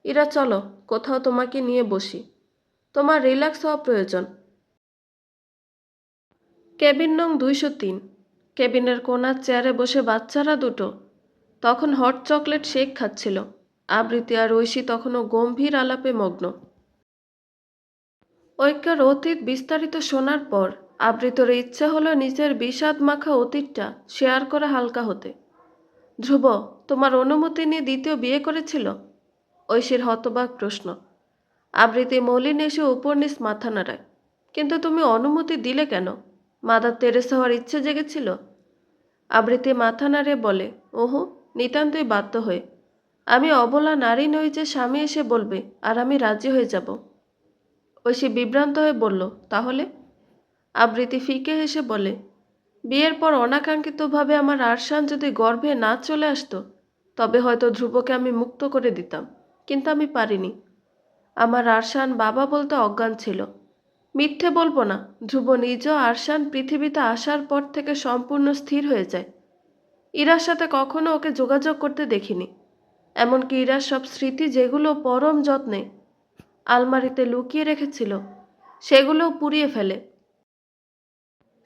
ইরা চলো, কোথাও তোমাকে নিয়ে বসি। তোমার রিল্যাক্স হওয়া প্রয়োজন। কেবিন নং 203। কেবিনের কোণার চেয়ারে বসে বাচ্চারা দুটো তখন হট চকলেট শেক খাচ্ছিল। আবৃত্তি আর ঐশী তখনও গম্ভীর আলাপে মগ্ন। ঐক্যের অতীত বিস্তারিত শোনার পর আবৃতর ইচ্ছে হলো নিজের বিষাদ মাখা অতীতটা শেয়ার করে হালকা হতে। ধ্রুব, তোমার অনুমতি নিয়ে দ্বিতীয় বিয়ে করেছিল? ঐশীর হতবাক প্রশ্ন। আবৃত্তি মলিন এসে উপর নিচ মাথা নাড়ায়। কিন্তু তুমি অনুমতি দিলে কেন? মাদার তেরেসা হওয়ার ইচ্ছে জেগেছিল? আবৃত্তি মাথা নাড়িয়ে বলে, ওহো, নিতান্তই বাধ্য হয়ে। আমি অবলা নারী নই যে স্বামী এসে বলবে আর আমি রাজি হয়ে যাব। ঐশী বিভ্রান্ত হয়ে বলল, তাহলে? আবৃত্তি ফিকে হেসে বলে, বিয়ের পর অনাকাঙ্ক্ষিতভাবে আমার আরশান যদি গর্ভে না চলে আসতো তবে হয়তো ধ্রুবকে আমি মুক্ত করে দিতাম, কিন্তু আমি পারিনি। আমার আরশান বাবা বলতে অজ্ঞান ছিল। মিথ্যে বলবো না, ধ্রুব নিজেও আরশান পৃথিবীতে আসার পর থেকে সম্পূর্ণ স্থির হয়ে যায়। ইরার সাথে কখনো ওকে যোগাযোগ করতে দেখিনি। এমনকি ইরার সব স্মৃতি যেগুলো পরম যত্নে আলমারিতে লুকিয়ে রেখেছিল সেগুলোও পুড়িয়ে ফেলে।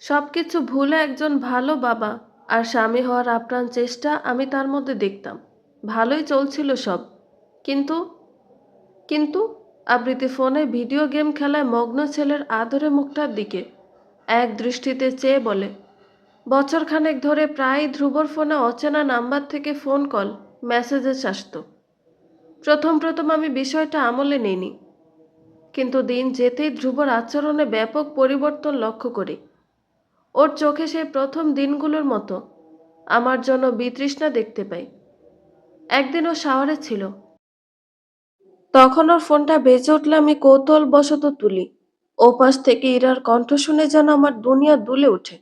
সবকিছু ভুলে একজন ভালো বাবা আর স্বামী হওয়ার আপ্রাণ চেষ্টা আমি তার মধ্যে দেখতাম। ভালোই চলছিল সব। কিন্তু কিন্তু আবৃত্তি ফোনে ভিডিও গেম খেলায় মগ্ন ছেলের আদরে মুখটার দিকে এক দৃষ্টিতে চেয়ে বলে, বছরখানেক ধরে প্রায় ধ্রুবর ফোনে অচেনা নাম্বার থেকে ফোন কল, মেসেজেস আসতো। প্রথম প্রথম আমি বিষয়টা আমলে নিইনি, কিন্তু দিন যেতেই ধ্রুবর আচরণে ব্যাপক পরিবর্তন লক্ষ্য করি। ওর চোখে সেই প্রথম দিনগুলোর মতো আমার জন্য বিতৃষ্ণা দেখতে পাই। একদিন ও শাওয়ারে ছিল, তখন ওর ফোনটা বেজে উঠলে আমি কৌতূহলবশত তুলি। ওপাশ থেকে ইরার কণ্ঠ শুনে যেন আমার দুনিয়া দুলে ওঠে।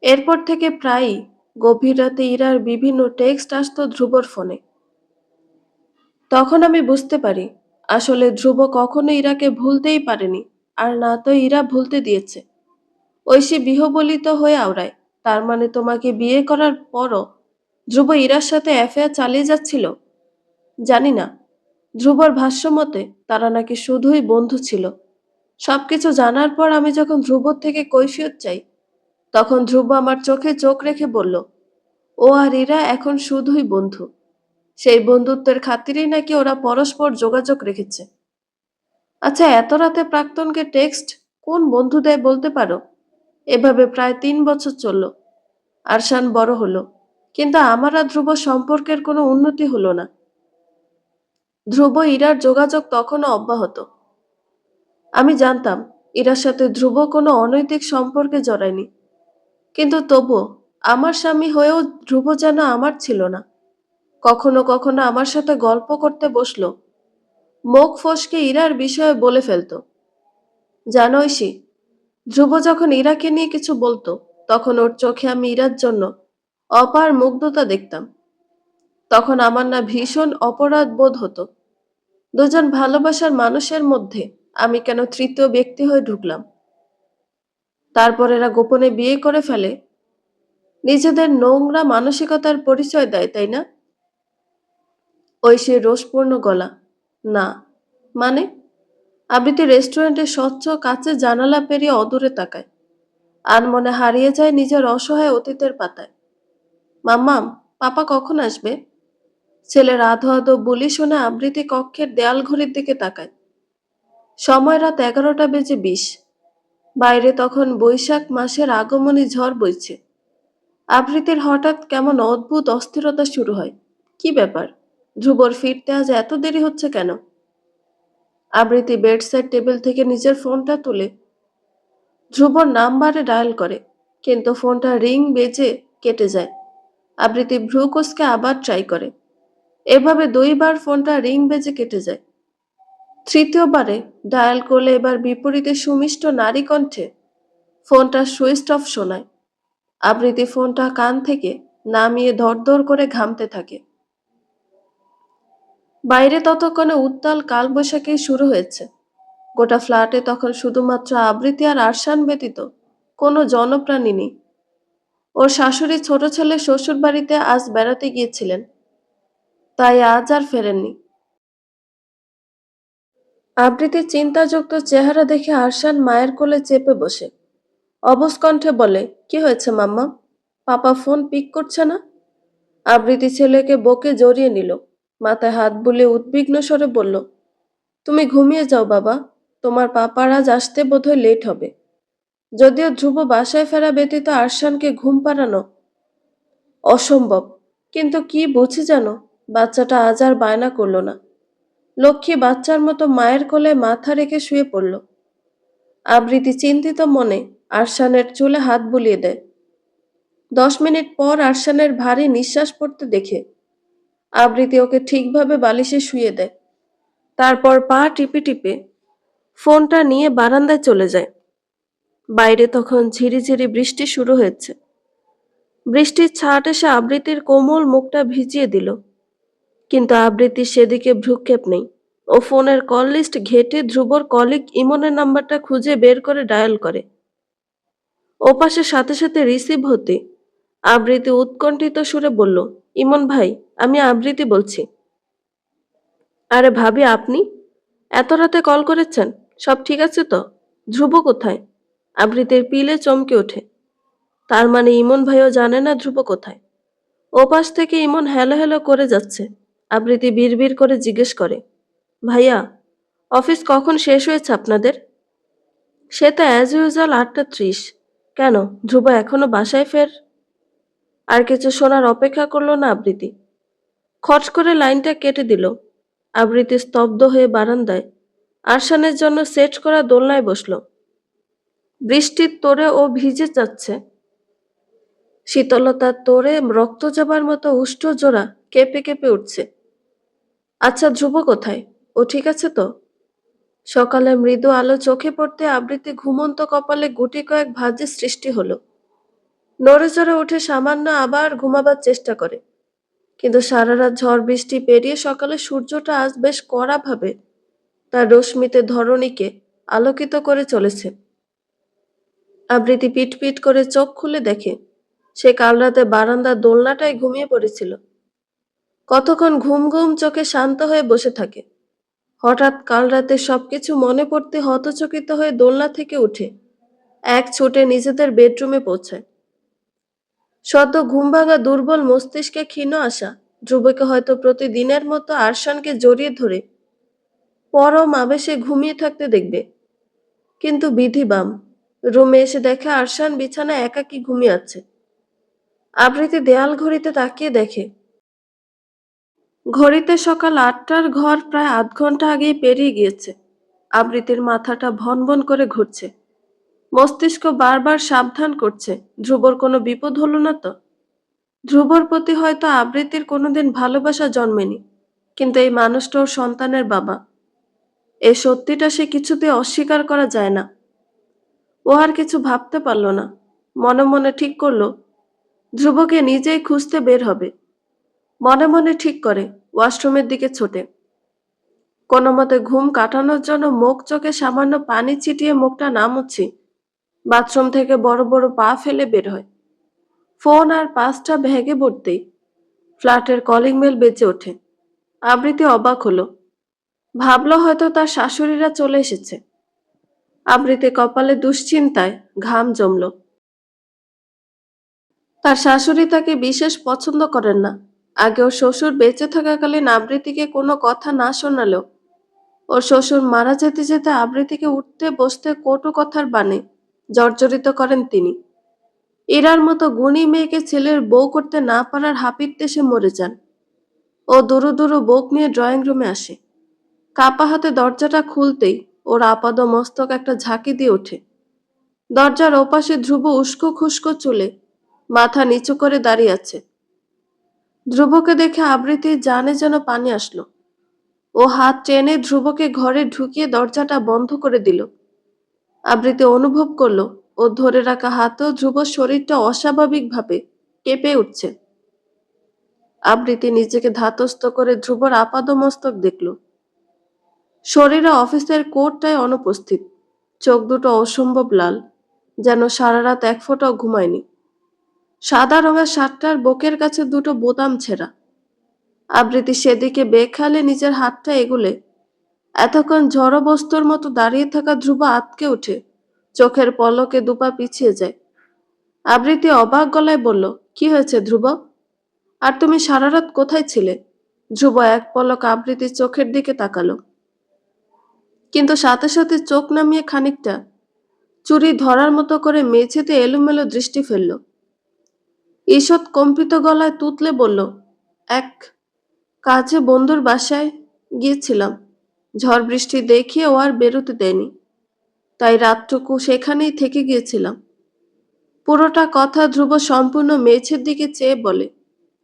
এরপর থেকে প্রায়ই গভীর রাতে ইরার বিভিন্ন টেক্সট আসতো ধ্রুবর ফোনে। তখন আমি বুঝতে পারি আসলে ধ্রুব কখনো ইরাকে ভুলতেই পারেনি, আর না তো ইরা ভুলতে দিয়েছে। ঐশী বিহবলিত হয়ে আওড়ায়, তার মানে তোমাকে বিয়ে করার পরও ধ্রুব ইরার সাথে অ্যাফেয়ার চালিয়ে যাচ্ছিল? জানি না। ধ্রুবর ভাষ্য মতে তারা নাকি শুধুই বন্ধু ছিল। সবকিছু জানার পর আমি যখন ধ্রুবর থেকে কৈফিয়ত চাই তখন ধ্রুব আমার চোখে চোখ রেখে বলল, ও আর ইরা এখন শুধুই বন্ধু। সেই বন্ধুত্বের খাতিরেই নাকি ওরা পরস্পর যোগাযোগ রেখেছে। আচ্ছা, এত রাতে প্রাক্তনকে টেক্সট কোন বন্ধু দেয় বলতে পারো? এভাবে প্রায় 3 বছর চলল। আরশান বড় হলো, কিন্তু আমার আর ধ্রুব সম্পর্কের কোনো উন্নতি হলো না। ধ্রুব ইরার যোগাযোগ তখনও অব্যাহত। আমি জানতাম ইরার সাথে ধ্রুব কোনো অনৈতিক সম্পর্কে জড়ায়নি, কিন্তু তবুও আমার স্বামী হয়েও ধ্রুব যেন আমার ছিল না। কখনো কখনো আমার সাথে গল্প করতে বসলো, মুখ ফসকে ইরার বিষয়ে বলে ফেলতো। জানো ঐশী, ধ্রুব যখন ইরাকে নিয়ে কিছু বলতো তখন ওর চোখে আমি ইরার জন্য অপার মুগ্ধতা দেখতাম। তখন আমার না ভীষণ অপরাধ বোধ হতো। দুজন ভালোবাসার মানুষের মধ্যে আমি কেন তৃতীয় ব্যক্তি হয়ে ঢুকলাম? তারপর এরা গোপনে বিয়ে করে ফেলে, নিজেদের নোংরা মানসিকতার পরিচয় দেয়, তাই না? ঐশীর রোষপূর্ণ গলা, না মানে? আবৃত্তি রেস্টুরেন্টের স্বচ্ছ কাচের জানালা পেরিয়ে অদূরে তাকায় আর মনে হারিয়ে যায় নিজের অসহায় অতীতের পাতায়। মাম্মাম, পাপা কখন আসবে? ছেলের আধো আধো বুলি শুনে আবৃত্তি কক্ষের দেয়াল ঘড়ির দিকে তাকায়। সময় রাত 11টা বেজে 20। বাইরে তখন বৈশাখ মাসের আগমনী ঝড় বইছে। আবৃতির হঠাৎ কেমন অদ্ভুত অস্থিরতা শুরু হয়। কি ব্যাপার? ধ্রুবর ফিরতে আজ এত দেরি হচ্ছে কেন? আবৃতি বেডসাইড টেবিল থেকে নিজের ফোনটা তুলে ধ্রুবর নাম্বারে ডায়াল করে, কিন্তু ফোনটা রিং বেজে কেটে যায়। আবৃতি ভ্রু কুঁচকে আবার ট্রাই করে। এভাবে 2 বার ফোনটা রিং বেজে কেটে যায়। তৃতীয়বারে ডায়াল করলে এবার বিপরীতে সুমিষ্ট নারী কণ্ঠে ফোনটা সুইচ অফ শোনায়। আবৃতি ফোনটা কান থেকে নামিয়ে ধড়ধড় করে ঘামতে থাকে। বাইরে ততক্ষণে উত্তাল কালবৈশাখী শুরু হয়েছে। গোটা ফ্ল্যাটে তখন শুধুমাত্র আবৃতি আর আরশান ব্যতীত কোনো জনপ্রাণী নেই। ওর শাশুড়ি ছোট ছেলে শ্বশুর বাড়িতে আজ বেড়াতে গিয়েছিলেন, তাই আজ আর ফেরেননি। আবৃতির চিন্তাযুক্ত চেহারা দেখে আরশান মায়ের কোলে চেপে বসে অবশ কণ্ঠে বলে, কি হয়েছে মাম্মা? পাপা ফোন পিক করছে না? আবৃতি ছেলেকে বকে জড়িয়ে নিল, মাথায় হাত বুলিয়ে উদ্বিগ্ন স্বরে বলল, তুমি ঘুমিয়ে যাও বাবা, তোমার পাপার আজ আসতে বোধহয় লেট হবে। যদিও ধ্রুব বাসায় ফেরা ব্যতীত আরশানকে ঘুম পাড়ানো অসম্ভব, কিন্তু কি বুঝি যেন বাচ্চাটা আজ আর বায়না করল না। লক্ষ্মী বাচ্চার মতো মায়ের কোলে মাথা রেখে শুয়ে পড়ল। আবৃতি চিন্তিত মনে আরশানের চুলে হাত বুলিয়ে দেয়। 10 মিনিট পর আরশানের ভারী নিঃশ্বাস পড়তে দেখে আবৃতি ওকে ঠিকভাবে বালিশে শুয়ে দেয়। তারপর পা টিপে টিপে ফোনটা নিয়ে বারান্দায় চলে যায়। বাইরে তখন ঝিরিঝিরি বৃষ্টি শুরু হয়েছে। বৃষ্টির ছাট এসে আবৃতির কোমল মুখটা ভিজিয়ে দিল, কিন্তু আবৃতির সেদিকে ভ্রুক্ষেপ নেই। ও ফোনের কল লিস্ট ঘেঁটে ধ্রুবর কলিগ ইমনের নাম্বারটা খুঁজে বের করে ডায়াল করে। ওপাশে সাথে সাথে রিসিভ হতে আবৃতি উৎকণ্ঠিত সুরে বলল, ইমন ভাই, আমি আবৃতি বলছি। আরে ভাবি, আপনি এত রাতে কল করেছেন? সব ঠিক আছে তো? ধ্রুব কোথায়? আবৃতির পিলে চমকে ওঠে। তার মানে ইমন ভাইও জানে না ধ্রুব কোথায়। ওপাশ থেকে ইমন হ্যালো হ্যালো করে যাচ্ছে। আবৃতি বিড়বিড় করে জিজ্ঞেস করে, ভাইয়া, অফিস কখন শেষ হয়েছে আপনাদের? সে তো অ্যাজ ইউজুয়াল 8টা 30। কেন, ধ্রুব এখনো বাসায় ফের? আর কিছু শোনার অপেক্ষা করলো না আবৃতি, খট করে লাইনটা কেটে দিল। আবৃতি স্তব্ধ হয়ে বারান্দায় আরশানের জন্য সেট করা দোলনায় বসল। বৃষ্টির তোড়ে ও ভিজে যাচ্ছে। শীতলতার তোড়ে রক্ত যাবার মতো উষ্ঠ জোড়া কেঁপে কেঁপে উঠছে। আচ্ছা, ধ্রুব কোথায়? ও ঠিক আছে তো? সকালে মৃদু আলো চোখে পড়তে আবৃতি ঘুমন্ত কপালে গুটি কয়েক ভাঁজের সৃষ্টি হলো। নড়ে চড়ে উঠে সামান্য আবার ঘুমাবার চেষ্টা করে, কিন্তু সারা রাত ঝড় বৃষ্টি পেরিয়ে সকালে সূর্যটা আজ বেশ কড়াভাবে তার রশ্মিতে ধরণীকে আলোকিত করে চলেছে। আবৃতি পিট পিট করে চোখ খুলে দেখে সে কাল রাতে বারান্দার দোলনাটায় ঘুমিয়ে পড়েছিল। কতক্ষণ ঘুম ঘুম চোখে শান্ত হয়ে বসে থাকে। হঠাৎ কাল রাতে সবকিছু মনে পড়তে হতচকিত হয়ে দোলনা থেকে উঠে এক ছুটে নিজেদের বেডরুমে পৌঁছায়। সদ্য ঘুম ভাঙা দুর্বল মস্তিষ্কে ক্ষীণ আসা ধ্রুবকে হয়তো প্রতিদিনের মতো আরশানকে জড়িয়ে ধরে পরম আবেশে ঘুমিয়ে থাকতে দেখবে, কিন্তু বিধি বাম, রুমে এসে দেখে আরশান বিছানায় একাকী ঘুমিয়ে আছে। আবৃতি দেয়াল ঘড়িতে তাকিয়ে দেখে ঘড়িতে সকাল 8টার ঘর প্রায় আধ ঘন্টা আগেই পেরিয়ে গিয়েছে। আবৃতির মাথাটা ভনভন করে ঘুরছে। মস্তিষ্ক বারবার সাবধান করছে, ধ্রুবর কোনো বিপদ হলো না তো। ধ্রুবর প্রতি হয়তো আবৃতির কোনোদিন ভালোবাসা জন্মেনি, কিন্তু এই মানুষটা ওর সন্তানের বাবা। এই সত্যিটা সে কিছুতেই অস্বীকার করা যায় না। ও আর কিছু ভাবতে পারল না। মনে মনে ঠিক করলো ধ্রুবকে নিজেই খুঁজতে বের হবে। মনে মনে ঠিক করে ওয়াশরুমের দিকে ছোটে। কোনো মতে ঘুম কাটানোর জন্য মুখ চোখে সামান্য পানি ছিটিয়ে মুখটা না মুছি বাথরুম থেকে বড় বড় পা ফেলে বের হয়। ফোন আর পাঁচটা ভেগে পড়তেই ফ্ল্যাটের কলিং বেল বেজে ওঠে। আবৃতি অবাক হলো, ভাবলো হয়তো তার শাশুড়িরা চলে এসেছে। আবৃতি কপালে দুশ্চিন্তায় ঘাম জমল। তার শাশুড়ি তাকে বিশেষ পছন্দ করেন না। আগে ওর শ্বশুর বেঁচে থাকাকালীন আবৃতিকে কোনো কথা না শোনালেও ওর শ্বশুর মারা যেতে যেতে আবৃতিকে উঠতে বসতে কটু কথার বাণে জর্জরিত করেন তিনি। ইরার মতো গুণী মেয়েকে ছেলের বউ করতে না পারার হাপিত্যে সে মরে যান। ও দুরু দুরু বোক নিয়ে ড্রয়িং রুমে আসে। কাপা হাতে দরজাটা খুলতেই ওর আপাদ মস্তক একটা ঝাঁকি দিয়ে ওঠে। দরজার ওপাশে ধ্রুব উস্কো খুস্কো চুলে মাথা নিচু করে দাঁড়িয়ে আছে। ধ্রুবকে দেখে আবৃতির জানে যেন পানি আসলো। ও হাত টেনে ধ্রুবকে ঘরে ঢুকিয়ে দরজাটা বন্ধ করে দিল। আবৃতি অনুভব করলো ও ধরে রাখা হাতেও ধ্রুবর শরীরটা অস্বাভাবিকভাবে কেঁপে উঠছে। আবৃতি নিজেকে ধাতস্থ করে ধ্রুবর আপাদমস্তক দেখল। শরীরে অফিসের কোটটায় অনুপস্থিত। চোখ দুটো অসম্ভব লাল, যেন সারা রাত এক ফোঁটাও ঘুমায়নি। সাদা রঙের শার্টটার বুকের কাছে দুটো বোতাম ছেঁড়া। আবৃতি সেদিকে বেখালে নিজের হাতটা এগুলে এতক্ষণ জড়বস্তুর মতো দাঁড়িয়ে থাকা ধ্রুব আঁতকে ওঠে, চোখের পলকে দুপা পিছিয়ে যায়। আবৃতি অবাক গলায় বলল, কি হয়েছে ধ্রুব? আর তুমি সারা রাত কোথায় ছিলে? ধ্রুব এক পলক আবৃতির চোখের দিকে তাকালো, কিন্তু সাথে সাথে চোখ নামিয়ে খানিকটা চুরি ধরার মতো করে মেঝেতে এলোমেলো দৃষ্টি ফেলল। ঈষৎ কম্পিত গলায় তুতলে বলল, এক কাজে বন্ধুর বাসায় গিয়েছিলাম। ঝড় বৃষ্টি দেখিয়ে ও আর বেরোতে দেয়নি, তাই রাতটুকু সেখানেই থেকে গিয়েছিলাম। পুরোটা কথা ধ্রুব সম্পূর্ণ মেঝের দিকে চেয়ে বলে,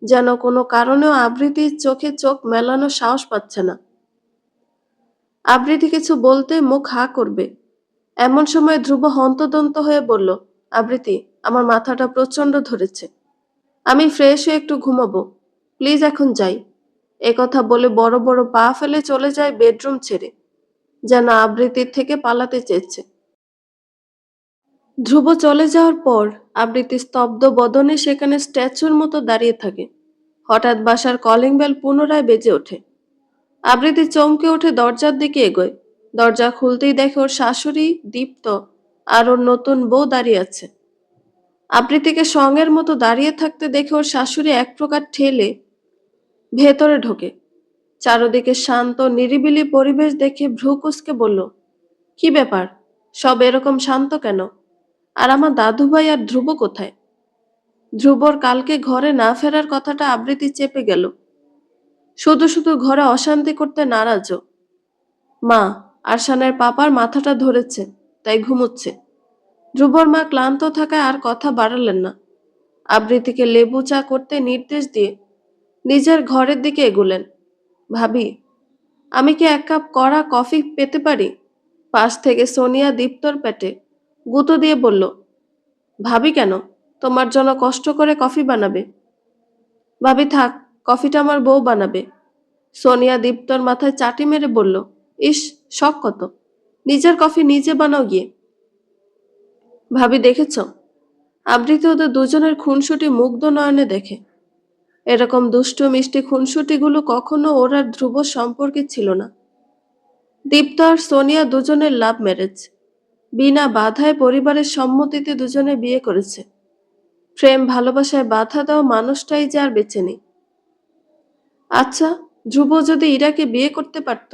যেন কোনো কারণেও আবৃতির চোখে চোখ মেলানোর সাহস পাচ্ছে না। আবৃতি কিছু বলতে মুখ হা করবে, এমন সময় ধ্রুব হন্তদন্ত হয়ে বলল, আবৃতি, আমার মাথাটা প্রচন্ড ধরেছে। আমি ফ্রেশ হয়ে একটু ঘুমাবো, প্লিজ এখন যাই। একথা বলে বড় বড় পা ফেলে চলে যায় বেডরুম ছেড়ে, যেন আবৃতির থেকে পালাতে চেয়েছে। ধ্রুব চলে যাওয়ার পর আবৃতি স্তব্ধ বদনে সেখানে স্ট্যাচুর মতো দাঁড়িয়ে থাকে। হঠাৎ বাসার কলিং বেল পুনরায় বেজে ওঠে। আবৃতি চমকে উঠে দরজার দিকে এগোয়। দরজা খুলতেই দেখে ওর শাশুড়ি দীপ্ত আর ওর নতুন বউ দাঁড়িয়ে আছে। আবৃতিকে সঙ্গের মতো দাঁড়িয়ে থাকতে দেখে ওর শাশুড়ি এক প্রকার ঠেলে ভেতরে ঢোকে। চারদিকে শান্ত নিরিবিলি পরিবেশ দেখে ভ্রু কুঁচকে বলল, কি ব্যাপার, সব এরকম শান্ত কেন? আর আমার দাদুভাই আর ধ্রুব কোথায়? ধ্রুবর কালকে ঘরে না ফেরার কথাটা আবৃতি চেপে গেল। শুধু শুধু ঘরে অশান্তি করতে নারাজও। মা, আরশানের পাপার মাথাটা ধরেছে, তাই ঘুমোচ্ছে। ধ্রুবর মা ক্লান্ত থাকায় আর কথা বাড়ালেন না। আবৃতিকে লেবু চা করতে নির্দেশ দিয়ে নিজের ঘরের দিকে এগুলেন। ভাবি, আমি কি এক কাপ কড়া কফি পেতে পারি? পাশ থেকে সোনিয়া দীপ্তর পেটে গুঁতো দিয়ে বলল, ভাবি কেন? তোমার জন্য কষ্ট করে কফি বানাবে। ভাবি থাক, কফিটা আমার বউ বানাবে। সোনিয়া দীপ্তর মাথায় চাটি মেরে বলল, ইস, শখ কত, নিজের কফি নিজে বানাও গিয়ে। ভাবি দেখেছ? আবৃতি ওদের দুজনের খুনসুটি মুগ্ধ নয়নে দেখে। এরকম দুষ্টু মিষ্টি খুনসুটিগুলো কখনো ওর আর ধ্রুব সম্পর্কে ছিল না। দীপ্ত আর সোনিয়া দুজনের লাভ ম্যারেজ। বিনা বাধায় পরিবারের সম্মতিতে দুজনে বিয়ে করেছে। প্রেম ভালোবাসায় বাধা দেওয়া মানুষটাই যে আর বেঁচে নেই। আচ্ছা, ধ্রুব যদি ইরাকে বিয়ে করতে পারত,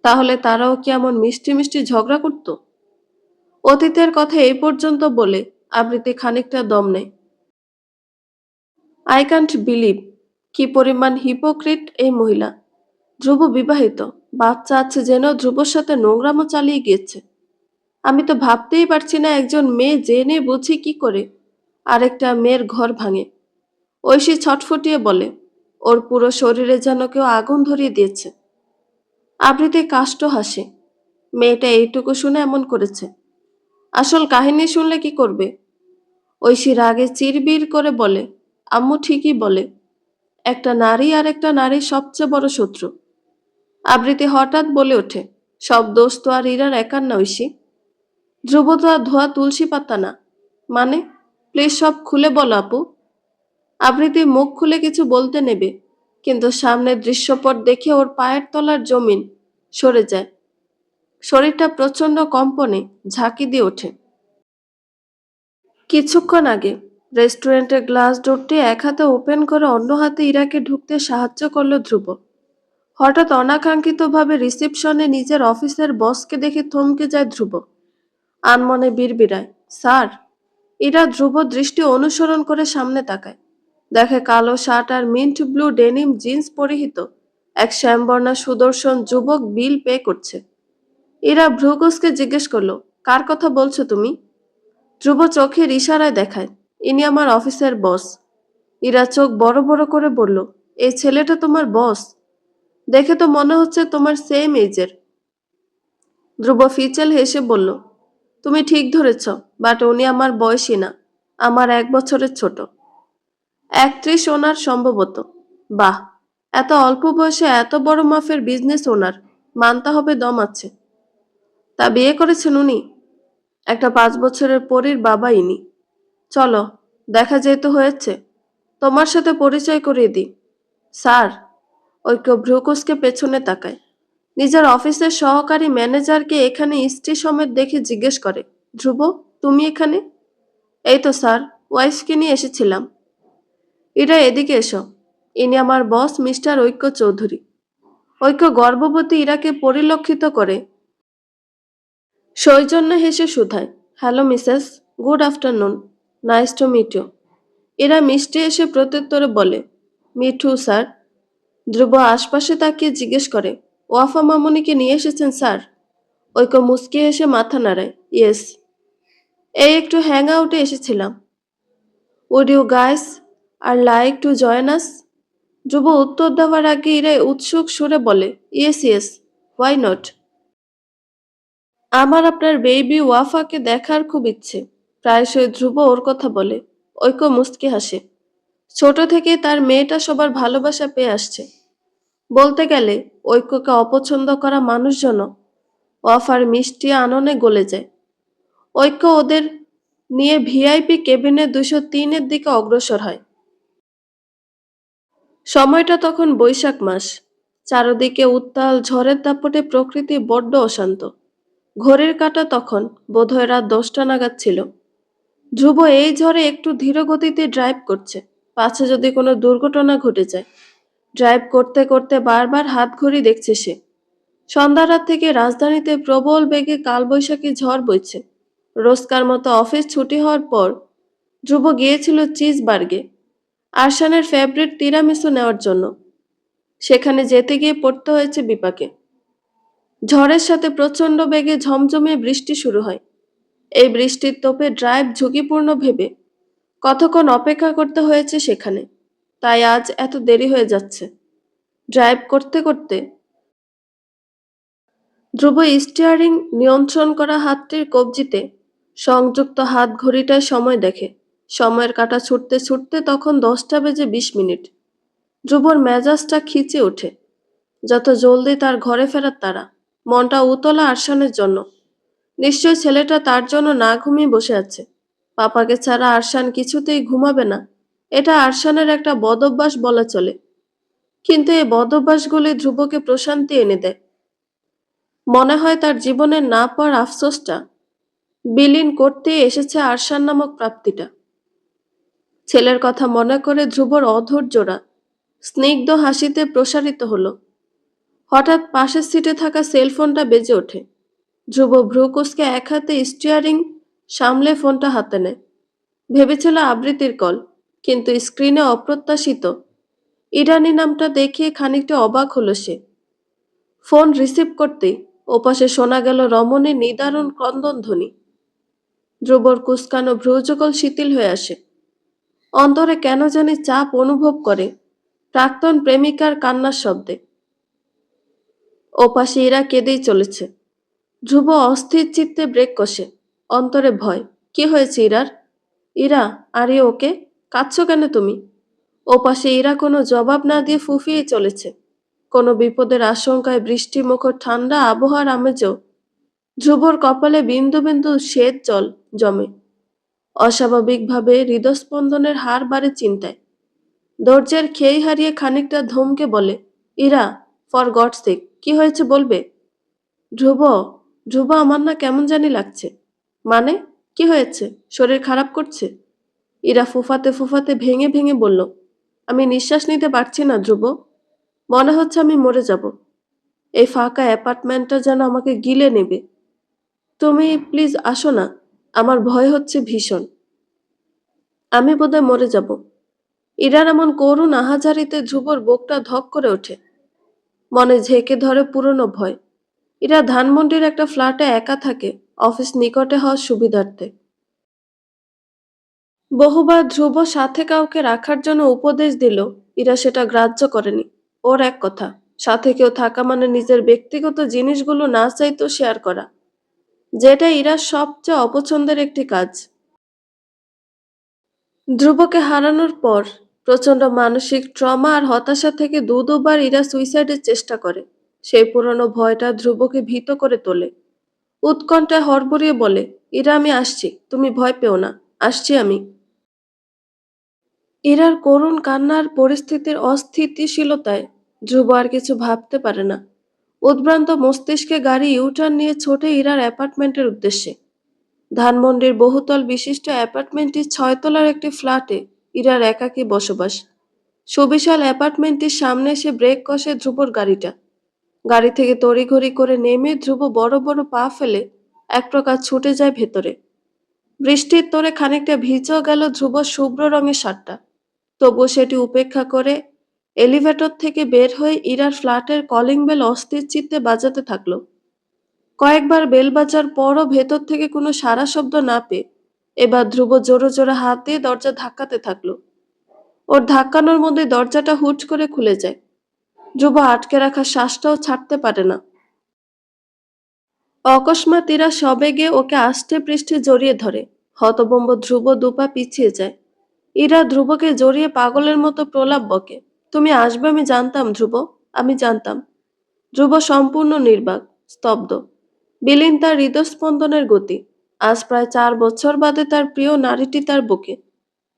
তাহলে তারাও কি এমন মিষ্টি মিষ্টি ঝগড়া করত? অতীতের কথা এই পর্যন্ত বলে আবৃতি খানিকটা দম নেয়। আই কান্ট বিলিভ, কি পরিমাণ হিপোক্রিট এই মহিলা। ধ্রুব বিবাহিত, বাচ্চা আছে জেনেও ধ্রুবর সাথে নোংরামো চালিয়ে গিয়েছে। আমি তো ভাবতেই পারছি না একজন মেয়ে জেনে বুঝি কি করে আরেকটা মেয়ের ঘর ভাঙে। ঐশী ছটফটিয়ে বলে, ওর পুরো শরীরে যেন কেউ আগুন ধরিয়ে দিয়েছে। আবৃতি কাষ্ট হাসে, মেয়েটা এইটুকু শুনে এমন করেছে, আসল কাহিনী শুনলে কি করবে? ঐশী রাগে চিরবির করে বলে, আম্মু ঠিকই বলে, একটা নারী আর একটা নারীর সবচেয়ে বড় শত্রু। আবৃতি হঠাৎ বলে ওঠে, সব দোষ তো আর ইরার একার না ঐশী। ধ্রুব তো আর ধোয়া তুলসী পাতা না। মানে, প্লিজ সব খুলে বলো আপু। আবৃতি মুখ খুলে কিছু বলতে নেবে, কিন্তু সামনের দৃশ্যপট দেখে ওর পায়ের তলার জমিন সরে যায়। শরীরটা প্রচন্ড কম্পনে ঝাঁকি দিয়ে ওঠে। কিছুক্ষণ আগে রেস্টুরেন্টের গ্লাস ডোরটি এক হাতে ওপেন করে অন্য হাতে ইরাকে ঢুকতে সাহায্য করলো ধ্রুব। হঠাৎ অনাকাঙ্ক্ষিতভাবে রিসেপশনে নিজের অফিসের বসকে দেখে থমকে যায় ধ্রুব। আনমনে বিড়বিড়ায়, স্যার। ইরা ধ্রুব দৃষ্টি অনুসরণ করে সামনে তাকায়, দেখে কালো শার্ট আর মিন্ট ব্লু ডেনিম জিন্স পরিহিত এক শ্যামবর্ণা সুদর্শন যুবক বিল পে করছে। ইরা ভ্রুকুসকে জিজ্ঞেস করলো, কার কথা বলছো তুমি? ধ্রুব চোখের ইশারায় দেখায়, ইনি আমার অফিসের বস। ইরা চোখ বড় বড় করে বলল, এই ছেলেটা তোমার বস? দেখে তো মনে হচ্ছে তোমার সেম এজের। ধ্রুব ফিচেল হেসে বলল, তুমি ঠিক ধরেছ, বাট উনি আমার বয়সী না, আমার 1 বছরের ছোট। 31 ওনার সম্ভবত। বাহ, এত অল্প বয়সে এত বড় মাফের বিজনেস ওনার, মানতে হবে দম আছে। তা বিয়ে করেছেন উনি? একটা 5 বছরের পরীর বাবা ইনি। চলো, দেখা যেহেতু হয়েছে, তোমার সাথে পরিচয় করিয়ে দিই। স্যার। ঐক্য ভ্রুকুসকে পেছনে তাকায়, নিজের অফিসের সহকারী ম্যানেজারকে এখানে স্ত্রী সমেত দেখে জিজ্ঞেস করে, ধ্রুব, তুমি এখানে? এই তো স্যার, ওয়াইফকে নিয়ে এসেছিলাম। এরা এদিকে এসো, ইনি আমার বস মিস্টার ঐক্য চৌধুরী। ঐক্য গর্ভবতী ইরাকে পরিলক্ষিত করে সৌজন্য হেসে শুধায়, hello Mrs, good afternoon, nice to meet you. এরা মিষ্টি এসে প্রত্যুত্তরে বলে, মিঠু স্যার। ধ্রুব আশপাশে তাকিয়ে জিজ্ঞেস করে, ওয়াফা মামুনিকে নিয়ে এসেছেন স্যার? ঐক্য মুচকি হেসে মাথা নাড়ায়, ইয়েস। এই একটু হ্যাং আউটে এসেছিলাম। Would you guys R like to join us? ধ্রুব উত্তর দেওয়ার আগে ইরা উৎসুক সুরে বলে, ইয়েস ইয়েস, হোয়াই নট। আমার আপনার বেবি ওয়াফাকে দেখার খুব ইচ্ছে। প্রায়শই ধ্রুব ওর কথা বলে। ঐক্য মুচকি হাসে। ছোট থেকে তার মেয়েটা সবার ভালোবাসা পেয়ে আসছে। বলতে গেলে ঐক্যকে অপছন্দ করা মানুষজনও ওয়াফার মিষ্টি আননে গলে যায়। ঐক্য ওদের নিয়ে ভিআইপি কেবিনে 203-এর দিকে অগ্রসর হয়। সময়টা তখন বৈশাখ মাস। চারদিকে উত্তাল ঝড়ের দাপটে প্রকৃতি বড্ড অশান্ত। ঘড়ির কাঁটা তখন বোধহয় রাত 10টা নাগাদ ছিল। ধ্রুব এই ঝড়ে একটু ধীর গতিতে ড্রাইভ করছে, পাছে যদি কোনো দুর্ঘটনা ঘটে যায়। ড্রাইভ করতে করতে বারবার হাত ঘড়ি দেখছে সে। সন্ধ্যা রাত থেকে রাজধানীতে প্রবল বেগে কালবৈশাখী ঝড় বইছে। রোজকার মতো অফিস ছুটি হওয়ার পর ধ্রুব গিয়েছিল চিজবার্গে আরশানের ফেভারিট তিরামিসু নেওয়ার জন্য। সেখানে যেতে গিয়ে পড়তে হয়েছে বিপাকে। ঝড়ের সাথে প্রচণ্ড বেগে ঝমঝমিয়ে বৃষ্টি শুরু হয়। এই বৃষ্টির তোপে ড্রাইভ ঝুঁকিপূর্ণ ভেবে কতক্ষণ অপেক্ষা করতে হয়েছে সেখানে। তাই আজ এত দেরি হয়ে যাচ্ছে। ড্রাইভ করতে করতে ধ্রুব স্টিয়ারিং নিয়ন্ত্রণ করা হাতটির কবজিতে সংযুক্ত হাত ঘড়িটায় সময় দেখে। সময়ের কাঁটা ছুটতে ছুটতে তখন 10টা বেজে 20 মিনিট। ধ্রুবর মেজাজটা খিচে ওঠে। যত জলদি তার ঘরে ফেরার তারা। মনটা উতলা আরশানের জন্য। নিশ্চয় ছেলেটা তার জন্য না ঘুমিয়ে বসে আছে। পাপাকে ছাড়া আরশান কিছুতেই ঘুমাবে না, এটা আরশানের একটা বদভ্যাস বলা চলে। কিন্তু এই বদভ্যাসগুলি ধ্রুবকে প্রশান্তি এনে দেয়। মনে হয় তার জীবনের না পাওয়ার আফসোসটা বিলীন করতে এসেছে আরশান নামক প্রাপ্তিটা। ছেলের কথা মনে করে ধ্রুবর অধৈর্যরা স্নিগ্ধ হাসিতে প্রসারিত হলো। হঠাৎ পাশের সিটে থাকা সেলফোনটা বেজে ওঠে। ধ্রুব ভ্রুকুসকে এক হাতে স্টিয়ারিং সামলে ফোনটা হাতে নেয়। ভেবেছিল আবৃত্তির কল, কিন্তু স্ক্রিনে অপ্রত্যাশিত ইরানি নামটা দেখে খানিকটা অবাক হলো সে। ফোন রিসিভ করতেই ওপাশে শোনা গেল রমণীর নিদারুণ ক্রন্দনধ্বনি। ধ্রুবর কুঁচকানো ভ্রুযুগল শিথিল হয়ে আসে। অন্তরে কেন জানি চাপ অনুভব করে প্রাক্তন প্রেমিকার কান্নার শব্দে। ওপাশে ইরা কেঁদেই চলেছে। ধ্রুব অস্থির চিত্তে ব্রেক কষে। অন্তরে ভয়। কি হয়েছে ইরার? ইরা, আর ওকে? কাঁদছো কেন তুমি? ওপাশে ইরা কোনো জবাব না দিয়ে ফুফিয়ে চলেছে। কোনো বিপদের আশঙ্কায় বৃষ্টিমুখর ঠান্ডা আবহাওয়ার আমেজেও ধ্রুবর কপালে বিন্দু বিন্দু শ্বেত জল জমে। অস্বাভাবিকভাবে হৃদস্পন্দনের হার বাড়ে চিন্তায়। ধৈর্যের খেই হারিয়ে খানিকটা ধমকে বলে, ইরা, ফর গডস সেক, কি হয়েছে বলবে? ধ্রুব, ধ্রুব, আমার না কেমন জানি লাগছে। মানে, কি হয়েছে? শরীর খারাপ করছে? ইরা ফুফাতে ফুফাতে ভেঙে ভেঙে বলল, আমি নিঃশ্বাস নিতে পারছি না ধ্রুব। মনে হচ্ছে আমি মরে যাব। এই ফাঁকা অ্যাপার্টমেন্টটা যেন আমাকে গিলে নেবে। তুমি প্লিজ আসো না। আমার ভয় হচ্ছে ভীষণ। আমি বোধহয় মরে যাব। ইরার এমন করুণ আহাজারিতে ধ্রুবর বুকটা ধক করে ওঠে। মনে ঝেঁকে ধরে পুরনো ভয়। ইরা ধানমন্ডির একটা ফ্ল্যাটে একা থাকে, অফিস নিকটে হওয়ার সুবিধার্থে। বহুবার ধ্রুব সাথে কাউকে রাখার জন্য উপদেশ দিল, ইরা সেটা গ্রাহ্য করেনি। ওর এক কথা, সাথে কেউ থাকা মানে নিজের ব্যক্তিগত জিনিসগুলো না চাইতেও শেয়ার করা, যেটা ইরার সবচেয়ে অপছন্দের একটি কাজ। ধ্রুবকে হারানোর পর প্রচন্ড মানসিক ট্রমা আর হতাশা থেকে দুবার ইরা সুইসাইডের চেষ্টা করে। সেই পুরনো ভয়টা ধ্রুবকে ভীত করে তোলে। উৎকণ্ঠায় হড়বড়িয়ে বলে, ইরা আমি আসছি, তুমি ভয় পেও না, আসছি আমি। ইরার করুণ কান্নার পরিস্থিতির অস্থিতিশীলতায় ধ্রুব আর কিছু ভাবতে পারে না। উদ্ভ্রান্ত মস্তিষ্কে গাড়ি ইউটার্ন নিয়ে ছোটে ইরার অ্যাপার্টমেন্টের উদ্দেশ্যে। ধানমন্ডির বহুতল বিশিষ্ট অ্যাপার্টমেন্টটি 6 তলার একটি ফ্ল্যাটে ইরার একাকী বসবাস। সুবিশাল অ্যাপার্টমেন্টটির সামনে এসে ব্রেক কষে ধ্রুবর গাড়িটা। গাড়ি থেকে তড়িঘড়ি করে নেমে ধ্রুব বড় বড় পা ফেলে এক প্রকার ছুটে যায় ভেতরে। বৃষ্টির তোড়ে খানিকটা ভিজেও গেল ধ্রুবর শুভ্র রঙের শার্টটা। তবুও সেটি উপেক্ষা করে এলিভেটর থেকে বের হয়ে ইরার ফ্ল্যাটের কলিং বেল অস্থির চিত্তে বাজাতে থাকলো। কয়েকবার বেল বাজার পরও ভেতর থেকে কোনো সাড়া শব্দ না পেয়ে এবার ধ্রুব জোরে জোরে হাত দিয়ে দরজা ধাক্কাতে থাকলো। ওর ধাক্কানোর মধ্যে দরজাটা হুট করে খুলে যায়। ধ্রুব আটকে রাখা শ্বাসটাও ছাড়তে পারে না। অকস্মাৎ ইরা সবেগে ওকে আষ্টে পৃষ্ঠে জড়িয়ে ধরে। হতভম্ব ধ্রুব দুপা পিছিয়ে যায়। ইরা ধ্রুবকে জড়িয়ে পাগলের মতো প্রলাপ বকে, তুমি আসবে আমি জানতাম ধ্রুব, আমি জানতাম। ধ্রুব সম্পূর্ণ নির্বাক, স্তব্ধ। বিলীন তার হৃদস্পন্দনের গতি। আজ প্রায় 4 বছর বাদে তার প্রিয় নারীটি তার বুকে।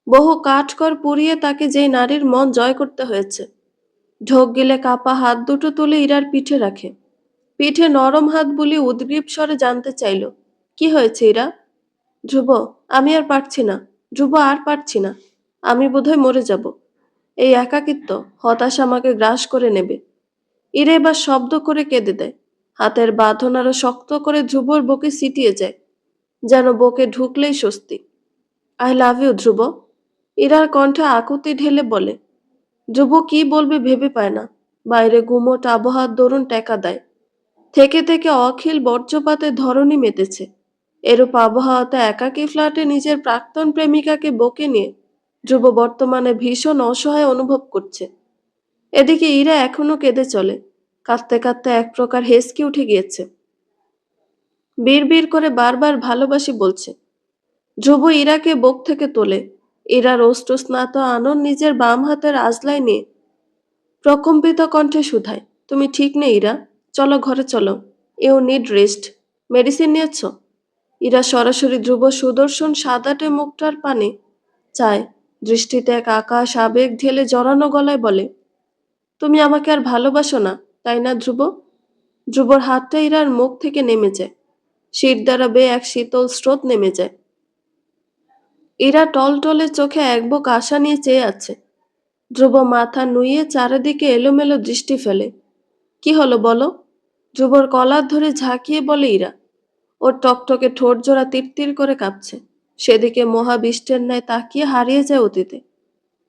বহু কাঠকর পুড়িয়ে তাকে যেই নারীর মন জয় করতে হয়েছে। ঢোক গিলে কাপা হাত দুটো তুলে ইরার পিঠে রাখে। পিঠে নরম হাত বুলিয়ে উদ্গ্রীব স্বরে জানতে চাইল, কি হয়েছে ইরা? ধ্রুব, আমি আর পারছি না। ধ্রুব, আর পারছি না। আমি বোধহয় মরে যাব। এই একাকিত্ব, হতাশা আমাকে গ্রাস করে নেবে। ইরা এবার শব্দ করে কেঁদে দেয়। হাতের বাঁধন আরো শক্ত করে ধ্রুবর বুকে সিটিয়ে যায়, যেন বুকে ঢুকলেই স্বস্তি। আই লাভ ইউ ধ্রুব। ইরার কণ্ঠে আকুতি ঢেলে বলে। ধ্রুব কি বলবে ভেবে পায় না। বাইরে গুমোট আবহাওয়ার দরুন টেকা দেয়। থেকে থেকে অখিল বর্জ্যপাতের ধরনী মেতেছে। এরূপ আবহাওয়াতে একাকী ফ্ল্যাটে নিজের প্রাক্তন প্রেমিকাকে বকে নিয়ে ধ্রুব বর্তমানে ভীষণ অসহায় অনুভব করছে। এদিকে ইরা এখনো কেঁদে চলে। কাঁদতে কাঁদতে এক প্রকার হেসকে উঠে গিয়েছে। বিড়বিড় করে বারবার ভালোবাসি বলছে। ধ্রুব ইরাকে বুক থেকে তোলে। ইরার অশ্রুস্নাত আনন নিজের বাম হাতের আজলায় নিয়ে প্রকম্পিত কণ্ঠে শুধায়, তুমি ঠিক নেই ইরা? চলো ঘরে চলো। You need rest. মেডিসিন নিয়েছ? ইরা সরাসরি ধ্রুব সুদর্শন সাদাটে মুখটার পানে চায়। দৃষ্টিতে এক আকাশ আবেগ ঢেলে জড়ানো গলায় বলে, তুমি আমাকে আর ভালোবাসো না, তাই না ধ্রুব? ধ্রুবর হাতটা ইরার মুখ থেকে নেমে যায়। শির দ্বারা বেয়ে এক শীতল স্রোত নেমে যায়। ইরা টলটলে চোখে এক বুক আশা নিয়ে চেয়ে আছে। ধ্রুব মাথা নুইয়ে চারিদিকে এলোমেলো দৃষ্টি ফেলে। কি হলো বলো? ধ্রুবর কলার ধরে ঝাঁকিয়ে বলে ইরা। ওর টকটকে ঠোঁট জোড়া তিরতির করে কাঁপছে। সেদিকে মহাবিষ্টের ন্যায় তাকিয়ে হারিয়ে যায় অতীতে।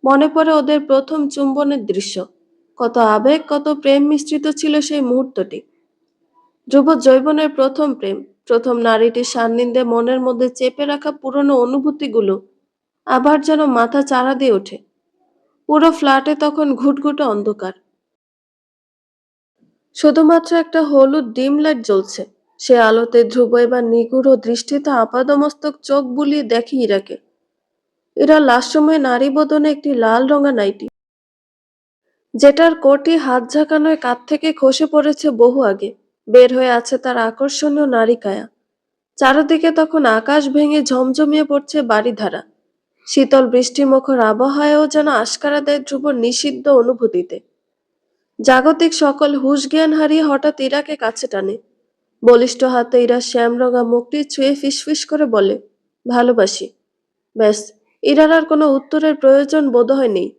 মনে পড়ে ওদের প্রথম চুম্বনের দৃশ্য। কত আবেগ, কত প্রেম মিশ্রিত ছিল সেই মুহূর্তটি। ধ্রুব যৌবনের প্রথম প্রেম, প্রথম নারীটির সান্নিধ্যে মনের মধ্যে চেপে রাখা পুরনো অনুভূতিগুলো আবার যেন মাথা চাড়া দিয়ে ওঠে। পুরো ফ্ল্যাটে তখন ঘুটঘুটে অন্ধকার। শুধুমাত্র একটা হলুদ ডিম লাইট জ্বলছে। সে আলোতে ধ্রুব এবার নিগুড় দৃষ্টিতে আপাদমস্তক চোখ বুলিয়ে দেখে ইরাকে। এরা লাস্ট সময় নারী বদনে একটি লাল রঙা নাইটি, যেটার কোটি হাত ঝাঁকানোয় কাঁধ থেকে খসে পড়েছে বহু আগে। বের হয়ে আছে তার আকর্ষণীয় নারী কায়া। চারদিকে তখন আকাশ ভেঙে ঝমঝমিয়ে পড়ছে বাড়িধারা। শীতল বৃষ্টিমুখর আবহাওয়াও যেন আশকারা দেয় ধ্রুবর নিষিদ্ধ অনুভূতিতে। জাগতিক সকল হুঁশ জ্ঞান হারিয়ে হঠাৎ ইরাকে কাছে টানে। বলিষ্ঠ হাতে ইরা শ্যামরঙা মুখটি ছুঁয়ে ফিসফিস করে বলে, ভালোবাসি। ব্যাস, ইরার আর কোনো উত্তরের প্রয়োজন বোধহয় নেই।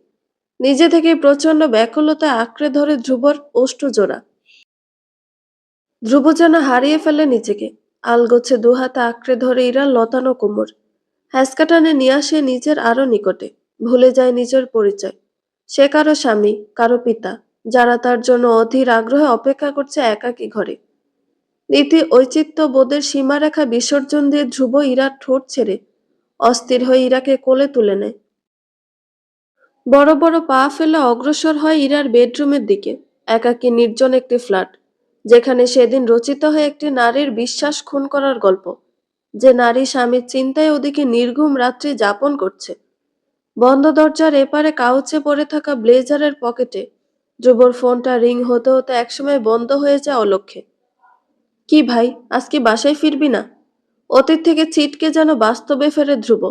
নিজে থেকেই প্রচন্ড ব্যাকুলতা আঁকড়ে ধরে ধ্রুবর ওষ্ঠজোড়া। ধ্রুব যেন হারিয়ে ফেলে নিজেকে। আলগোছে দুহাতে আঁকড়ে ধরে ইরার লতানো কোমর। হ্যাঁচকা টানে নিয়ে আসে নিজের আরো নিকটে। ভুলে যায় নিজের পরিচয়। সে কারো স্বামী, কারো পিতা, যারা তার জন্য অধীর আগ্রহে অপেক্ষা করছে একাকী ঘরে। নীতি ঔচিত্য বোধের সীমারেখা বিসর্জন দিয়ে ধ্রুব ইরার ঠোঁট ছেড়ে অস্থির হয়ে ইরাকে কোলে তুলে নেয়। বড় বড় পা ফেলে অগ্রসর হয় ইরার বেডরুমের দিকে। একাকী নির্জন একটি ফ্ল্যাট, যেখানে সেদিন রচিত হয় একটি নারীর বিশ্বাস খুন করার গল্প। যে নারী স্বামীর চিন্তায় ওদিকে নির্ঘুম রাত্রি যাপন করছে। বন্ধ দরজার এপারে কাউচে পড়ে থাকা ব্লেজারের পকেটে ধ্রুবর ফোনটা রিং হতে হতে একসময় বন্ধ হয়ে যায় অলক্ষ্যে। কি ভাই, আজকে বাসায় ফিরবি না? অতীত থেকে ছিটকে যেন বাস্তবে ফেরে ধ্রুব।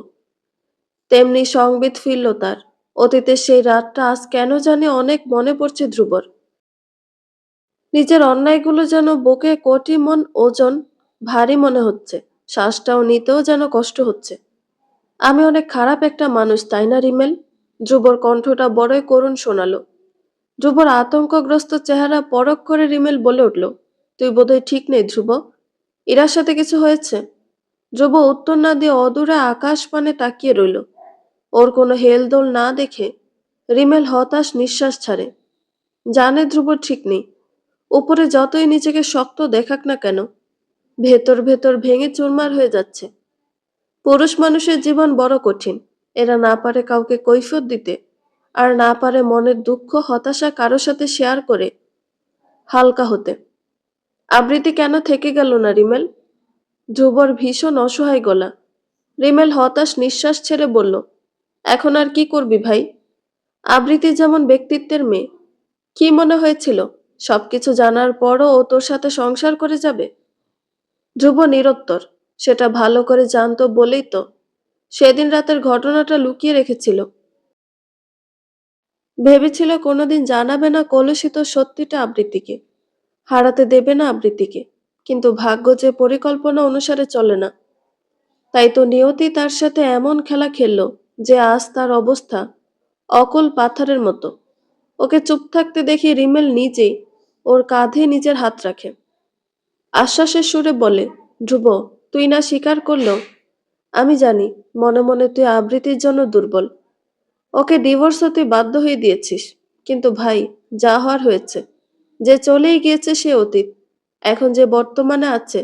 তেমনি সংবিত ফিরল তার। অতীতের সেই রাতটা আজ কেন জানি অনেক মনে পড়ছে ধ্রুবর। নিজের অন্যায়গুলো যেন বুকে কোটি মন ওজন ভারী মনে হচ্ছে। শ্বাসটাও নিতেও যেন কষ্ট হচ্ছে। আমি অনেক খারাপ একটা মানুষ, তাই না রিমেল? ধ্রুবর কণ্ঠটা বড়ই করুণ শোনালো। ধ্রুবর আতঙ্কগ্রস্ত চেহারা পরখ করে রিমেল বলে উঠল, তুই বোধহয় ঠিক নেই ধ্রুব। ইরার সাথে কিছু হয়েছে? ধ্রুব উত্তর না দিয়ে অদূরে আকাশ পানে তাকিয়ে রইল। ওর কোনো হেলদোল না দেখে রিমেল হতাশ নিঃশ্বাস ছাড়ে। জানে ধ্রুব ঠিক নেই। উপরে যতই নিজেকে শক্ত দেখাক না কেন, ভেতর ভেতর ভেঙে চুরমার হয়ে যাচ্ছে। পুরুষ মানুষের জীবন বড় কঠিন। এরা না পারে কাউকে কৈফিয়ত দিতে, আর না পারে মনের দুঃখ হতাশা কারো সাথে শেয়ার করে হালকা হতে। আবৃত্তি কেন থেকে গেল না রিমেল? ধ্রুবর ভীষণ অসহায় গলা। রিমেল হতাশ নিঃশ্বাস ছেড়ে বলল, এখন আর কি করবি ভাই? আবৃত্তি যেমন ব্যক্তিত্বের মেয়ে। কি মনে হয়েছিল সবকিছু জানার পরও ও তোর সাথে সংসার করে যাবে? ধ্রুব নিরুত্তর। সেটা ভালো করে জানতো বলেই তো সেদিন রাতের ঘটনাটা লুকিয়ে রেখেছিল। ভেবেছিল কোনোদিন জানাবে না কলুষিত সত্যিটা আবৃত্তিকে, হারাতে দেবে না আবৃত্তিকে। কিন্তু ভাগ্য যে পরিকল্পনা অনুসারে চলে না, তাই তো নিয়তি তার সাথে এমন খেলা খেলল যে আজ তার অবস্থা অকল পাথরের মতো। ওকে চুপ থাকতে দেখে রিমেল নিজেই ওর কাঁধে নিজের হাত রাখে। আশ্বাসের সুরে বলে, ধ্রুব, তুই না স্বীকার করলেও আমি জানি মনে মনে তুই আবৃত্তির জন্য দুর্বল। ওকে ডিভোর্স তুই বাধ্য হয়ে দিয়েছিস। কিন্তু ভাই, যা হওয়ার হয়েছে। যে চলেই গিয়েছে সে অতীত। এখন যে বর্তমানে আছে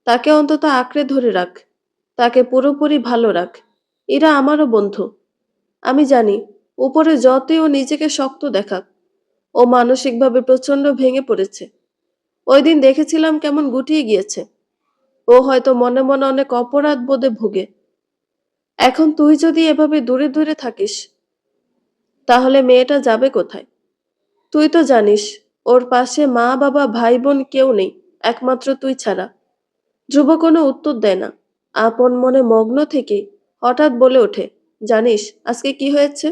তাকে অন্তত আঁকড়ে ধরে রাখ। তাকে পুরোপুরি ভালো রাখ। এরা আমারও বন্ধু। আমি জানি উপরে যতই ও নিজেকে শক্ত দেখাক, ও মানসিকভাবে প্রচন্ড ভেঙে পড়েছে। ওই দিন দেখেছিলাম কেমন গুটিয়ে গিয়েছে। ও হয়তো মনে মনে অনেক অপরাধ বোধে ভোগে। এখন তুই যদি এভাবে দূরে দূরে থাকিস, তাহলে মেয়েটা যাবে কোথায়? তুই তো জানিস ওর পাশে মা বাবা ভাই বোন কেউ নেই, একমাত্র তুই ছাড়া। ধ্রুব কোনো উত্তর দেয় না। আপন মনে মগ্ন থেকে হঠাৎ বলে ওঠে, জানিস আজকে কি হয়েছে?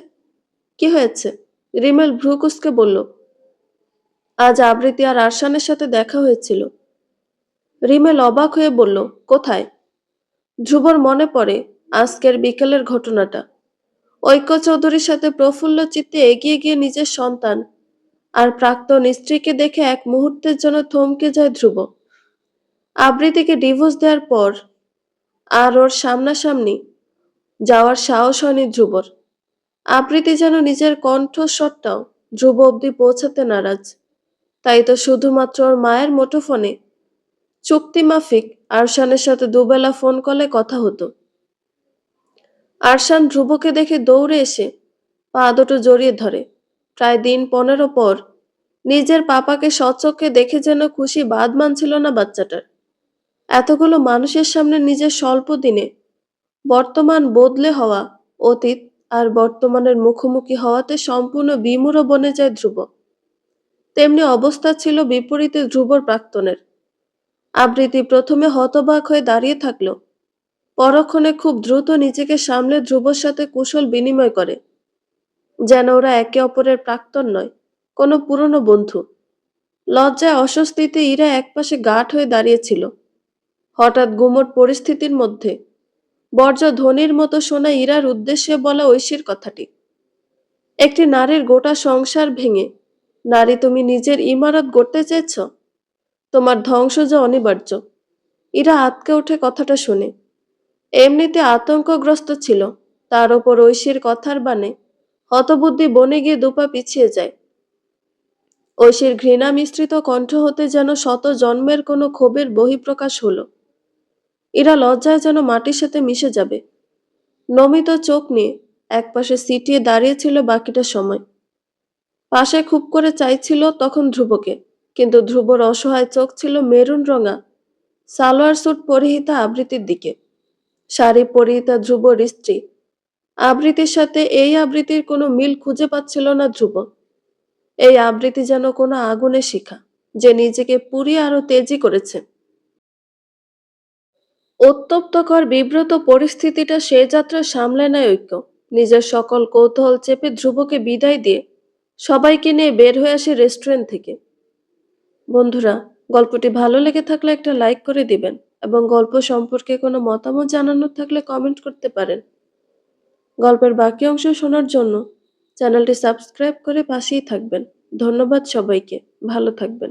কি হয়েছে? রিমেল ভ্রু কুঁচকে বলল, আজ আবৃত্তি আর আরশানের সাথে দেখা হয়েছিল। রিমেল অবাক হয়ে বলল, কোথায়? ধ্রুবর মনে পড়ে আজকের বিকেলের ঘটনাটা। ঐক্য চৌধুরীর সাথে প্রফুল্ল চিত্তে এগিয়ে গিয়ে নিজের সন্তান আর প্রাক্তন স্ত্রীকে দেখে এক মুহূর্তের জন্য থমকে যায় ধ্রুব। আবৃত্তিকে ডিভোর্স দেওয়ার পর আর ওর সামনাসামনি যাওয়ার সাহস হয়নি ধ্রুবর। আবৃত্তি যেন নিজের কণ্ঠস্বরটাও ধ্রুব অব্দি পৌঁছাতে নারাজ। তাই তো শুধুমাত্র ওর মায়ের মুঠোফোনে চুক্তিমাফিক আরশানের সাথে দুবেলা ফোন কলে কথা হতো। আরশান ধ্রুবকে দেখে দৌড়ে এসে পা দুটো জড়িয়ে ধরে। প্রায় দিন 15 পর নিজের পাপাকে স্বচক্ষে দেখে যেন খুশি বাদ মানছিল না বাচ্চাটার। এতগুলো মানুষের সামনে নিজের স্বল্প দিনে বর্তমান বদলে হওয়া অতীত আর বর্তমানের মুখোমুখি হওয়াতে সম্পূর্ণ বিমূঢ় বনে যায় ধ্রুব। তেমনি অবস্থা ছিল বিপরীতে ধ্রুবর প্রাক্তনের। আবৃত্তি প্রথমে হতবাক হয়ে দাঁড়িয়ে থাকলো, পরক্ষণে খুব দ্রুত নিজেকে সামলে ধ্রুবর সাথে কুশল বিনিময় করে, যেন ওরা একে অপরের প্রাক্তন নয়, কোনো পুরনো বন্ধু। লজ্জায় অস্বস্তিতে ইরা একপাশে গাঢ় হয়ে দাঁড়িয়েছিল। হঠাৎ গুমট পরিস্থিতির মধ্যে বর্জ্য ধ্বনির মতো শোনা ইরার উদ্দেশ্যে বলা ঐশীর কথাটি। একটি নারীর গোটা সংসার ভেঙে নারী তুমি নিজের ইমারত গড়তে চেয়েছ? তোমার ধ্বংস যে অনিবার্য। ইরা আঁতকে ওঠে কথাটা শুনে। এমনিতে আতঙ্কগ্রস্ত ছিল, তার ওপর ঐশীর কথার বানে হতবুদ্ধি বনে গিয়ে দুপা পিছিয়ে যায়। ঐশীর ঘৃণা মিশ্রিত কণ্ঠ হতে যেন শত জন্মের কোনো ক্ষোভের বহিঃপ্রকাশ হলো। ইরা লজ্জায় যেন মাটির সাথে মিশে যাবে। নমিত চোখ নিয়ে একপাশে সিটিয়ে দাঁড়িয়েছিল বাকিটা সময়। পাশে খুব করে চাইছিল তখন ধ্রুবকে, কিন্তু ধ্রুবর অসহায় চোখ ছিল মেরুন রঙা সালোয়ার স্যুট পরিহিতা আবৃতির দিকে। শাড়ি পরিহিতা ধ্রুবর স্ত্রী আবৃতির সাথে এই আবৃতির কোনো মিল খুঁজে পাচ্ছিল না ধ্রুব। এই আবৃতি যেন কোনো আগুনের শিখা, যে নিজেকে পুড়িয়ে আরো তেজি করেছে। উত্তপ্তকর বিব্রত পরিস্থিতিটা সে যাত্রা সামলে নেয় ঐক্য। নিজের সকল কৌতূহল চেপে ধ্রুবকে বিদায় দিয়ে সবাইকে নিয়ে বের হয়ে আসে রেস্টুরেন্ট থেকে। বন্ধুরা, গল্পটি ভালো লেগে থাকলে একটা লাইক করে দিবেন এবং গল্প সম্পর্কে কোনো মতামত জানানোর থাকলে কমেন্ট করতে পারেন। গল্পের বাকি অংশ শোনার জন্য চ্যানেলটি সাবস্ক্রাইব করে পাশেই থাকবেন। ধন্যবাদ সবাইকে। ভালো থাকবেন।